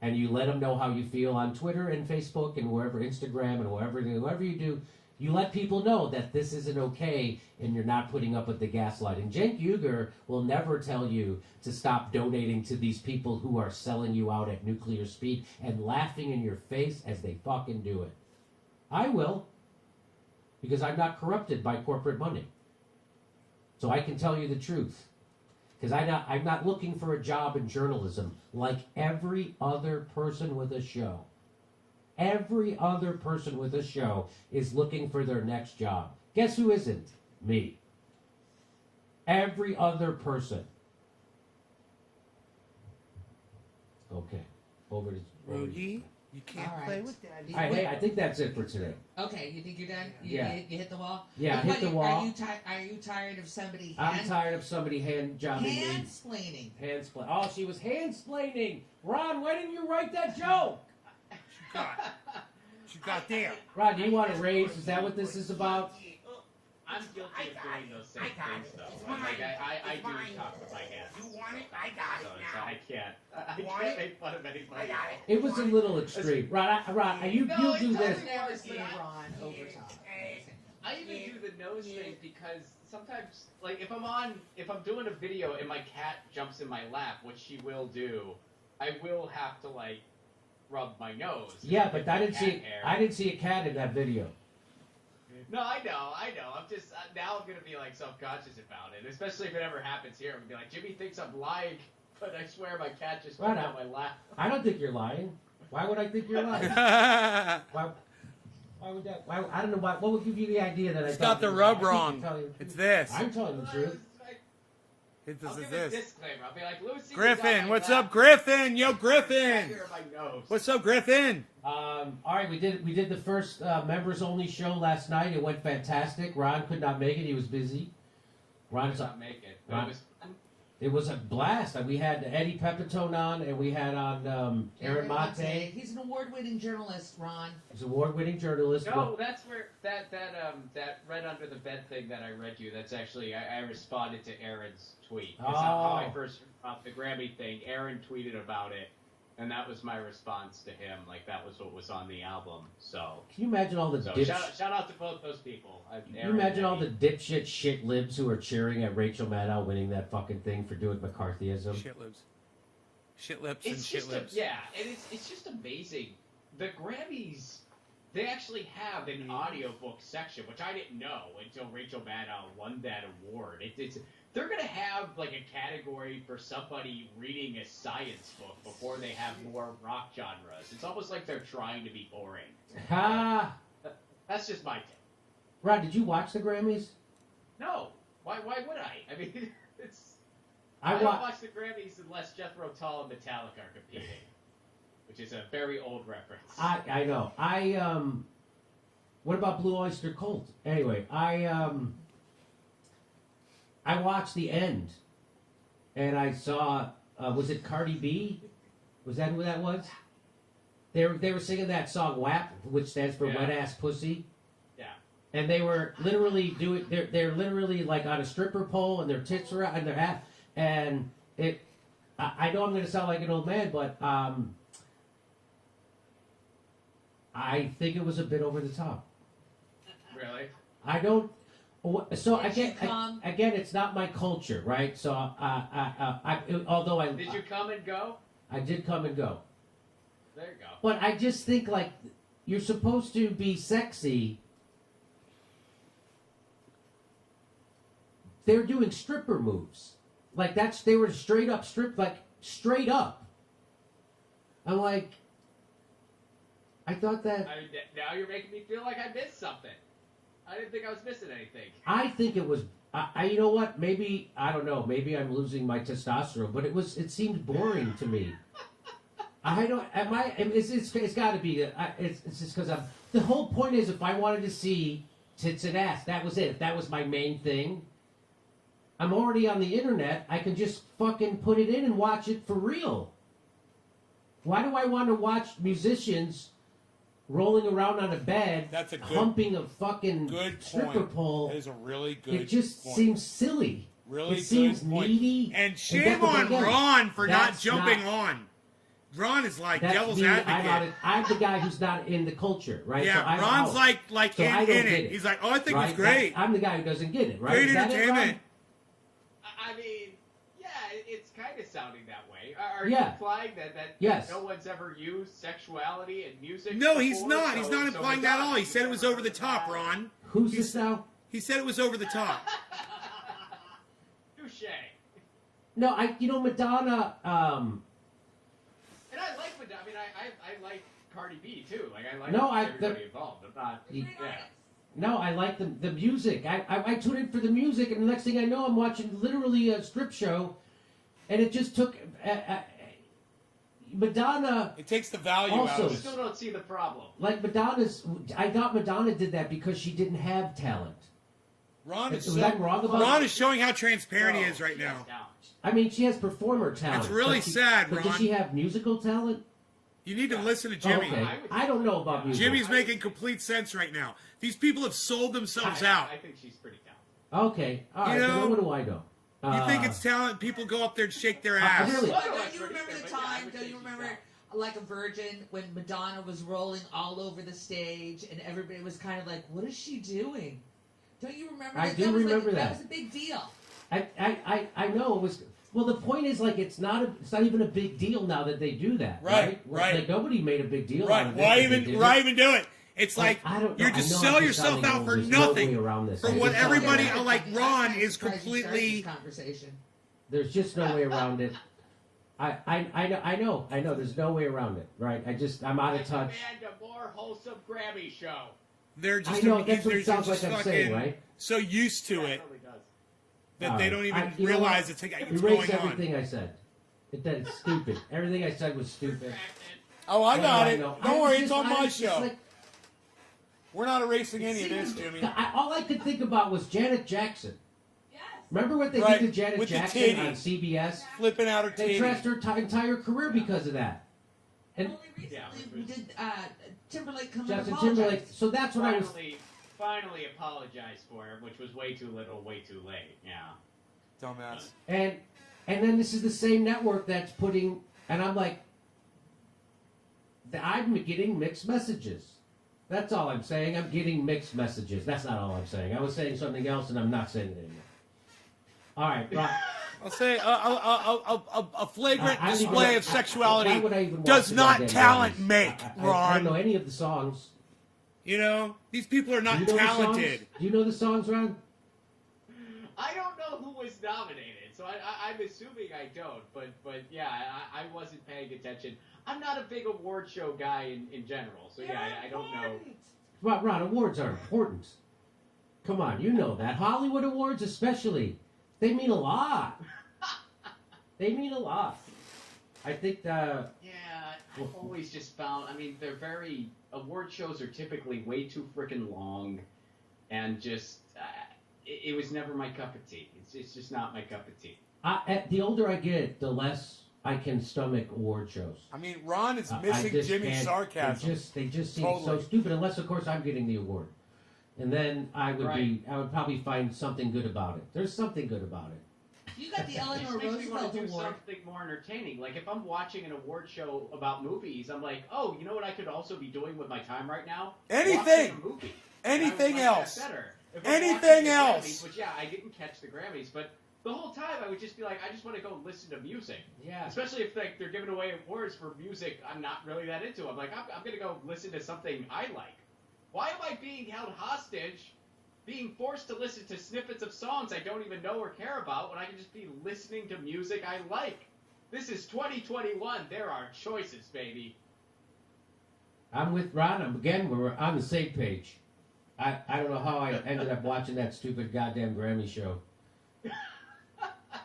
and you let them know how you feel on Twitter and Facebook and wherever, Instagram and wherever you do. You let people know that this isn't okay and you're not putting up with the gaslighting. Cenk Uygur will never tell you to stop donating to these people who are selling you out at nuclear speed and laughing in your face as they fucking do it. I will. Because I'm not corrupted by corporate money. So I can tell you the truth. Because I'm not looking for a job in journalism like every other person with a show. Every other person with a show is looking for their next job. Guess who isn't? Me. Every other person. Okay. Over to Rudy, You can't All play right. with daddy. All right, hey, I think that's it for today. Okay, you think you're done? Yeah. You hit the wall? Yeah, But hit what, the wall. Are you tired of somebody I'm tired of somebody hand-jobbing me. hand-splaining? Handsplain. Oh, she was handsplaining. Ron, why didn't you write that joke? She got there. Ron, do you want a raise? Is that what this is about? I'm guilty of doing those same things, though. Like, I do talk with my hands. You want it? I got it So now. I can't. I Want can't it? make fun of anybody. I got it. It was a little extreme. Ron, you No, do it this. doesn't. Never seen Ron over top. I even do the nose thing because sometimes, like, if I'm doing a video and my cat jumps in my lap, which she will do, I will have to like rub my nose. Yeah, but I didn't cat see. hair. I didn't see a cat in that video. No, I know. I'm just now I'm gonna be like self-conscious about it, especially if it ever happens here. I'm gonna be like, Jimmy thinks I'm lying, but I swear my cat just jumped on my lap. I don't think you're lying. Why would I think you're lying? Why would that? Why, I don't know why. What would give you the idea that I? It's thought got the you were- rub I think you're wrong. telling the truth. It's this. I'm telling the truth. I'll give a disclaimer. I'll be like, Lucy. was on Griffin, my what's lap. up, Griffin? Yo, Cat Griffin. hair in my nose. What's up, Griffin? All right, we did the first members only show last night. It went fantastic. Ron could not make it; he was busy. I did not make it. But Ron- it was fun. It was a blast. We had Eddie Pepitone on, and we had on Aaron Mate. He's an award-winning journalist, Ron. He's an award-winning journalist. No, that's where that read under the bed thing that I read you. That's actually I responded to Aaron's tweet. That's how I Oh. first heard about the Grammy thing. Aaron tweeted about it, and that was my response to him. Like that was what was on the album. So, Can you imagine all the shout out to both those people. Can you imagine all the dipshit shit libs who are cheering at Rachel Maddow winning that fucking thing for doing McCarthyism? Shit lips. Shit lips and It's shit just lips. yeah, and it's just amazing. The Grammys, they actually have an audiobook section, which I didn't know until Rachel Maddow won that award. They're gonna have like a category for somebody reading a science book before they have more rock genres. It's almost like they're trying to be boring. Ha! That's just my take. Ron, did you watch the Grammys? No, why would I? I mean, I don't wa- watch the Grammys unless Jethro Tull and Metallica are competing, which is a very old reference. I know. What about Blue Oyster Cult? Anyway, I watched the end, and I saw was it Cardi B? Was that who that was? They were singing that song WAP, which stands for Yeah. Wet Ass Pussy. Yeah. And they were literally doing. They're literally like on a stripper pole, and their tits are out, and their hat, and it. I know I'm going to sound like an old man, but I think it was a bit over the top. Really? I don't. So Did you come? again, it's not my culture, right? So although Did you come and go? I did come and go, There you go. but I just think like you're supposed to be sexy. They're doing stripper moves, like they were straight up straight up. I'm like, I thought that. Now you're making me feel like I missed something. I didn't think I was missing anything. I think it was. You know what? Maybe I don't know. Maybe I'm losing my testosterone, but it seemed boring to me. I don't. Am I? It's got to be. It's just because I'm. The whole point is, if I wanted to see tits and ass, that was it. If that was my main thing. I'm already on the internet. I can just fucking put it in and watch it for real. Why do I want to watch musicians rolling around on a bed, That's a good- humping a fucking Good stripper point. pole? That is a really good It just point. seems silly. Really it good seems point. needy. And shame that's what- on again, Ron for not that's jumping not- on. Ron is like That's devil's me. advocate. I'm the guy who's not in the culture, right? Yeah, So I'm Ron's out. like So I in don't it. get it. He's like, oh, I think Right? it's great. I'm the guy who doesn't get it, right? Great Is that it, Ron? entertainment. I mean, yeah, it's kind of sounding that way. Are Yeah. you implying that Yes. no one's ever used sexuality in music? No, he's before, not. so- He's not so implying that at all. He said it was over the Madonna- top, Ron. Who's this now? He said it was over the top. Touche. No, Madonna. And I like Madonna. I mean, I like Cardi B too. Like I like No, everybody involved. I'm not. Yeah. Yeah. No, I like the music. I tuned in for the music, and the next thing I know, I'm watching literally a strip show, and it just took. Madonna. It takes the value out Also- of I it. still don't see the problem. Like Madonna's, I thought Madonna did that because she didn't have talent. Ron is Was so, that wrong about Ron is showing how transparent he No, is right she has now. talent. I mean, she has performer talent. It's really but she- sad, But does Ron. she have musical talent? You need to Yeah. listen to Oh, Jimmy. okay. I don't know about music. Jimmy's making complete sense right now. These people have sold themselves out. I think she's pretty talented. Okay, all right. You know- then what do I know? You think it's talent? People go up there and shake their I ass. really- But Oh, don't that's you pretty remember good, the but yeah, I time? would Don't say you she's remember, talented. like a virgin, when Madonna was rolling all over the stage and everybody was kind of like, "What is she doing?" Don't you remember? I that? do That was remember like, that. That was a big deal. I know it was. Well, the point is, like, it's not even a big deal now that they do that. Right. Like, nobody made a big deal out Right? of it. Why that they even? did Why it. even do it? It's like I don't know. you're just I know sell I'm yourself sounding out old. for There's nothing. No way around this. For I what just don't everybody get it. like Ron I'm is surprised you started completely. this conversation. There's just no way around it. I know. There's no way around it. Right? I'm out of touch. Demand a more wholesome Grammy show. They're just. I know. That's what they're it sounds just like I'm fucking saying, right? so used to Yeah, it really does. that they All don't right. even You know realize what? it's going Erase on. everything I said. It's stupid. Everything I said was stupid. Oh, I got Yeah, it. know. Don't I worry, was it's just- on I my was just show. like- We're not erasing any of this, Jimmy. all I could think about was Janet Jackson. Yes. Remember what they Right, did to Janet with the Jackson titty. on CBS? Flipping out her They titty. trashed her entire career because of that. And Only recently Yeah, we which was- did Timberlake come and Justin apologize. Timberlake. So that's what I was. Finally apologized for it, which was way too little, way too late. Yeah. Dumbass. And then this is the same network that's putting. And I'm like, I'm getting mixed messages. That's all I'm saying. I'm getting mixed messages. That's not all I'm saying. I was saying something else, and I'm not saying it anymore. All right, Rob. I'll say a flagrant I don't even display know- of sexuality why would I even watch does the not goddamn talent Grammys? make, I Ron. don't know any of the songs. You know, these people are Do not you know the talented. songs? Do you know the songs, Ron? I don't know who was nominated, so I'm assuming I don't. But yeah, I wasn't paying attention. I'm not a big award show guy in general, so yeah, I don't know. Well, Ron, awards are important. Come on, you know that. Hollywood awards, especially, they mean a lot. They mean a lot. I think that. Yeah, I've always just found. I mean, they're very award shows are typically way too freaking long, and just it was never my cup of tea. It's just not my cup of tea. The older I get, the less I can stomach award shows. I mean, Ron is I missing just Jimmy's can't- sarcasm. They just seem Totally. so stupid. Unless, of course, I'm getting the award, and then I would probably find something good about it. There's something good about it. You got the It just Eleanor makes me want Roosevelt to do Award. something more entertaining. Like if I'm watching an award show about movies, I'm like, oh, you know what I could also be doing with my time right now? Anything. Watching a movie. Anything And I would like else. that better. If I'm Anything watching the else. Grammys, which yeah, I didn't catch the Grammys, but the whole time I would just be like, I just want to go listen to music. Yeah. Especially if like they're giving away awards for music I'm not really that into. I'm like, I'm gonna go listen to something I like. Why am I being held hostage? Being forced to listen to snippets of songs I don't even know or care about when I can just be listening to music I like. This is 2021. There are choices, baby. I'm with Ron. We're on the same page. I don't know how I ended up watching that stupid goddamn Grammy show.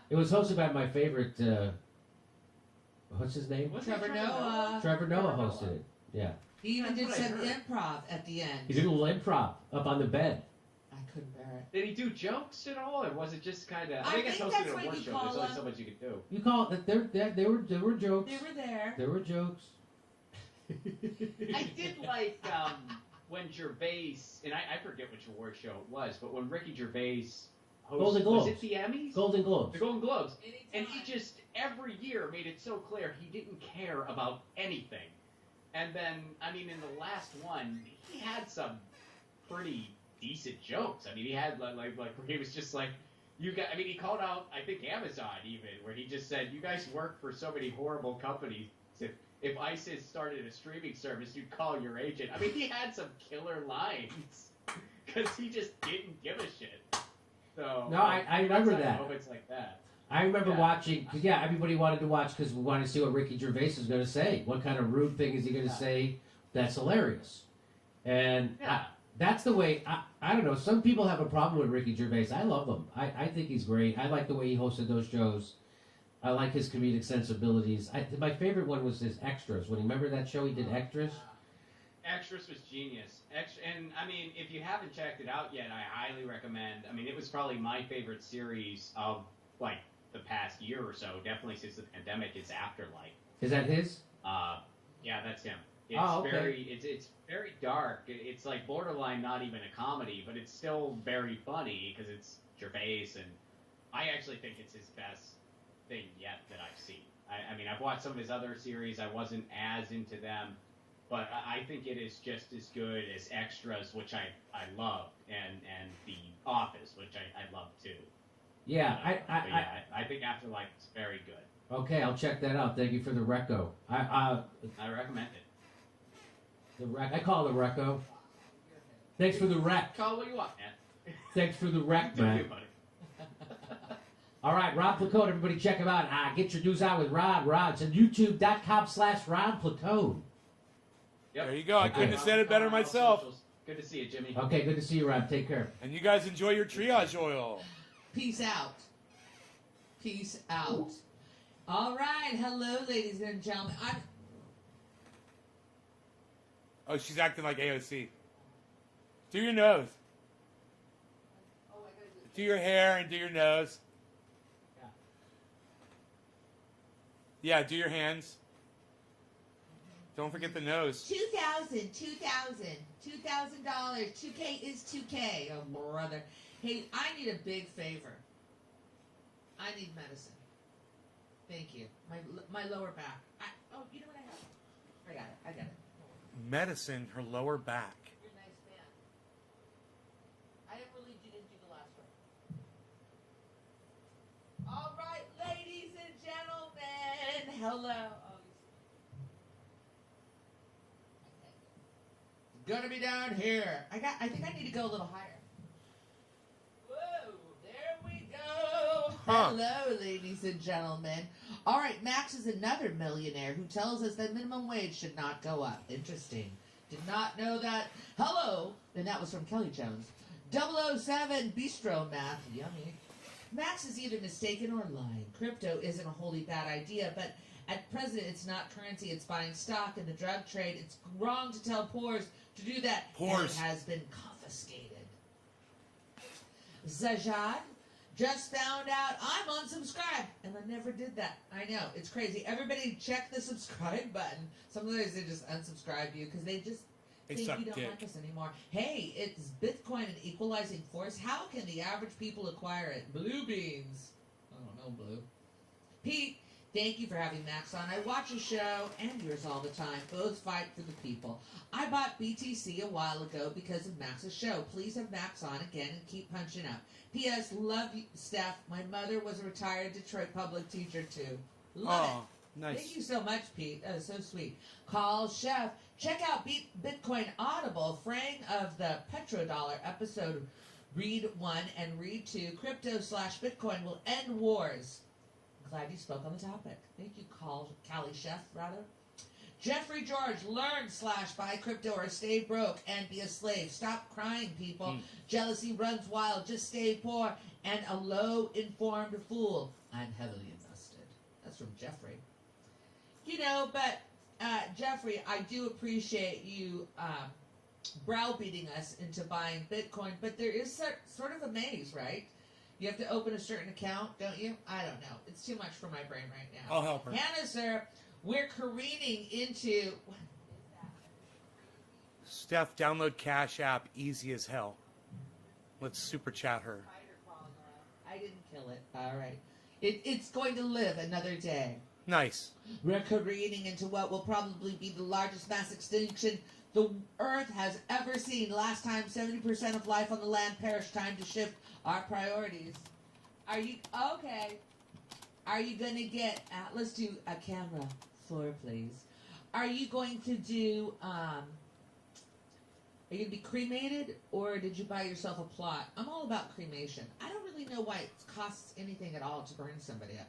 It was hosted by my favorite. What's his name? Was it Trevor Noah. Trevor Noah hosted it. Yeah. He even did That's what I some heard. improv at the end. He did a little improv up on the bed. I couldn't bear it. Did he do jokes at all, or was it just kind of? I I guess think hosting that's an what award you show. call There's only a- so much you can do. You call it? There were jokes. They were there. There were jokes. I did like when Gervais, and I forget which award show it was, but when Ricky Gervais hosted, Golden was Globes. it the Emmys? Golden Globes. The Golden Globes. And Anytime. he just, every year, made it so clear he didn't care about anything. And then, I mean, in the last one, he had some pretty decent jokes. I mean, he had, like where he was just like, you guys, I mean, he called out, I think, Amazon even, where he just said, you guys work for so many horrible companies. If ISIS started a streaming service, you'd call your agent. I mean, he had some killer lines. Because he just didn't give a shit. So, No, I remember outside of that. Moments like that. I remember Yeah. watching, because, yeah, everybody wanted to watch because we wanted to see what Ricky Gervais is going to say. What kind of rude thing is he going to Yeah. say that's hilarious? And Yeah. that's the way, I don't know, some people have a problem with Ricky Gervais. I love him. I think he's great. I like the way he hosted those shows. I like his comedic sensibilities. My favorite one was his extras. When you remember that show, he did extras. Extras was genius. And I mean, if you haven't checked it out yet, I highly recommend. I mean, it was probably my favorite series of like the past year or so. Definitely since the pandemic. It's Afterlife. Is that his? Yeah, that's him. It's okay. it's very dark. It's like borderline not even a comedy, but it's still very funny because it's Gervais, and I actually think it's his best thing yet that I've seen. I mean, I've watched some of his other series. I wasn't as into them, but I think it is just as good as Extras, which I loved, and The Office, which I love too. Yeah, I think Afterlife is very good. Okay, I'll check that out. Thank you for the reco. I recommend it. The rec. I call it the reco. Thanks for the rec. Call it what you want, man. Thanks for the rec, man. You, buddy. All right, Rob Placone. Everybody check him out. Get your news out with Rob. It's on youtube.com/Rob Placone. Yep. There you go. I couldn't have said it better myself. Good to see you, Jimmy. Okay, good to see you, Rob. Take care. And you guys enjoy your triage oil. Peace out. Peace out. All right. Hello, ladies and gentlemen. Oh, she's acting like AOC. Do your nose. Do your hair and do your nose. Yeah, do your hands. Don't forget the nose. $2,000, $2,000, $2K is $2K. Oh, brother. Hey, I need a big favor. I need medicine. Thank you. My lower back. You know what I have? I got it. Medicine, her lower back. You're a nice man. I didn't believe you didn't do the last one. All right, ladies and gentlemen. Hello. Gonna be down here. I think I need to go a little higher. Whoa, there we go. Huh. Hello, ladies and gentlemen. All right, Max is another millionaire who tells us that minimum wage should not go up. Interesting. Did not know that. Hello, and that was from Kelly Jones. 007 Bistro Math. Yummy. Max is either mistaken or lying. Crypto isn't a wholly bad idea, but at present it's not currency. It's buying stock in the drug trade. It's wrong to tell poors to do that. Poors. And it has been confiscated. Zajad just found out I'm unsubscribed, and I never did that. I know, it's crazy. Everybody check the subscribe button. Sometimes they just unsubscribe you because they just think you don't like us anymore. Hey, it's Bitcoin an equalizing force? How can the average people acquire it? Blue beans. I don't know, Blue. Pete, thank you for having Max on. I watch your show and yours all the time. Both fight for the people. I bought BTC a while ago because of Max's show. Please have Max on again and keep punching up. P.S. Love you, Steph. My mother was a retired Detroit public teacher, too. Love it. Nice. Thank you so much, Pete. That was so sweet. Call Chef. Check out Bitcoin Audible, fraying of the petrodollar episode. Read 1 and read 2. Crypto/Bitcoin will end wars. Glad you spoke on the topic. Thank you, Callie Chef, rather. Jeffrey George, learn/buy crypto or stay broke and be a slave. Stop crying, people. Jealousy runs wild. Just stay poor and a low-informed fool. I'm heavily invested. That's from Jeffrey. You know, but, Jeffrey, I do appreciate you browbeating us into buying Bitcoin, but there is sort of a maze, right? You have to open a certain account, don't you? I don't know. It's too much for my brain right now. I'll help her. Hannah, sir, we're careening into... What is that? Steph, download Cash App, easy as hell. Let's super chat her. I didn't kill it. All right. It's going to live another day. Nice. We're careening into what will probably be the largest mass extinction the Earth has ever seen. Last time, 70% of life on the land perished. Time to shift our priorities. Are you... Okay. Are you going to get... let's do a camera. Floor, please. Are you going to do... Are you going to be cremated, or did you buy yourself a plot? I'm all about cremation. I don't really know why it costs anything at all to burn somebody up.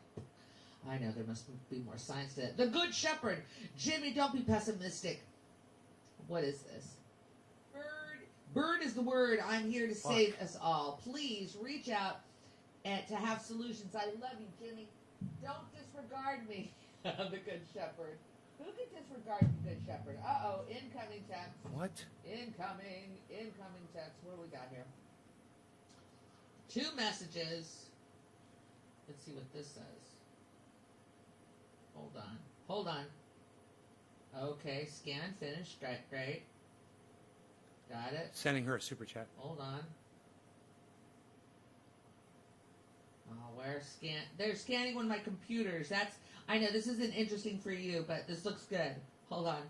I know, there must be more science to it. The Good Shepherd. Jimmy, don't be pessimistic. What is this? Bird. Bird is the word. I'm here to save us all. Please reach out and to have solutions. I love you, Jimmy. Don't disregard me. I'm the Good Shepherd. Who could disregard the Good Shepherd? Uh-oh, incoming text. What? Incoming text. What do we got here? 2 messages. Let's see what this says. Hold on. Okay, scan finished. Great. Got it. Sending her a super chat. Hold on. Oh, they're scanning one of my computers. I know this isn't interesting for you, but this looks good. Hold on.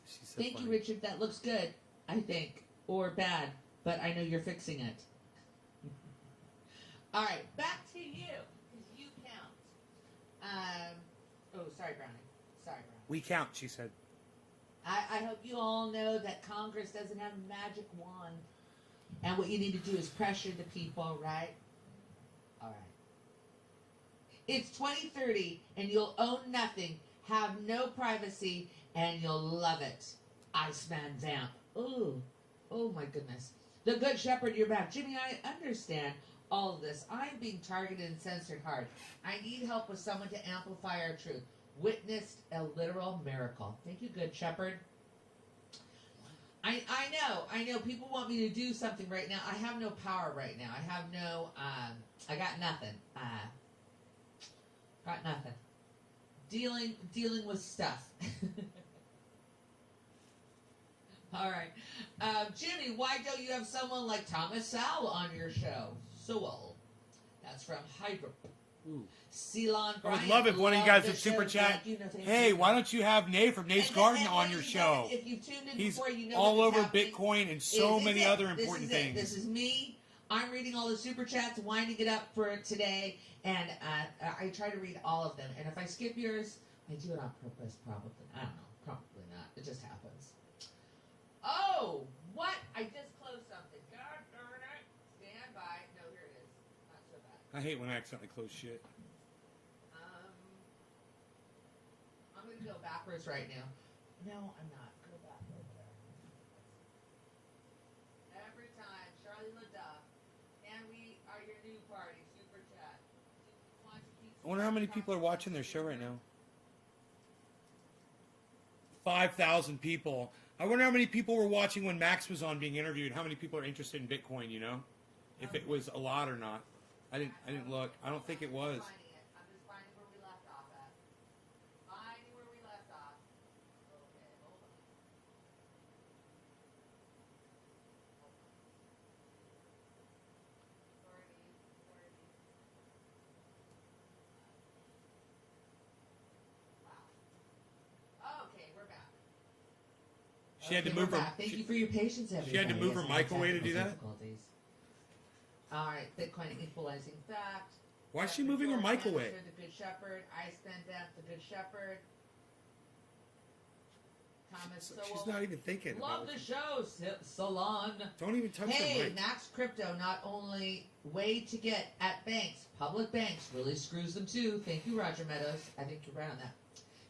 She's so Thank funny. you, Richard. That looks good, I think. Or bad, but I know you're fixing it. All right, back to you, because you count. Sorry, Brownie. We count, she said. I hope you all know that Congress doesn't have a magic wand. And what you need to do is pressure the people, right? All right. It's 2030, and you'll own nothing, have no privacy, and you'll love it. Iceman Vamp. Ooh. Oh, my goodness. The Good Shepherd, you're back. Jimmy, I understand all of this. I'm being targeted and censored hard. I need help with someone to amplify our truth. Witnessed a literal miracle. Thank you, Good Shepherd. I know. People want me to do something right now. I have no power right now. I got nothing. Got nothing. Dealing with stuff. All right. Jimmy, why don't you have someone like Thomas Sowell on your show? Sowell. That's from Hydro. Ooh. Ceylon I Bryant. would love if one of you guys the would super show. chat. Thank you. No, thank Hey, you. why don't you have Nate from Nate's Garden on your show? If you've tuned in He's before, you know all what's over happening. Bitcoin and so This many is other it. This important is it. things. This is me. I'm reading all the super chats, winding it up for today, and I try to read all of them. And if I skip yours, I do it on purpose, probably. I don't know. Probably not. It just happens. Oh, what? I just closed something. God darn it. Stand by. No, here it is. Not so bad. I hate when I accidentally close shit. I'm going to go backwards right now. No, I'm not. Go back over there. Every time, Charlie LaDuff, and we are your new party, super chat. I wonder how many people are watching their show right now. 5,000 people. I wonder how many people were watching when Max was on being interviewed. How many people are interested in Bitcoin, you know? If it was a lot or not. I didn't look. I don't think it was. I'm just finding where we left off at. Finding where we left off. Okay, hold on. Wow. Okay, we're back. She had to Okay, move we're her. back. Thank you for your patience, everybody. She had to move her Yes, mic I had away to do technical that? difficulties. All right, Bitcoin equalizing fact. Why is she moving her mic away? The Good Shepherd. I spent that. The Good Shepherd. Thomas She's Sowell. not even thinking Love about the it. show, Salon. Don't even touch Hey, her mic. Max Crypto, not only way to get at banks, public banks really screws them too. Thank you, Roger Meadows. I think you're right on that.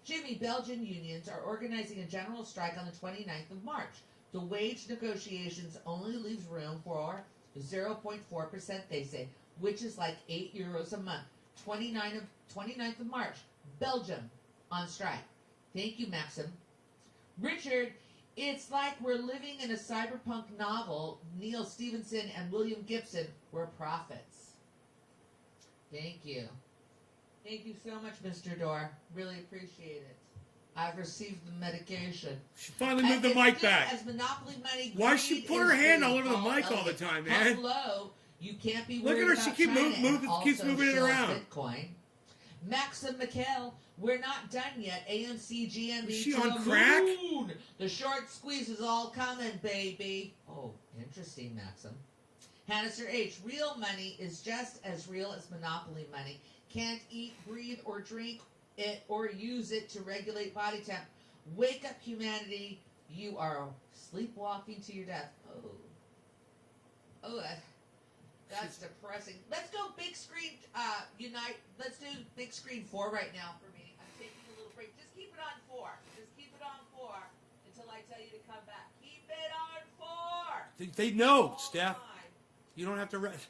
Jimmy, Belgian unions are organizing a general strike on the 29th of March. The wage negotiations only leaves room for 0.4%, they say, which is like €8 a month. 29th of March, Belgium on strike. Thank you, Maxim. Richard, it's like we're living in a cyberpunk novel. Neil Stevenson and William Gibson were prophets. Thank you. Thank you so much, Mr. Dorr. Really appreciate it. I've received the medication. She finally moved the mic back. As monopoly money, Why does she greed put her is hand the all over the default mic all the element. time, man? Hello, you can't be Look at worried her, about she keeps China keeps and moving it also around. Bitcoin. Maxim McHale, we're not done yet. AMC, GMB, Is she to on the crack? moon. The short squeeze is all coming, baby. Oh, interesting, Maxim. Hannister H, real money is just as real as monopoly money. Can't eat, breathe, or drink it or use it to regulate body temp. Wake up, humanity. You are sleepwalking to your death. Oh, that's depressing. Let's go big screen, unite. Let's do big screen 4 right now for me. I'm taking a little break. Just keep it on 4. Just keep it on 4 until I tell you to come back. Keep it on 4. They know, Oh, Steph. my. You don't have to rest.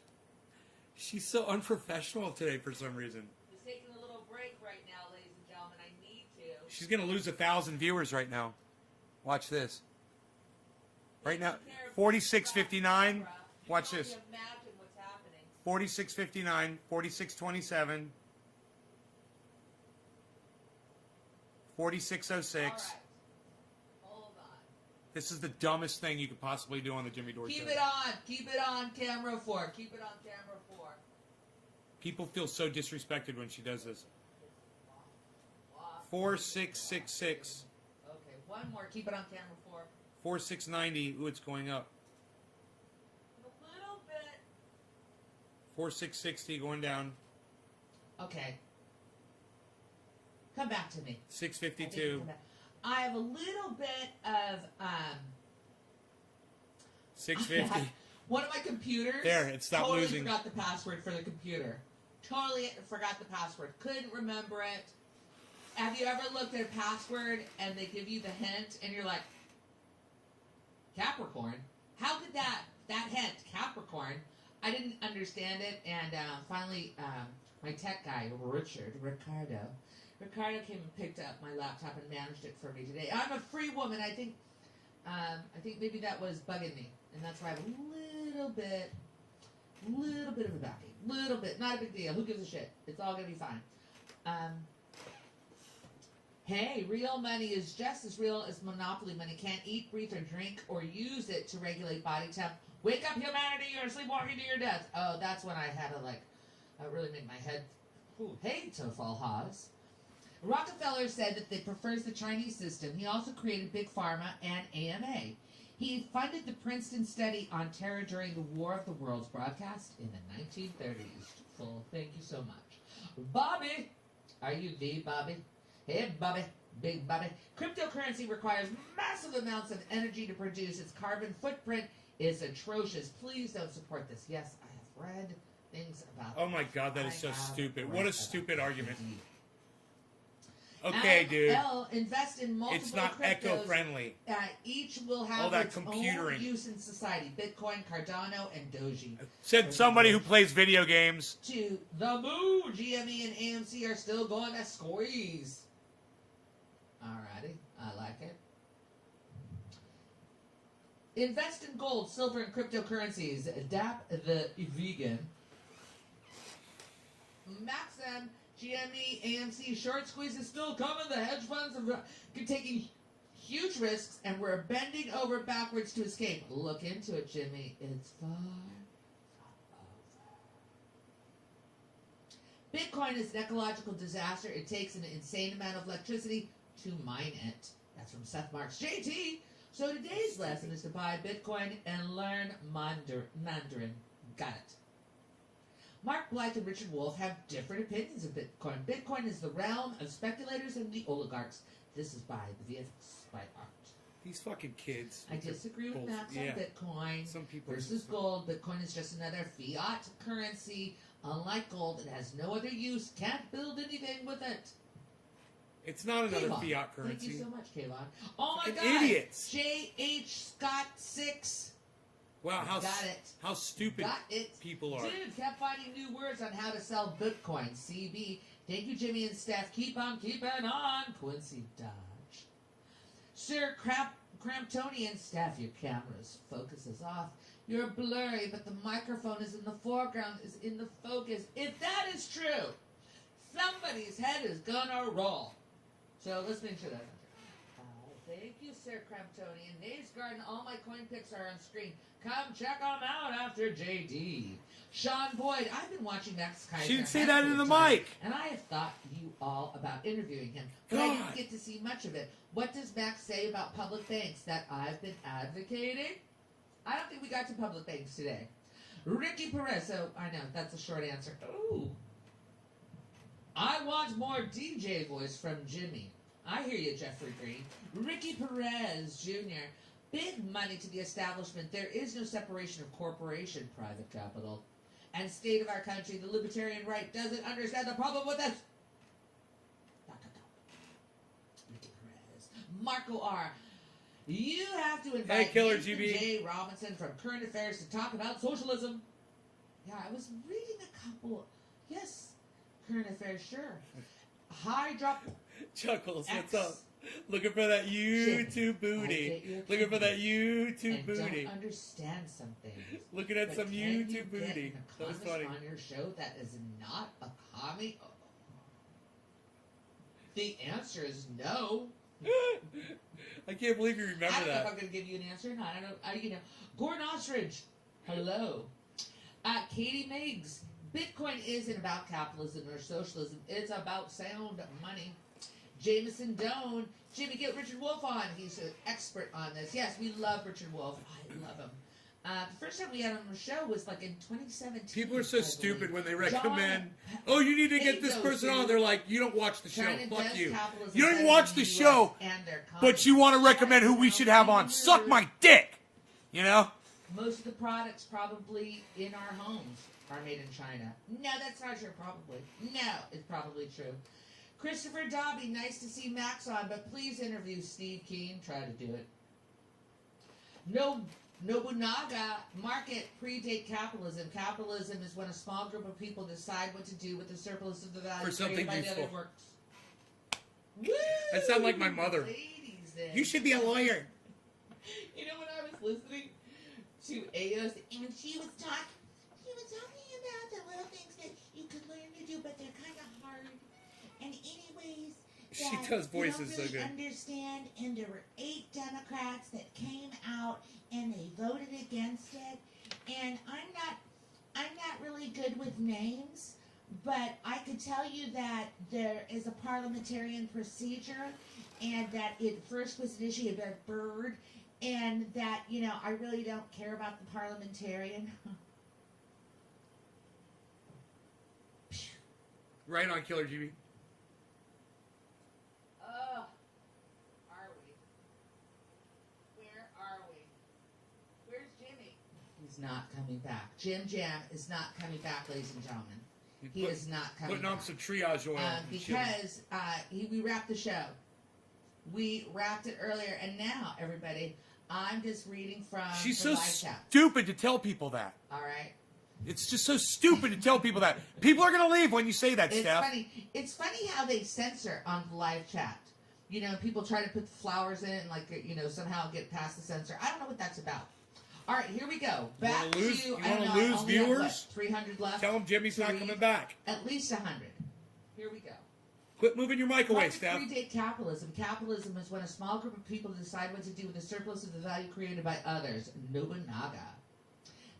She's so unprofessional today for some reason. The She's going to lose 1,000 viewers right now. Watch this. Right now, 46:59. Watch this. 46:59, 46:27, 46:06. Hold on. This is the dumbest thing you could possibly do on the Jimmy Dore Keep show. it on. Keep it on camera 4. Keep it on camera 4. People feel so disrespected when she does this. 4666. Okay, one more. Keep it on camera 4. 4690. Ooh, it's going up. A little bit. 4660 going down. Okay. Come back to me. 652. I have a little bit of 650. one of my computers. There, it stopped totally losing. Forgot the password for the computer. Totally forgot the password. Couldn't remember it. Have you ever looked at a password and they give you the hint and you're like, Capricorn? How could that hint, Capricorn? I didn't understand it, and finally, my tech guy, Ricardo came and picked up my laptop and managed it for me today. I'm a free woman. I think maybe that was bugging me, and that's why I have a little bit of a backing. Little bit, not a big deal. Who gives a shit? It's all gonna be fine. Hey, real money is just as real as monopoly money. Can't eat, breathe, or drink, or use it to regulate body temp. Wake up, humanity! You're sleepwalking to your death. Oh, that's when I had to really make my head. Ooh, hey, Tofal Haas. Rockefeller said that they prefers the Chinese system. He also created Big Pharma and AMA. He funded the Princeton study on terror during the War of the Worlds broadcast in the 1930s. Full, thank you so much. Bobby! Are you the Bobby? Hey, Bobby. Big Bobby. Cryptocurrency requires massive amounts of energy to produce. Its carbon footprint is atrocious. Please don't support this. Yes, I have read things about Oh my God, that is so I have stupid. read What a about stupid it. argument. Okay, dude. Invest in multiple It's not cryptos. eco-friendly. Each will have All that its computering. own use in society. Bitcoin, Cardano, and Doji. Said somebody who plays video games. To the moon. GME and AMC are still going to squeeze. Alrighty, I like it. Invest in gold, silver, and cryptocurrencies. DAP the vegan. Maxim, GME, AMC, short squeeze is still coming. The hedge funds are taking huge risks, and we're bending over backwards to escape. Look into it, Jimmy. It's far from over. Bitcoin is an ecological disaster. It takes an insane amount of electricity to mine it. That's from Seth Marks. JT! So today's lesson is to buy Bitcoin and learn Mandarin. Got it. Mark Blythe and Richard Wolff have different opinions of Bitcoin. Bitcoin is the realm of speculators and the oligarchs. This is by the VFX by Art. These fucking kids. I disagree with Max Yeah. on Bitcoin Some people are versus just- gold. Bitcoin is just another fiat currency. Unlike gold, it has no other use. Can't build anything with it. It's not another Kayvon. fiat currency. Thank you so much, Kayvon. Oh my Fucking God! idiots. J.H. Scott 6. Wow, Got it. how stupid Got it. people are. Dude, kept finding new words on how to sell Bitcoin. CB. Thank you, Jimmy and Steph. Keep on keeping on. Quincy Dodge. Sir Cramptonian Steph, your camera's focus is off. You're blurry, but the microphone is in the foreground, is in the focus. If that is true, somebody's head is gonna roll. So let's make sure that's not true. Thank you, Sir Cramptonian. Nave's Garden, all my coin picks are on screen. Come check them out after JD. Sean Boyd, I've been watching Max Kaiser. She didn't say a that handful in of the times, mic. And I have thought you all about interviewing him, but I God. didn't get to see much of it. What does Max say about public banks that I've been advocating? I don't think we got to public banks today. Ricky Perez, so I know, that's a short answer. Ooh. I want more DJ voice from Jimmy. I hear you, Jeffrey Green. Ricky Perez Jr. Big money to the establishment. There is no separation of corporation, private capital, and state of our country. The libertarian right doesn't understand the problem with this. Ricky Perez. Marco R. You have to invite Hey, Killer Nathan GB. J. Robinson from Current Affairs to talk about socialism. Yeah, I was reading a couple. Yes, Current Affairs, sure. Chuckles, what's X. up? Looking for that YouTube booty. Looking for that YouTube and booty. don't understand some things. Looking at But some can you YouTube get booty. an That was economist funny. on your show that is not a commie? Oh. The answer is no. I can't believe you remember I don't know if that. I'm going to give you an answer or not. I don't. You know, Gordon Ostrich. Hello. Katie Miggs. Bitcoin isn't about capitalism or socialism. It's about sound money. Jameson Doan. Jimmy, get Richard Wolff on. He's an expert on this. Yes, we love Richard Wolff. I love him. The first time we had him on the show was like in 2017. People are so I believe. stupid when they recommend, John, oh, you need to get this Bingo, person Sue. on. They're like, you don't watch the show. China Fuck does you. capitalism You don't even better watch than the US show, and their but you want to communists. recommend who we should have on. Suck my dick. You know? Most of the products probably in our homes are made in China. No, that's not true. Probably. No, it's probably true. Christopher Dobby, nice to see Max on, but please interview Steve Keen. Try to do it. No, Nobunaga, market predate capitalism. Capitalism is when a small group of people decide what to do with the surplus of the value For something created by the other useful. works. I sound like my mother. Ladies, then. You should be a lawyer. You know when I was listening to Aos, and she was talking about the little things that you could learn to do, but they're kind of hard. And anyways, She that does you voices don't so really good. understand, and there were 8 Democrats that came out and they voted against it. And I'm not really good with names, but I could tell you that there is a parliamentarian procedure, and that it first was initiated by Byrd, and that, you know, I really don't care about the parliamentarian. Right on, Killer GB. Are we? Where are we? Where's Jimmy? He's not coming back. Jim Jam is not coming back, ladies and gentlemen. He is not coming Putting on back. some triage oil. and shit. Because we wrapped the show. We wrapped it earlier, and now, everybody, I'm just reading from She's the so live chat. stupid to tell people that. All right? It's just so stupid to tell people that. People are going to leave when you say that, It's Steph. funny. It's funny how they censor on the live chat. You know, people try to put flowers in it and, like, you know, somehow get past the censor. I don't know what that's about. All right, here we go. Back wanna lose- to you I don't wanna know, lose I only have, viewers? what, 300 left. Tell them Jimmy's not Three. coming back. At least 100. Here we go. Quit moving your mic away, Market Steph. predate capitalism. Capitalism is when a small group of people decide what to do with the surplus of the value created by others. Nobunaga.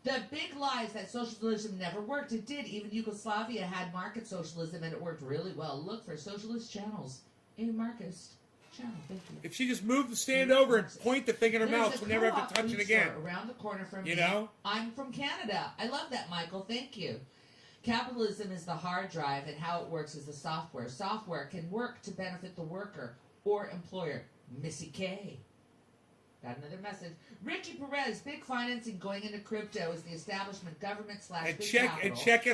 The big lie is that socialism never worked. It did. Even Yugoslavia had market socialism, and it worked really well. Look for socialist channels in Marcus channel. Thank you. If she just moved the stand over and point the thing in her There's mouth, a she'll never have co-op to touch food it again. store around the corner from You me. know? I'm from Canada. I love that, Michael. Thank you. Capitalism is the hard drive, and how it works is the software. Software can work to benefit the worker or employer. Missy K. Got another message. Ricky Perez, big financing going into crypto is the establishment government / And big checking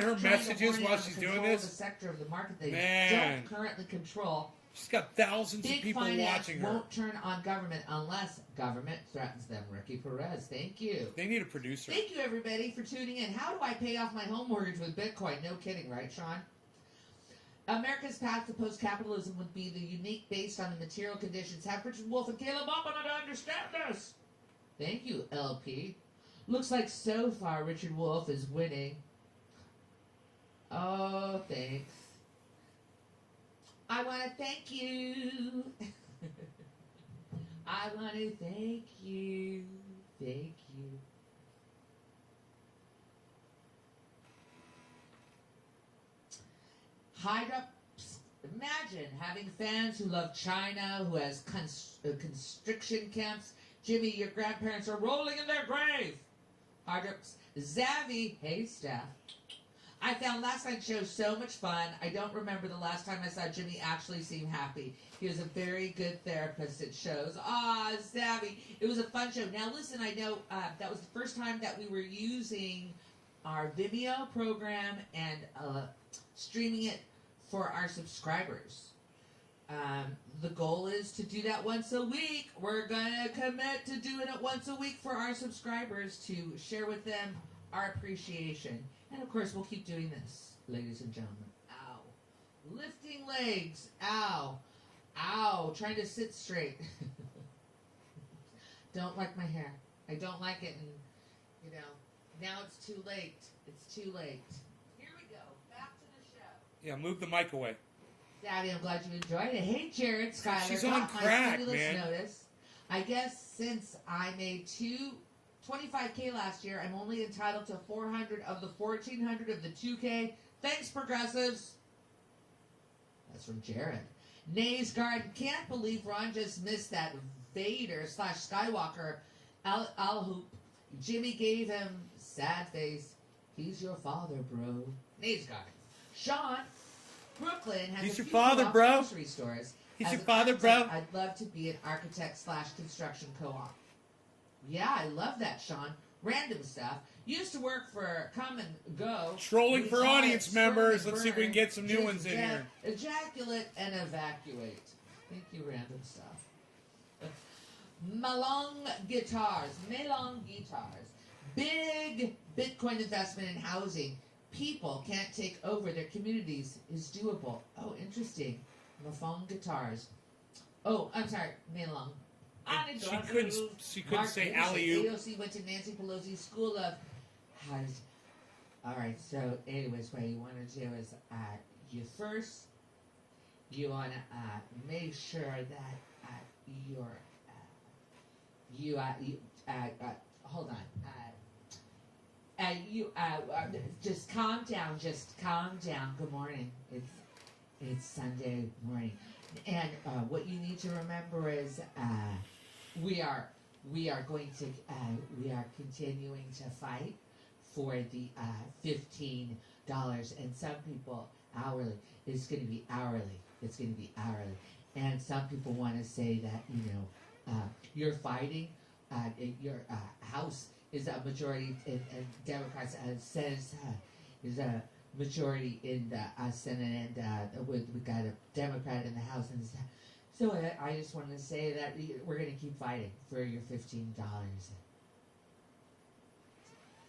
capital her trying to messages horn in while on she's the doing control of this. the sector of the market they Man. don't currently control. She's got thousands of Big people finance watching her. won't turn on government unless government threatens them. Ricky Perez, thank you. They need a producer. Thank you, everybody, for tuning in. How do I pay off my home mortgage with Bitcoin? No kidding, right, Sean? America's path to post-capitalism would be the unique based on the material conditions. Have Richard Wolff and Caleb up on it to understand this. Thank you, LP. Looks like so far Richard Wolff is winning. Oh, thanks. I want to thank you. I want to thank you. Thank you. Hydra, imagine having fans who love China, who has constriction camps. Jimmy, your grandparents are rolling in their grave. Hydra, Zavi, hey, Steph. I found last night's show so much fun. I don't remember the last time I saw Jimmy actually seem happy. He was a very good therapist at shows. Ah, Savvy. It was a fun show. Now, listen, I know that was the first time that we were using our Vimeo program and streaming it for our subscribers. The goal is to do that once a week. We're going to commit to doing it once a week for our subscribers to share with them our appreciation. And of course, we'll keep doing this, ladies and gentlemen. Ow. Lifting legs. Ow. Ow, trying to sit straight. Don't like my hair. I don't like it, and you know, now it's too late. It's too late. Here we go. Back to the show. Yeah, move the mic away. Daddy, I'm glad you enjoyed it. Hey, Jared, Skyler. She's on got my crack, stimulus man. Notice. I guess since I made 25K last year, I'm only entitled to 400 of the 1,400 of the 2K. Thanks, progressives. That's from Jared. Nays Garden can't believe Ron just missed that Vader / Skywalker Al hoop. Jimmy gave him sad face. He's your father, bro. Nays Garden. Sean, Brooklyn has He's a your few father, off bro. grocery stores. He's As your an father, architect, bro. I'd love to be an architect / construction co-op. Yeah, I love that, Sean. Random stuff. Used to work for Come and Go. Trolling We for call it audience Storm members. and Let's see if we can Burn. get some new Just ones in here. Ejaculate and evacuate. Thank you, random stuff. Melong Guitars. Big Bitcoin investment in housing. People can't take over their communities is doable. Oh, interesting. Melong Guitars. Oh, I'm sorry, Melong. She couldn't say alley-oop. AOC went to Nancy Pelosi's School of Housing. All right. So, anyways, what you want to do is, you want to make sure that hold on. Just calm down. Just calm down. Good morning. It's Sunday morning, and what you need to remember is we are continuing to fight for the $15, and some people hourly. It's going to be hourly. It's going to be hourly, and some people want to say that you're fighting. Your House is a majority in Democrats. Senate is a majority in the Senate, and we got a Democrat in the House, and so I just want to say that we're going to keep fighting for your $15.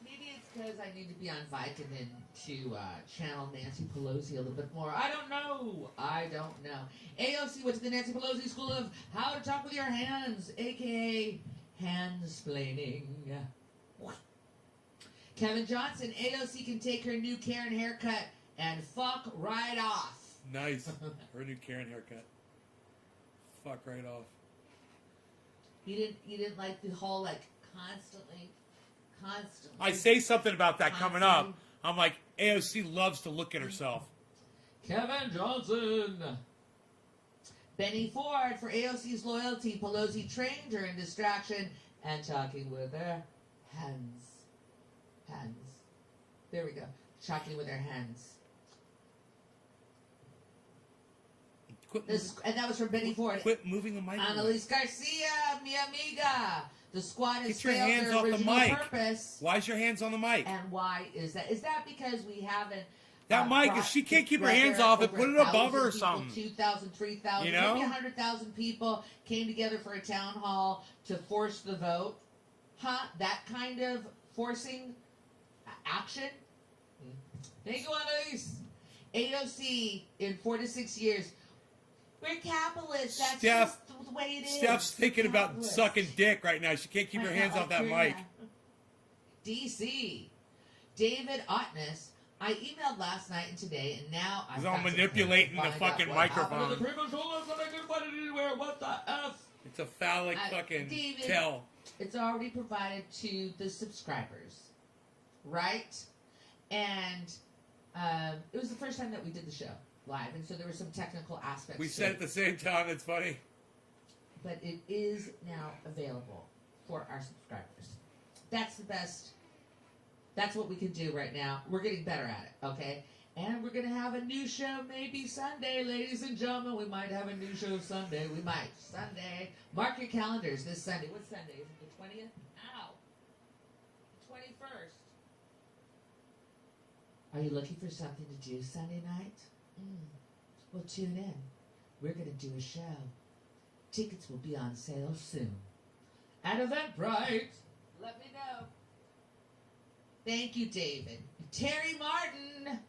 Maybe it's because I need to be on Vicodin to channel Nancy Pelosi a little bit more. I don't know. AOC went to the Nancy Pelosi School of How to Talk with Your Hands, a.k.a. handsplaining. Kevin Johnson, AOC can take her new Karen haircut and fuck right off. Nice. Her new Karen haircut. Fuck right off. You didn't like the whole constantly. I say something about that coming up. I'm like, AOC loves to look at herself. Kevin Johnson. Benny Ford, for AOC's loyalty, Pelosi trained her in distraction and talking with her hands. There we go. Talking with her hands. And that was from Benny Ford. Quit moving the mic. Annalise Garcia, mi amiga. The squad has Get your failed hands their off the original mic. purpose. Why's your hands on the mic? And why is that? Is that because we haven't... That mic, if she can't keep her hands off it, put it above her or something. 2,000, 3,000, You know? maybe 100,000 people came together for a town hall to force the vote. Huh? That kind of forcing action? Thank you, Annalise. AOC in 4 to 6 years. We're capitalists. That's just the way it is. Steph's thinking about sucking dick right now. She can't keep her hands off that mic. DC. David Ottness. I emailed last night and today, and now I'm manipulating the fucking microphone. The people told us that I couldn't find it anywhere. What the F? It's a phallic fucking David, tell. It's already provided to the subscribers, right? And it was the first time that we did the show live, and so there were some technical aspects. We said at the same time. It's funny. But it is now available for our subscribers. That's the best. That's what we can do right now. We're getting better at it, okay? And we're going to have a new show maybe Sunday, ladies and gentlemen. We might have a new show Sunday. We might. Sunday. Mark your calendars this Sunday. What Sunday? Is it the 20th? Ow. 21st. Are you looking for something to do Sunday night? Well, tune in. We're going to do a show. Tickets will be on sale soon. At Eventbrite. Let me know. Thank you, David. Terry Martin.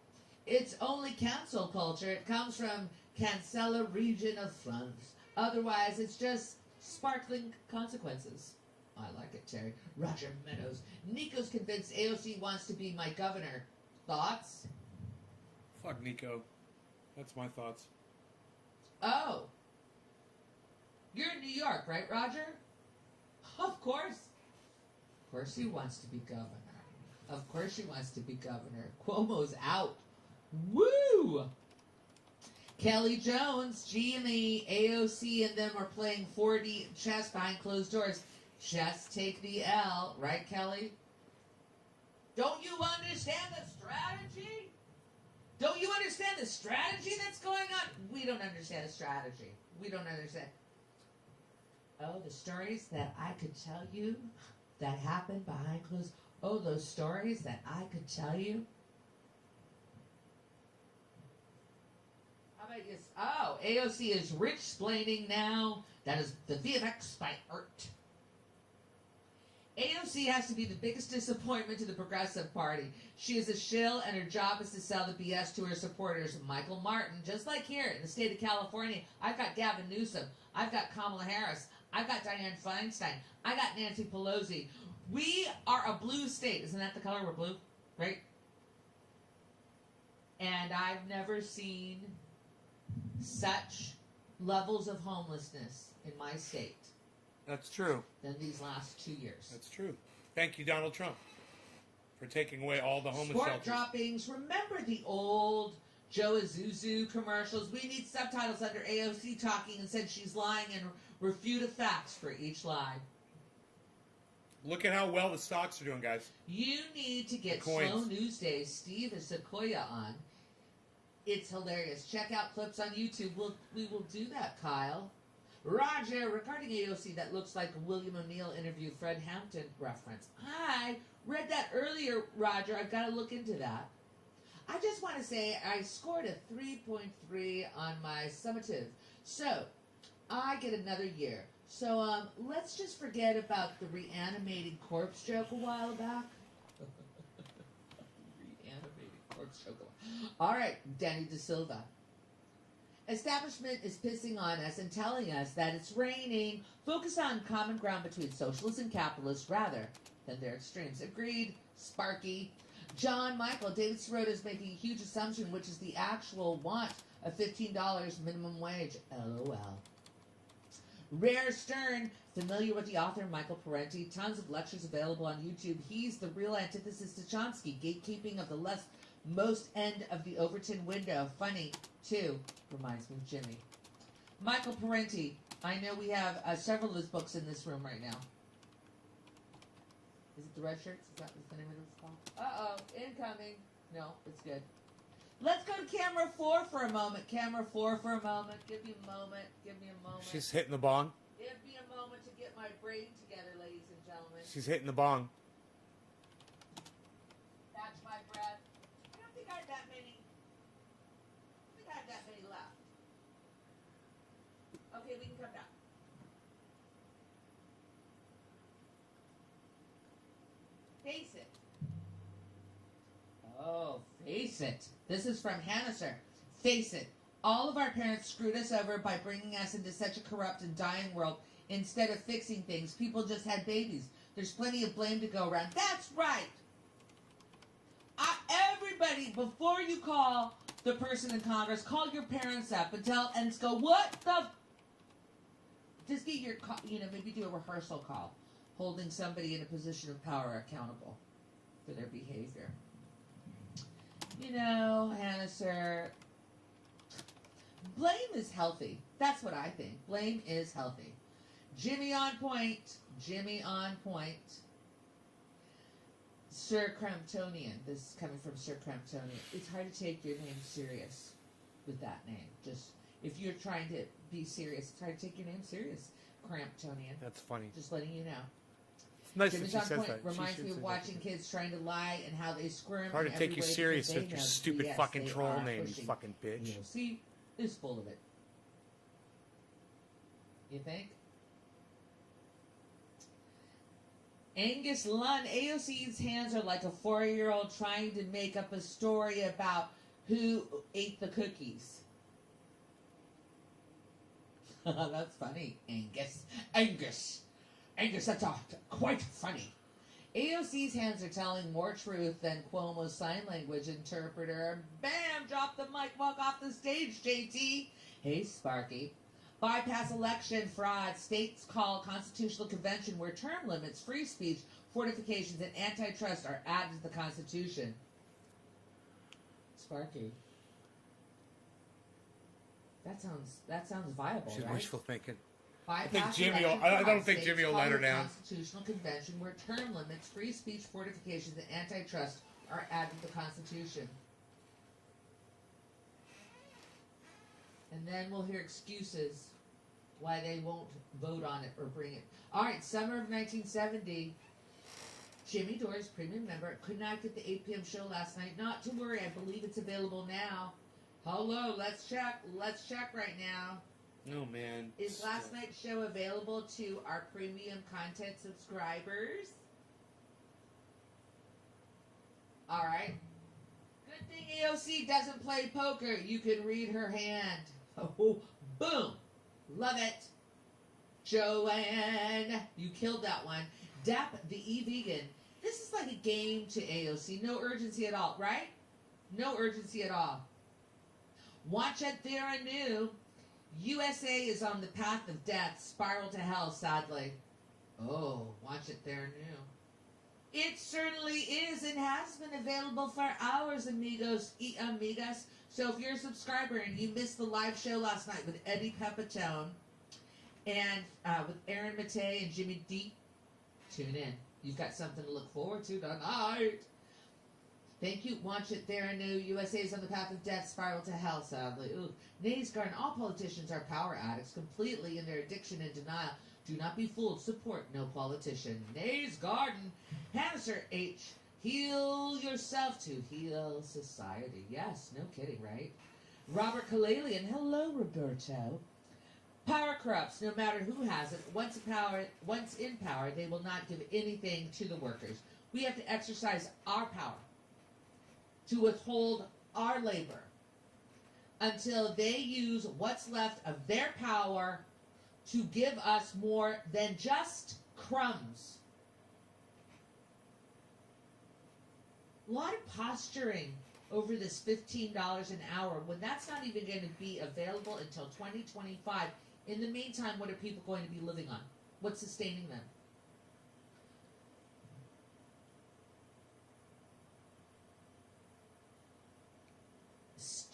It's only cancel culture. It comes from cancel a region of funds. Otherwise, it's just sparkling consequences. I like it, Terry. Roger Meadows. Nico's convinced AOC wants to be my governor. Thoughts? Fuck Nico. That's my thoughts. Oh. You're in New York, right, Roger? Of course. Of course he wants to be governor. Of course she wants to be governor. Cuomo's out. Woo! Kelly Jones, G and the AOC and them are playing 4D chess behind closed doors. Just take the L, right, Kelly? Don't you understand the strategy? Don't you understand the strategy that's going on? We don't understand the strategy. We don't understand. Oh, the stories that I could tell you that happened behind closed. Oh, those stories that I could tell you. How about this? Oh, AOC is rich-splaining now. That is the VFX by Art. AOC has to be the biggest disappointment to the Progressive Party. She is a shill, and her job is to sell the BS to her supporters. Michael Martin, just like here in the state of California, I've got Gavin Newsom, I've got Kamala Harris, I've got Dianne Feinstein, I got Nancy Pelosi. We are a blue state. Isn't that the color? We're blue, right? And I've never seen such levels of homelessness in my state. That's true. Than these last 2 years. That's true. Thank you, Donald Trump, for taking away all the homeless Sport shelters. droppings. Remember the old Joe Azuzu commercials? We need subtitles under AOC talking and said she's lying and refute facts for each lie. Look at how well the stocks are doing, guys. You need to get Slow News Day, Steve and Sequoia on. It's hilarious. Check out clips on YouTube. We will do that, Kyle. Roger, regarding AOC, that looks like a William O'Neill interview, Fred Hampton reference. I read that earlier, Roger. I've got to look into that. I just want to say I scored a 3.3 on my summative. So, I get another year. So, let's just forget about the reanimated corpse joke a while back. Reanimated corpse joke. All right, Danny De Silva. Establishment is pissing on us and telling us that it's raining. Focus on common ground between socialists and capitalists rather than their extremes. Agreed, Sparky. John Michael, David Sirota is making a huge assumption, which is the actual want of $15 minimum wage. LOL. Rare Stern, familiar with the author Michael Parenti, tons of lectures available on YouTube. He's the real antithesis to Chomsky, gatekeeping of the most end of the Overton window. Funny, too. Reminds me of Jimmy. Michael Parenti, I know we have several of his books in this room right now. Is it the Red Shirts? Is that the name of this called? Uh-oh, incoming. No, it's good. Let's go to camera 4 for a moment. Camera 4 for a moment. Give me a moment. Give me a moment. She's hitting the bong. Give me a moment to get my brain together, ladies and gentlemen. She's hitting the bong. Catch my breath. I don't think I have that many. I think I have that many left. Okay, we can come down. Face it. Oh, face it. This is from Hanniser. Face it. All of our parents screwed us over by bringing us into such a corrupt and dying world. Instead of fixing things, people just had babies. There's plenty of blame to go around. That's right. Everybody, before you call the person in Congress, call your parents up and go, what the? Just get your, maybe do a rehearsal call, holding somebody in a position of power accountable for their behavior. Hannah, sir, blame is healthy. That's what I think. Blame is healthy. Jimmy on point. Jimmy on point. Sir Cramptonian. This is coming from Sir Cramptonian. It's hard to take your name serious with that name. Just, if you're trying to be serious, it's hard to take your name serious, Cramptonian. That's funny. Just letting you know. It's nice Jimmy's that she on says point that. reminds me of watching kids trying to lie and how they squirm. Hard to take you serious with with your stupid fucking troll name, you fucking bitch. See, is full of it. You think? Angus Lunn, AOC's hands are like a 4-year-old trying to make up a story about who ate the cookies. That's funny, Angus. Angus, that's quite funny. AOC's hands are telling more truth than Cuomo's sign language interpreter. Bam! Drop the mic, walk off the stage, JT. Hey, Sparky. Bypass election fraud. States call constitutional convention where term limits, free speech, fortifications, and antitrust are added to the Constitution. Sparky. That sounds viable, She's right? wishful thinking. Bypass Jimmy will- election I don't fraud. think States Jimmy will call let her a down. Constitutional convention where term limits, free speech, fortifications, and antitrust are added to the Constitution. And then we'll hear excuses why they won't vote on it or bring it. All right, summer of 1970. Jimmy Doris, premium member, could not get the 8 p.m. show last night. Not to worry, I believe it's available now. Hello, let's check. Let's check right now. Oh, man. Is last night's show available to our premium content subscribers? All right. Good thing AOC doesn't play poker. You can read her hand. Oh, boom. Love it. Joanne, you killed that one. Dap the E-Vegan. This is like a game to AOC. No urgency at all, right? No urgency at all. Watch it there anew. USA is on the path of death, spiral to hell, sadly. Oh, watch it there anew. It certainly is and has been available for hours, amigos y amigas. So if you're a subscriber and you missed the live show last night with Eddie Pepitone and with Aaron Matei and Jimmy D, tune in. You've got something to look forward to tonight. Thank you. Watch it there anew. USA is on the path of death, spiral to hell, sadly. Ooh. Nays Garden. All politicians are power addicts, completely in their addiction and denial. Do not be fooled. Support no politician. Nays Garden. Hanser H. Heal yourself to heal society. Yes, no kidding, right? Robert Kalalian. Hello, Roberto. Power corrupts, no matter who has it. Once in power, they will not give anything to the workers. We have to exercise our power to withhold our labor until they use what's left of their power to give us more than just crumbs. A lot of posturing over this $15 an hour when that's not even going to be available until 2025. In the meantime, what are people going to be living on? What's sustaining them?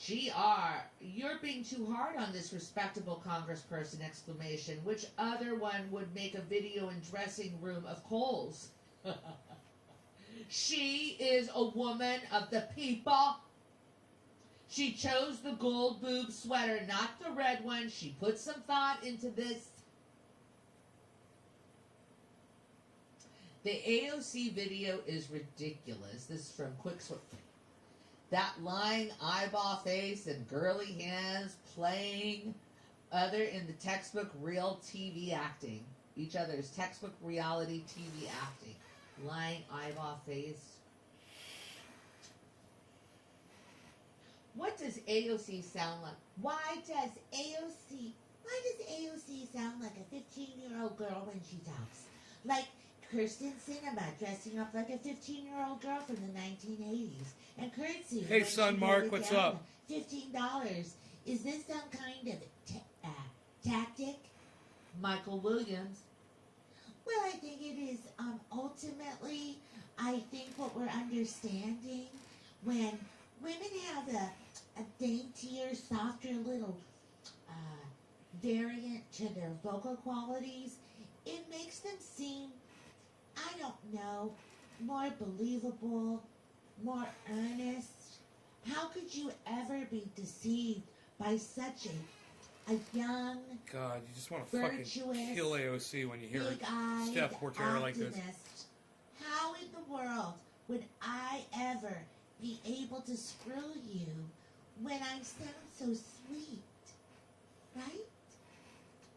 GR, you're being too hard on this respectable congressperson, exclamation. Which other one would make a video in dressing room of Kohl's? She is a woman of the people. She chose the gold boob sweater, not the red one. She put some thought into this. The AOC video is ridiculous. This is from Quick Sweat. That lying eyeball face and girly hands playing other in the textbook real TV acting. Each other's textbook reality TV acting. Lying eyeball face. What does AOC sound like? Why does AOC sound like a 15-year-old girl when she talks? Like Kirsten Sinema dressing up like a 15-year-old girl from the 1980s. And curtsy. Hey, son, Mark, what's up? $15. Is this some kind of tactic? Michael Williams. Well, I think it is. Ultimately, I think what we're understanding when women have a daintier, softer little variant to their vocal qualities, it makes them seem, I don't know, more believable, more earnest. How could you ever be deceived by such a young, God, you just want to fucking virtuous, kill AOC when you hear big-eyed Steph portray her like this. optimist? How in the world would I ever be able to screw you when I sound so sweet? Right?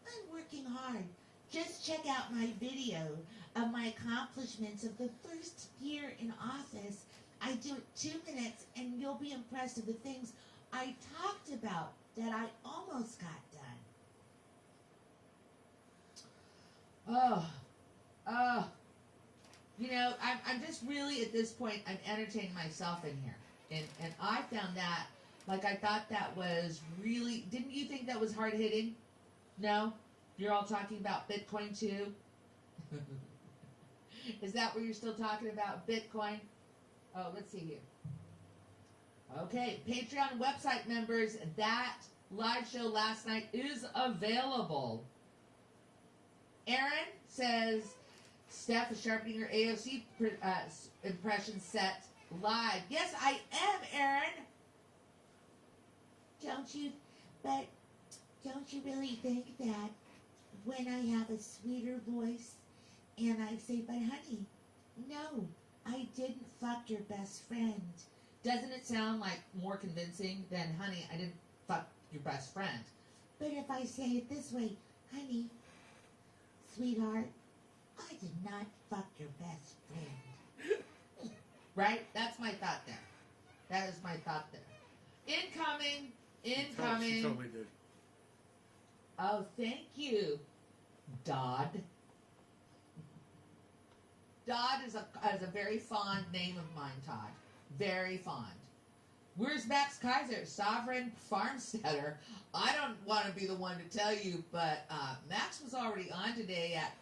I'm working hard. Just check out my video of my accomplishments of the first year in office. I do it 2 minutes and you'll be impressed of the things I talked about that I almost got done. You know, I'm just really at this point, I'm entertaining myself in here. And I found that, like, I thought that was really, didn't you think that was hard hitting? No? You're all talking about Bitcoin too? Is that what you're still talking about? Bitcoin? Oh, let's see here. Okay, Patreon website members, that live show last night is available. Aaron says, Steph is sharpening her AOC impression set live. Yes, I am, Aaron. Don't you really think that when I have a sweeter voice and I say, but honey, no, I didn't fuck your best friend. Doesn't it sound like more convincing than, honey, I didn't fuck your best friend? But if I say it this way, honey, sweetheart, I did not fuck your best friend. Right? That's my thought there. That is my thought there. Incoming. She totally did. Oh, thank you, Dodd. Dodd is a very fond name of mine, Todd. Very fond. Where's Max Kaiser, sovereign farmsteader? I don't want to be the one to tell you, but Max was already on today at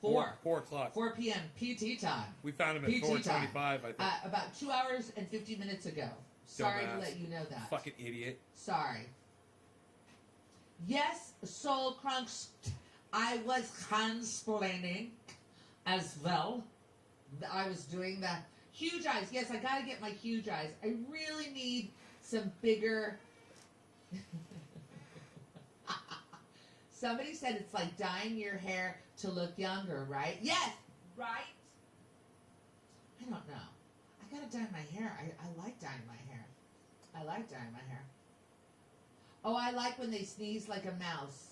4 o'clock. 4 p.m. PT time. We found him at 4:25, I think. About 2 hours and 50 minutes ago. Sorry to let you know that. Fucking idiot. Sorry. Yes, Soul Crunks, I was transplaining as well. I was doing that. Huge eyes. Yes, I gotta get my huge eyes. I really need some bigger. Somebody said it's like dyeing your hair to look younger, right? Yes, right? I don't know. I gotta dye my hair. I like dyeing my hair. I like dyeing my hair. Oh, I like when they sneeze like a mouse.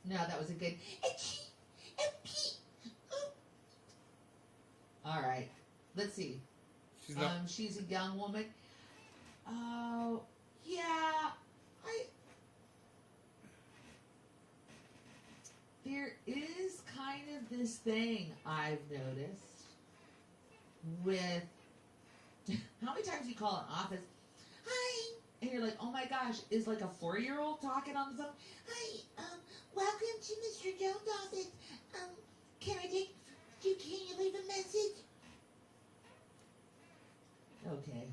No, that was a good. All right. Let's see. She's a young woman. Oh, yeah. There is kind of this thing I've noticed with how many times you call an office, hi, and you're like, oh my gosh, is like a 4-year-old talking on the phone? Hi, welcome to Mr. Jones' office. Can you leave a message? Okay,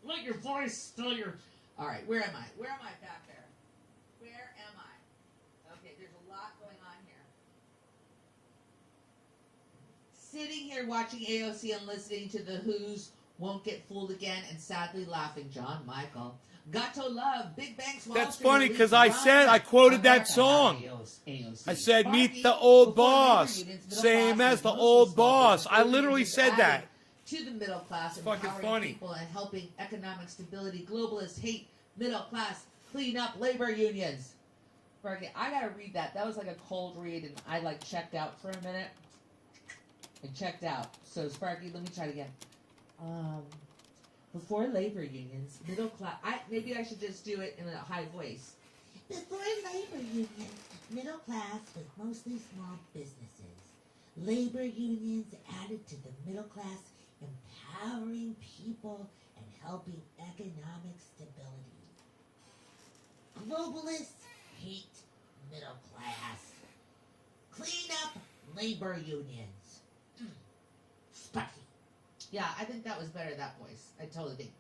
let your voice still your. All right, where am I? Where am I back there? Where am I? Okay, there's a lot going on here. Sitting here watching AOC and listening to the Who's Won't Get Fooled Again and sadly laughing, John Michael. Gato Love, Big Banks Wall That's Street, funny because I quoted that song. I said, meet the old boss. Same as the old boss. I literally said that. To the middle class, Fucking empowering funny. people and helping economic stability. Globalists hate middle class. Clean up labor unions. Okay, I gotta read that. That was like a cold read, and I like checked out for a minute. And checked out. So Sparky, let me try it again. Before labor unions, middle class. Maybe I should just do it in a high voice. Before labor unions, middle class was mostly small businesses. Labor unions added to the middle class, empowering people and helping economic stability. Globalists hate middle class. Clean up labor unions. Sparky. Yeah, I think that was better, that voice. I totally think.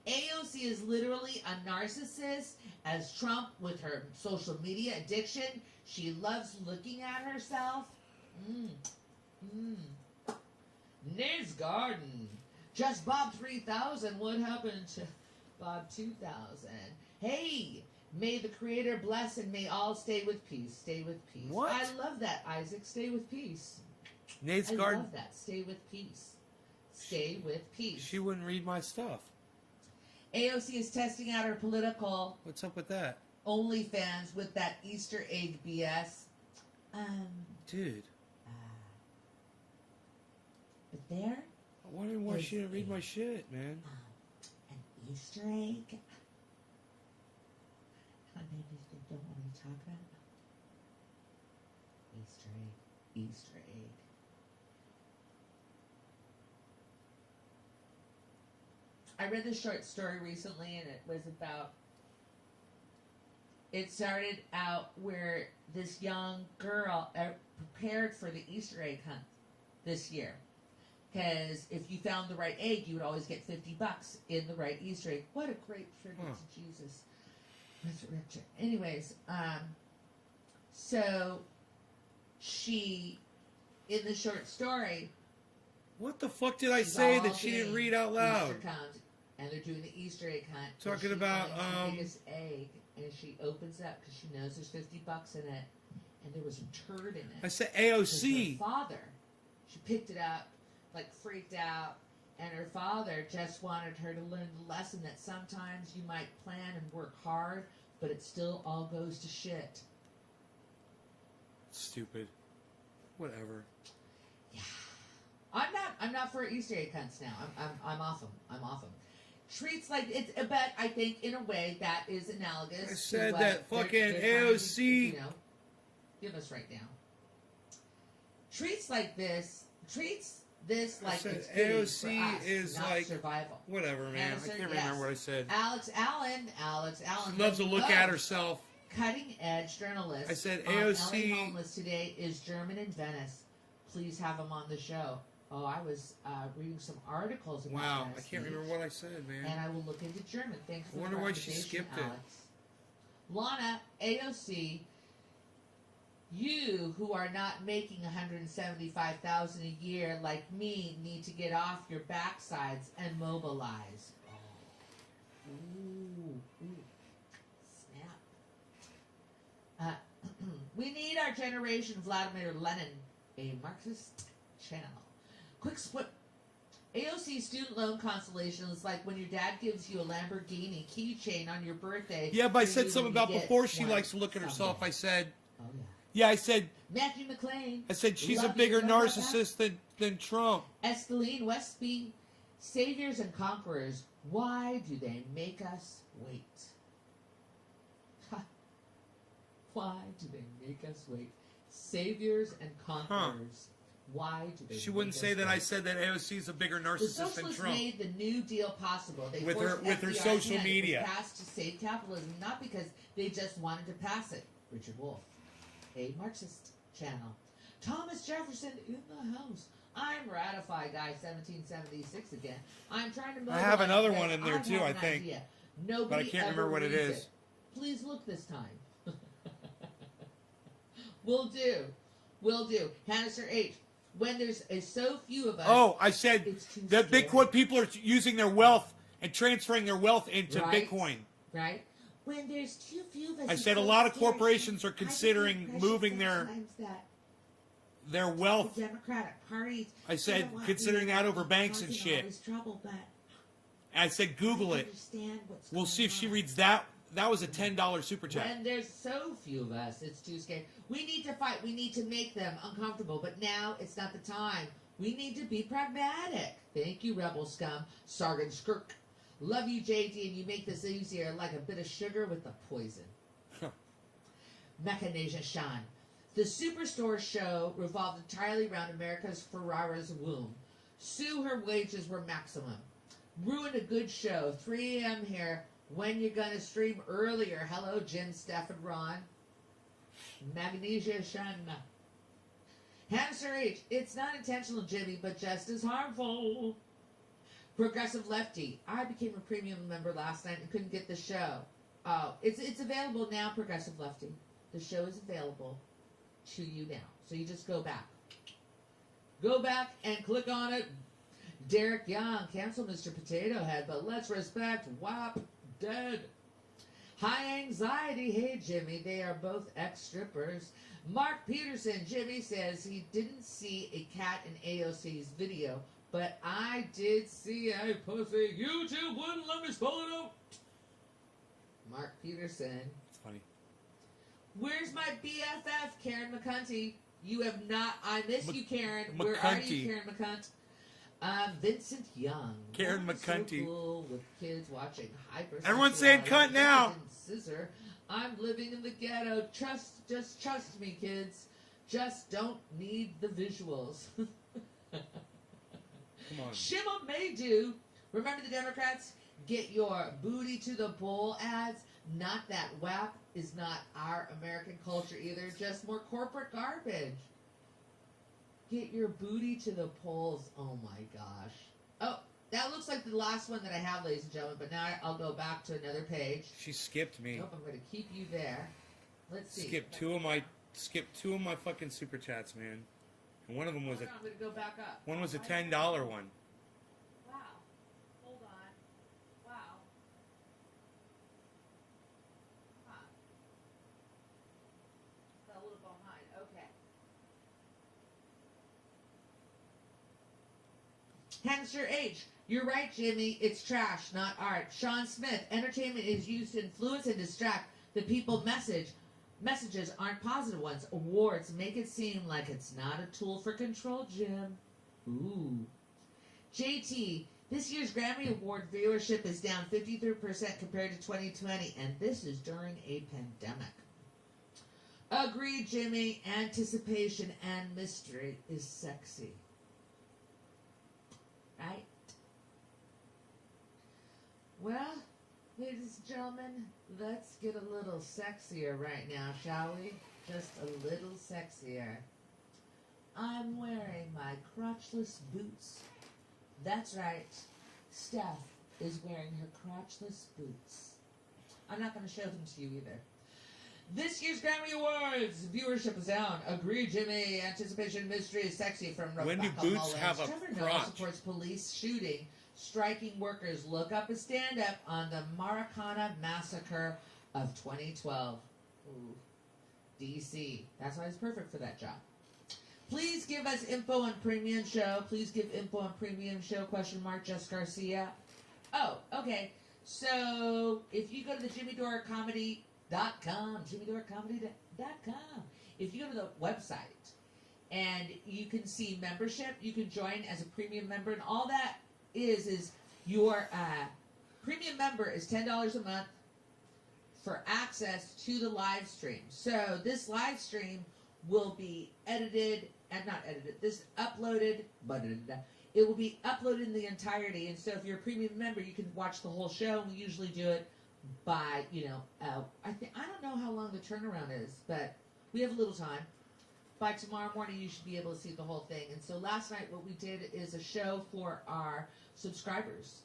AOC is literally a narcissist as Trump with her social media addiction. She loves looking at herself. Niz Garden. Just Bob 3000. What happened to Bob 2000? Hey, may the Creator bless and may all stay with peace. Stay with peace. What? I love that, Isaac. Stay with peace. Nate's I Garden. love that. Stay with peace. Stay with peace. She wouldn't read my stuff. AOC is testing out her political What's up with that? OnlyFans with that Easter egg BS. Dude. But there, I wondering why she didn't read my shit, man. an Easter egg. Maybe they don't want to talk about it. egg. Easter egg. I read this short story recently, and it was about. It started out where this young girl prepared for the Easter egg hunt this year. Because if you found the right egg, you would always get $50 in the right Easter egg. What a great tribute to Jesus. Richard. Anyways, so she, in the short story, What the fuck did I say that she didn't read out loud? Easter comes, and they're doing the Easter egg hunt. Talking she about, finds the biggest egg, and she opens up because she knows there's $50 in it, and there was a turd in it. I said 'Cause AOC. her father, she picked it up, like freaked out, and her father just wanted her to learn the lesson that sometimes you might plan and work hard, but it still all goes to shit. Stupid. Whatever. Yeah, I'm not for Easter egg hunts now. I'm off them. I'm off them. Treats like it's, but I think in a way that is analogous. I said to what that they're fucking trying AOC. to, you know, give us right now. Treats like this. Treats this like said it's food AOC for us, is not like- survival. Whatever, man. Answer, I can't yes. remember what I said. Alex Allen She loves to look at herself. Cutting edge journalist. I said on AOC LA Homeless today is German in Venice. Please have him on the show. Oh, I was reading some articles about Wow, I Venice can't Beach, remember what I said, man. and I will look into German. Thanks for I wonder the why she recommendation, skipped it. Alex. Lana, AOC, you who are not making $175,000 a year like me need to get off your backsides and mobilize. Oh. Ooh. Snap. We need our generation Vladimir Lenin, a Marxist channel. Quick split. AOC student loan consolation is like when your dad gives you a Lamborghini keychain on your birthday. Yeah, but I for said you something when about you get before she one likes to look at herself. someday. I said, Oh yeah. yeah, I said Matthew McLean. she's a Love you. bigger You know about narcissist than Trump. Escaline Westby, saviors and conquerors. Why do they make us wait? Why do they make us wait? Saviors and conquerors. Why do they? She wouldn't make say us that wait? I said that AOC is a bigger The narcissist than socialists Trump. made the New Deal possible. They With forced her FDR's social hand. It was media. passed to save capitalism, not because they just wanted to pass it. Richard Wolff, a Marxist channel. Thomas Jefferson in the house. I'm ratified, guy 1776 again. I'm trying to. I have another mobilize one in there, because too, have I an think. idea. Nobody But I can't ever remember what it reads is. Please look this time. Will do. Will do. Hannister H. When there's so few of us. Oh, I said it's too that scary. Bitcoin people are using their wealth and transferring their wealth into Right. Bitcoin. Right? When there's too few of us. I it's said a so lot of scary. corporations are I think considering precious moving their sometimes that wealth. the Democratic Party. I said considering that over banks and shit. All this trouble, but I said Google I it. understand what's We'll going see if she on. reads that. That was a $10 super chat. When there's so few of us, it's too scary. We need to fight. We need to make them uncomfortable. But now it's not the time. We need to be pragmatic. Thank you, Rebel Scum. Sargon Skirk. Love you, JD, and you make this easier like a bit of sugar with the poison. Mechanasia Shan. The Superstore show revolved entirely around America's Ferrara's womb. Sue, her wages were maximum. Ruined a good show. 3 a.m. here. When you gonna stream earlier? Hello, Jim, Steph, and Ron. Magnesia Shanna. Hamster H. It's not intentional, Jimmy, but just as harmful. Progressive Lefty. I became a premium member last night and couldn't get the show. Oh, it's available now, Progressive Lefty. The show is available to you now. So you just go back. Go back and click on it. Derek Young. Cancel Mr. Potato Head, but let's respect WAP. Dead. High anxiety. Hey, Jimmy. They are both ex-strippers. Mark Peterson. Jimmy says he didn't see a cat in AOC's video, but I did see a pussy. YouTube wouldn't let me spell it out. Mark Peterson. It's funny. Where's my BFF, Karen McCunty? You have not. I miss you, Karen. Where are McCunty. you, Karen McCunt? Vincent Young. Karen Not McCunty. So cool with kids watching hyper. Everyone's saying cunt now. Scissor. I'm living in the ghetto. Just trust me, kids. just don't need the visuals. Come on. Shimma may do. Remember the Democrats? Get your booty to the poll ads. Not that WAP is not our American culture either. Just more corporate garbage. Get your booty to the polls. Oh my gosh. Oh, that looks like the last one that I have, ladies and gentlemen. But now I'll go back to another page. She skipped me. Nope, I'm going to keep you there. Let's see. Skip two of my fucking super chats, man. And one of them was I'm going to go back up. one was a $10 one. Wow. Hold on. Wow. Huh. Fell a little behind. Okay. Hamster H. You're right, Jimmy. It's trash, not art. Sean Smith. Entertainment is used to influence and distract the people. Messages aren't positive ones. Awards make it seem like it's not a tool for control, Jim. Ooh. JT. This year's Grammy Award viewership is down 53% compared to 2020, and this is during a pandemic. Agreed, Jimmy. Anticipation and mystery is sexy. Right? Well, ladies and gentlemen, let's get a little sexier right now, shall we? Just a little sexier. I'm wearing my crotchless boots. That's right. Steph is wearing her crotchless boots. I'm not going to show them to you either. This year's Grammy Awards viewership is down. Agree, Jimmy. Anticipation mystery is sexy from Rebecca When do boots Mullins. have a Trevor Noah crotch? supports police shooting striking workers. Look up and stand up on the Maracana massacre of 2012. Ooh. DC. That's why it's perfect for that job. Please give us info on premium show. Please give info on premium show, ? Jess Garcia. Oh, okay. So if you go to the JimmyDoreComedy.com, JimmyDoreComedy.com. If you go to the website and you can see membership, you can join as a premium member, and all that is your premium member is $10 a month for access to the live stream. So this live stream will be edited, and not edited, this uploaded, but it will be uploaded in the entirety. And so if you're a premium member, you can watch the whole show. We usually do it by, I don't know how long the turnaround is, but we have a little time. By tomorrow morning, you should be able to see the whole thing. And so last night, what we did is a show for our subscribers.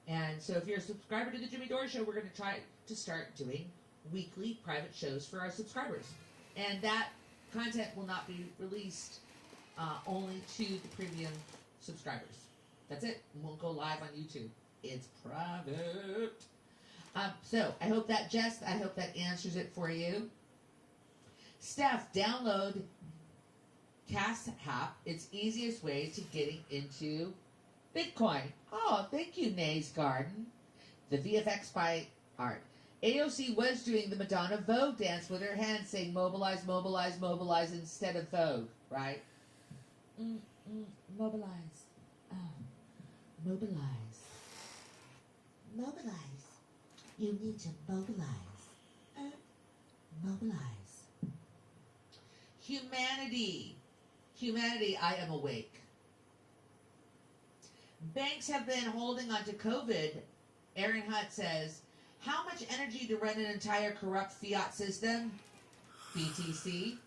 And so if you're a subscriber to the Jimmy Dore Show, we're going to try to start doing weekly private shows for our subscribers. And that content will not be released only to the premium subscribers. That's it. It won't go live on YouTube. It's private. So I hope that, Jess, I hope that answers it for you. Steph, download Cash App. It's easiest way to getting into Bitcoin. Oh, thank you, Nay's Garden. The VFX by Art. AOC was doing the Madonna Vogue dance with her hands saying mobilize, mobilize, mobilize instead of Vogue, right? Mobilize. Oh, mobilize. Mobilize. You need to mobilize. Mobilize. Humanity. Humanity, I am awake. Banks have been holding on to COVID. Aaron Hutt says, how much energy to run an entire corrupt fiat system? BTC.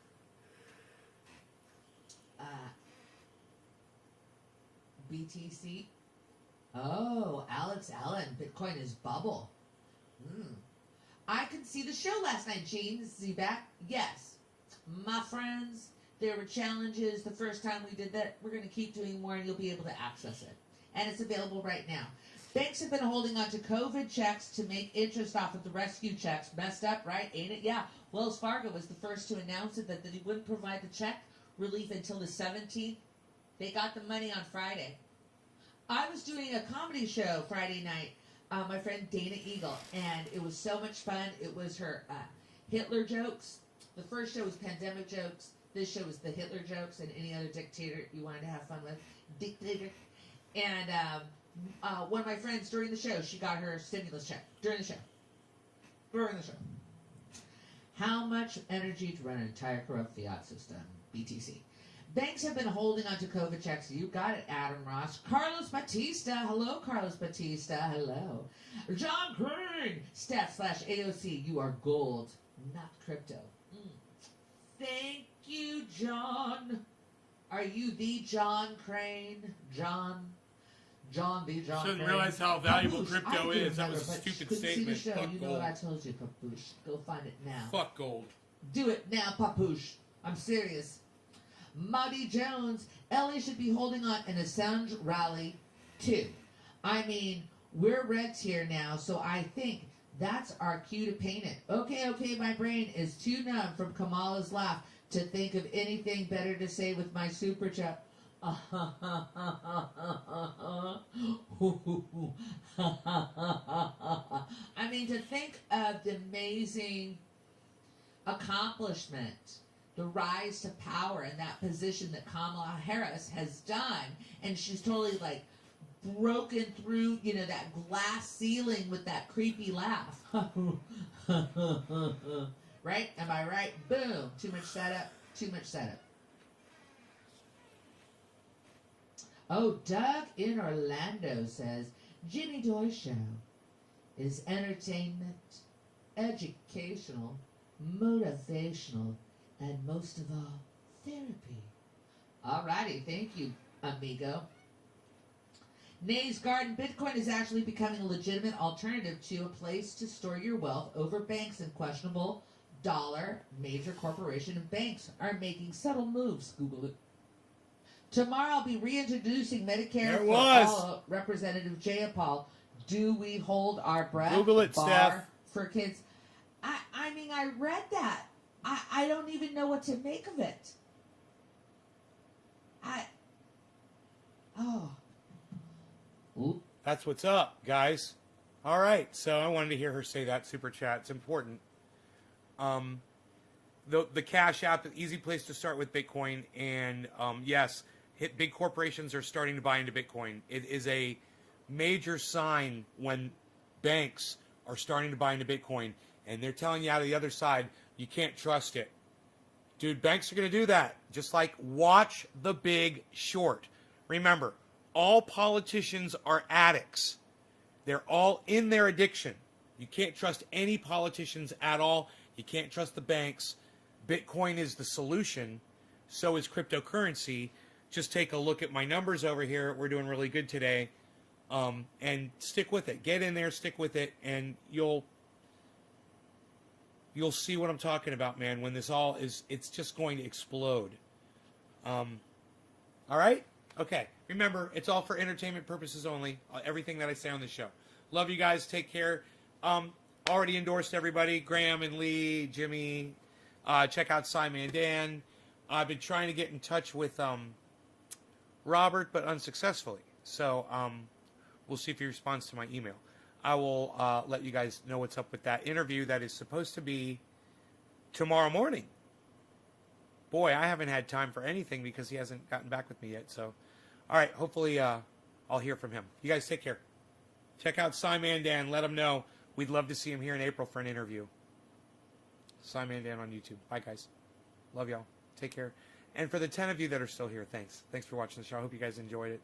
BTC. Oh, Alex Allen. Bitcoin is bubble. I could see the show last night, Gene. Is he back? Yes. My friends, there were challenges the first time we did that. We're going to keep doing more, and you'll be able to access it. And it's available right now. Banks have been holding on to COVID checks to make interest off of the rescue checks. Messed up, right? Ain't it? Yeah. Wells Fargo was the first to announce it, that they wouldn't provide the check relief until the 17th. They got the money on Friday. I was doing a comedy show Friday night, my friend Dana Eagle, and it was so much fun. It was her Hitler jokes. The first show was pandemic jokes. This show was the Hitler jokes and any other dictator you wanted to have fun with. Dictator. And one of my friends during the show, she got her stimulus check during the show. How much energy to run an entire corrupt fiat system? BTC. Banks have been holding on to COVID checks. You got it, Adam Ross. Carlos Batista. Hello, Carlos Batista. Hello. John Crane. Steph/AOC. You are gold, not crypto. Thank you, John. Are you the John Crane? John the John Shouldn't Crane? realize how valuable Papoose, crypto I do is. That remember, was a but stupid couldn't see the statement. show. Fuck You know gold. what I told you, Papoose. Go find it now. Fuck gold. Do it now, Papoose. I'm serious. Muddy Jones. LA should be holding on an Assange rally, too. I mean, we're Reds here now, so I think that's our cue to paint it. Okay, my brain is too numb from Kamala's laugh to think of anything better to say with my super chat. I mean, to think of the amazing accomplishment, the rise to power in that position that Kamala Harris has done, and she's totally like broken through, that glass ceiling with that creepy laugh. Right? Am I right? Boom. Too much setup. Oh, Doug in Orlando says, Jimmy Dore Show is entertainment, educational, motivational, and most of all, therapy. Alrighty, thank you, amigo. Nay's Garden, Bitcoin is actually becoming a legitimate alternative to a place to store your wealth over banks and questionable dollar. Major corporation and banks are making subtle moves. Google it. Tomorrow I'll be reintroducing Medicare for all. Representative Jayapal. Do we hold our breath? Google it, Bar Steph. for kids. I mean, I read that. I don't even know what to make of it. Oop. That's what's up, guys. All right, so I wanted to hear her say that super chat. It's important. The Cash App, an easy place to start with Bitcoin, and yes, big corporations are starting to buy into Bitcoin. It is a major sign when banks are starting to buy into Bitcoin, and they're telling you out of the other side, you can't trust it. Dude, banks are going to do that. Just like watch The Big Short. Remember, all politicians are addicts. They're all in their addiction. You can't trust any politicians at all. You can't trust the banks. Bitcoin is the solution. So is cryptocurrency. Just take a look at my numbers over here. We're doing really good today. And stick with it. Get in there, stick with it, and you'll see what I'm talking about, man. When this all is, it's just going to explode. All right? Okay. Remember, it's all for entertainment purposes only. Everything that I say on this show. Love you guys. Take care. Already endorsed everybody. Graham and Lee, Jimmy. Check out Simon and Dan. I've been trying to get in touch with Robert, but unsuccessfully. So we'll see if he responds to my email. I will let you guys know what's up with that interview that is supposed to be tomorrow morning. Boy, I haven't had time for anything because he hasn't gotten back with me yet. So, all right, hopefully I'll hear from him. You guys take care. Check out Simon and Dan. Let him know. We'd love to see him here in April for an interview. Simon and Dan on YouTube. Bye, guys. Love y'all. Take care. And for the 10 of you that are still here, thanks. Thanks for watching the show. I hope you guys enjoyed it.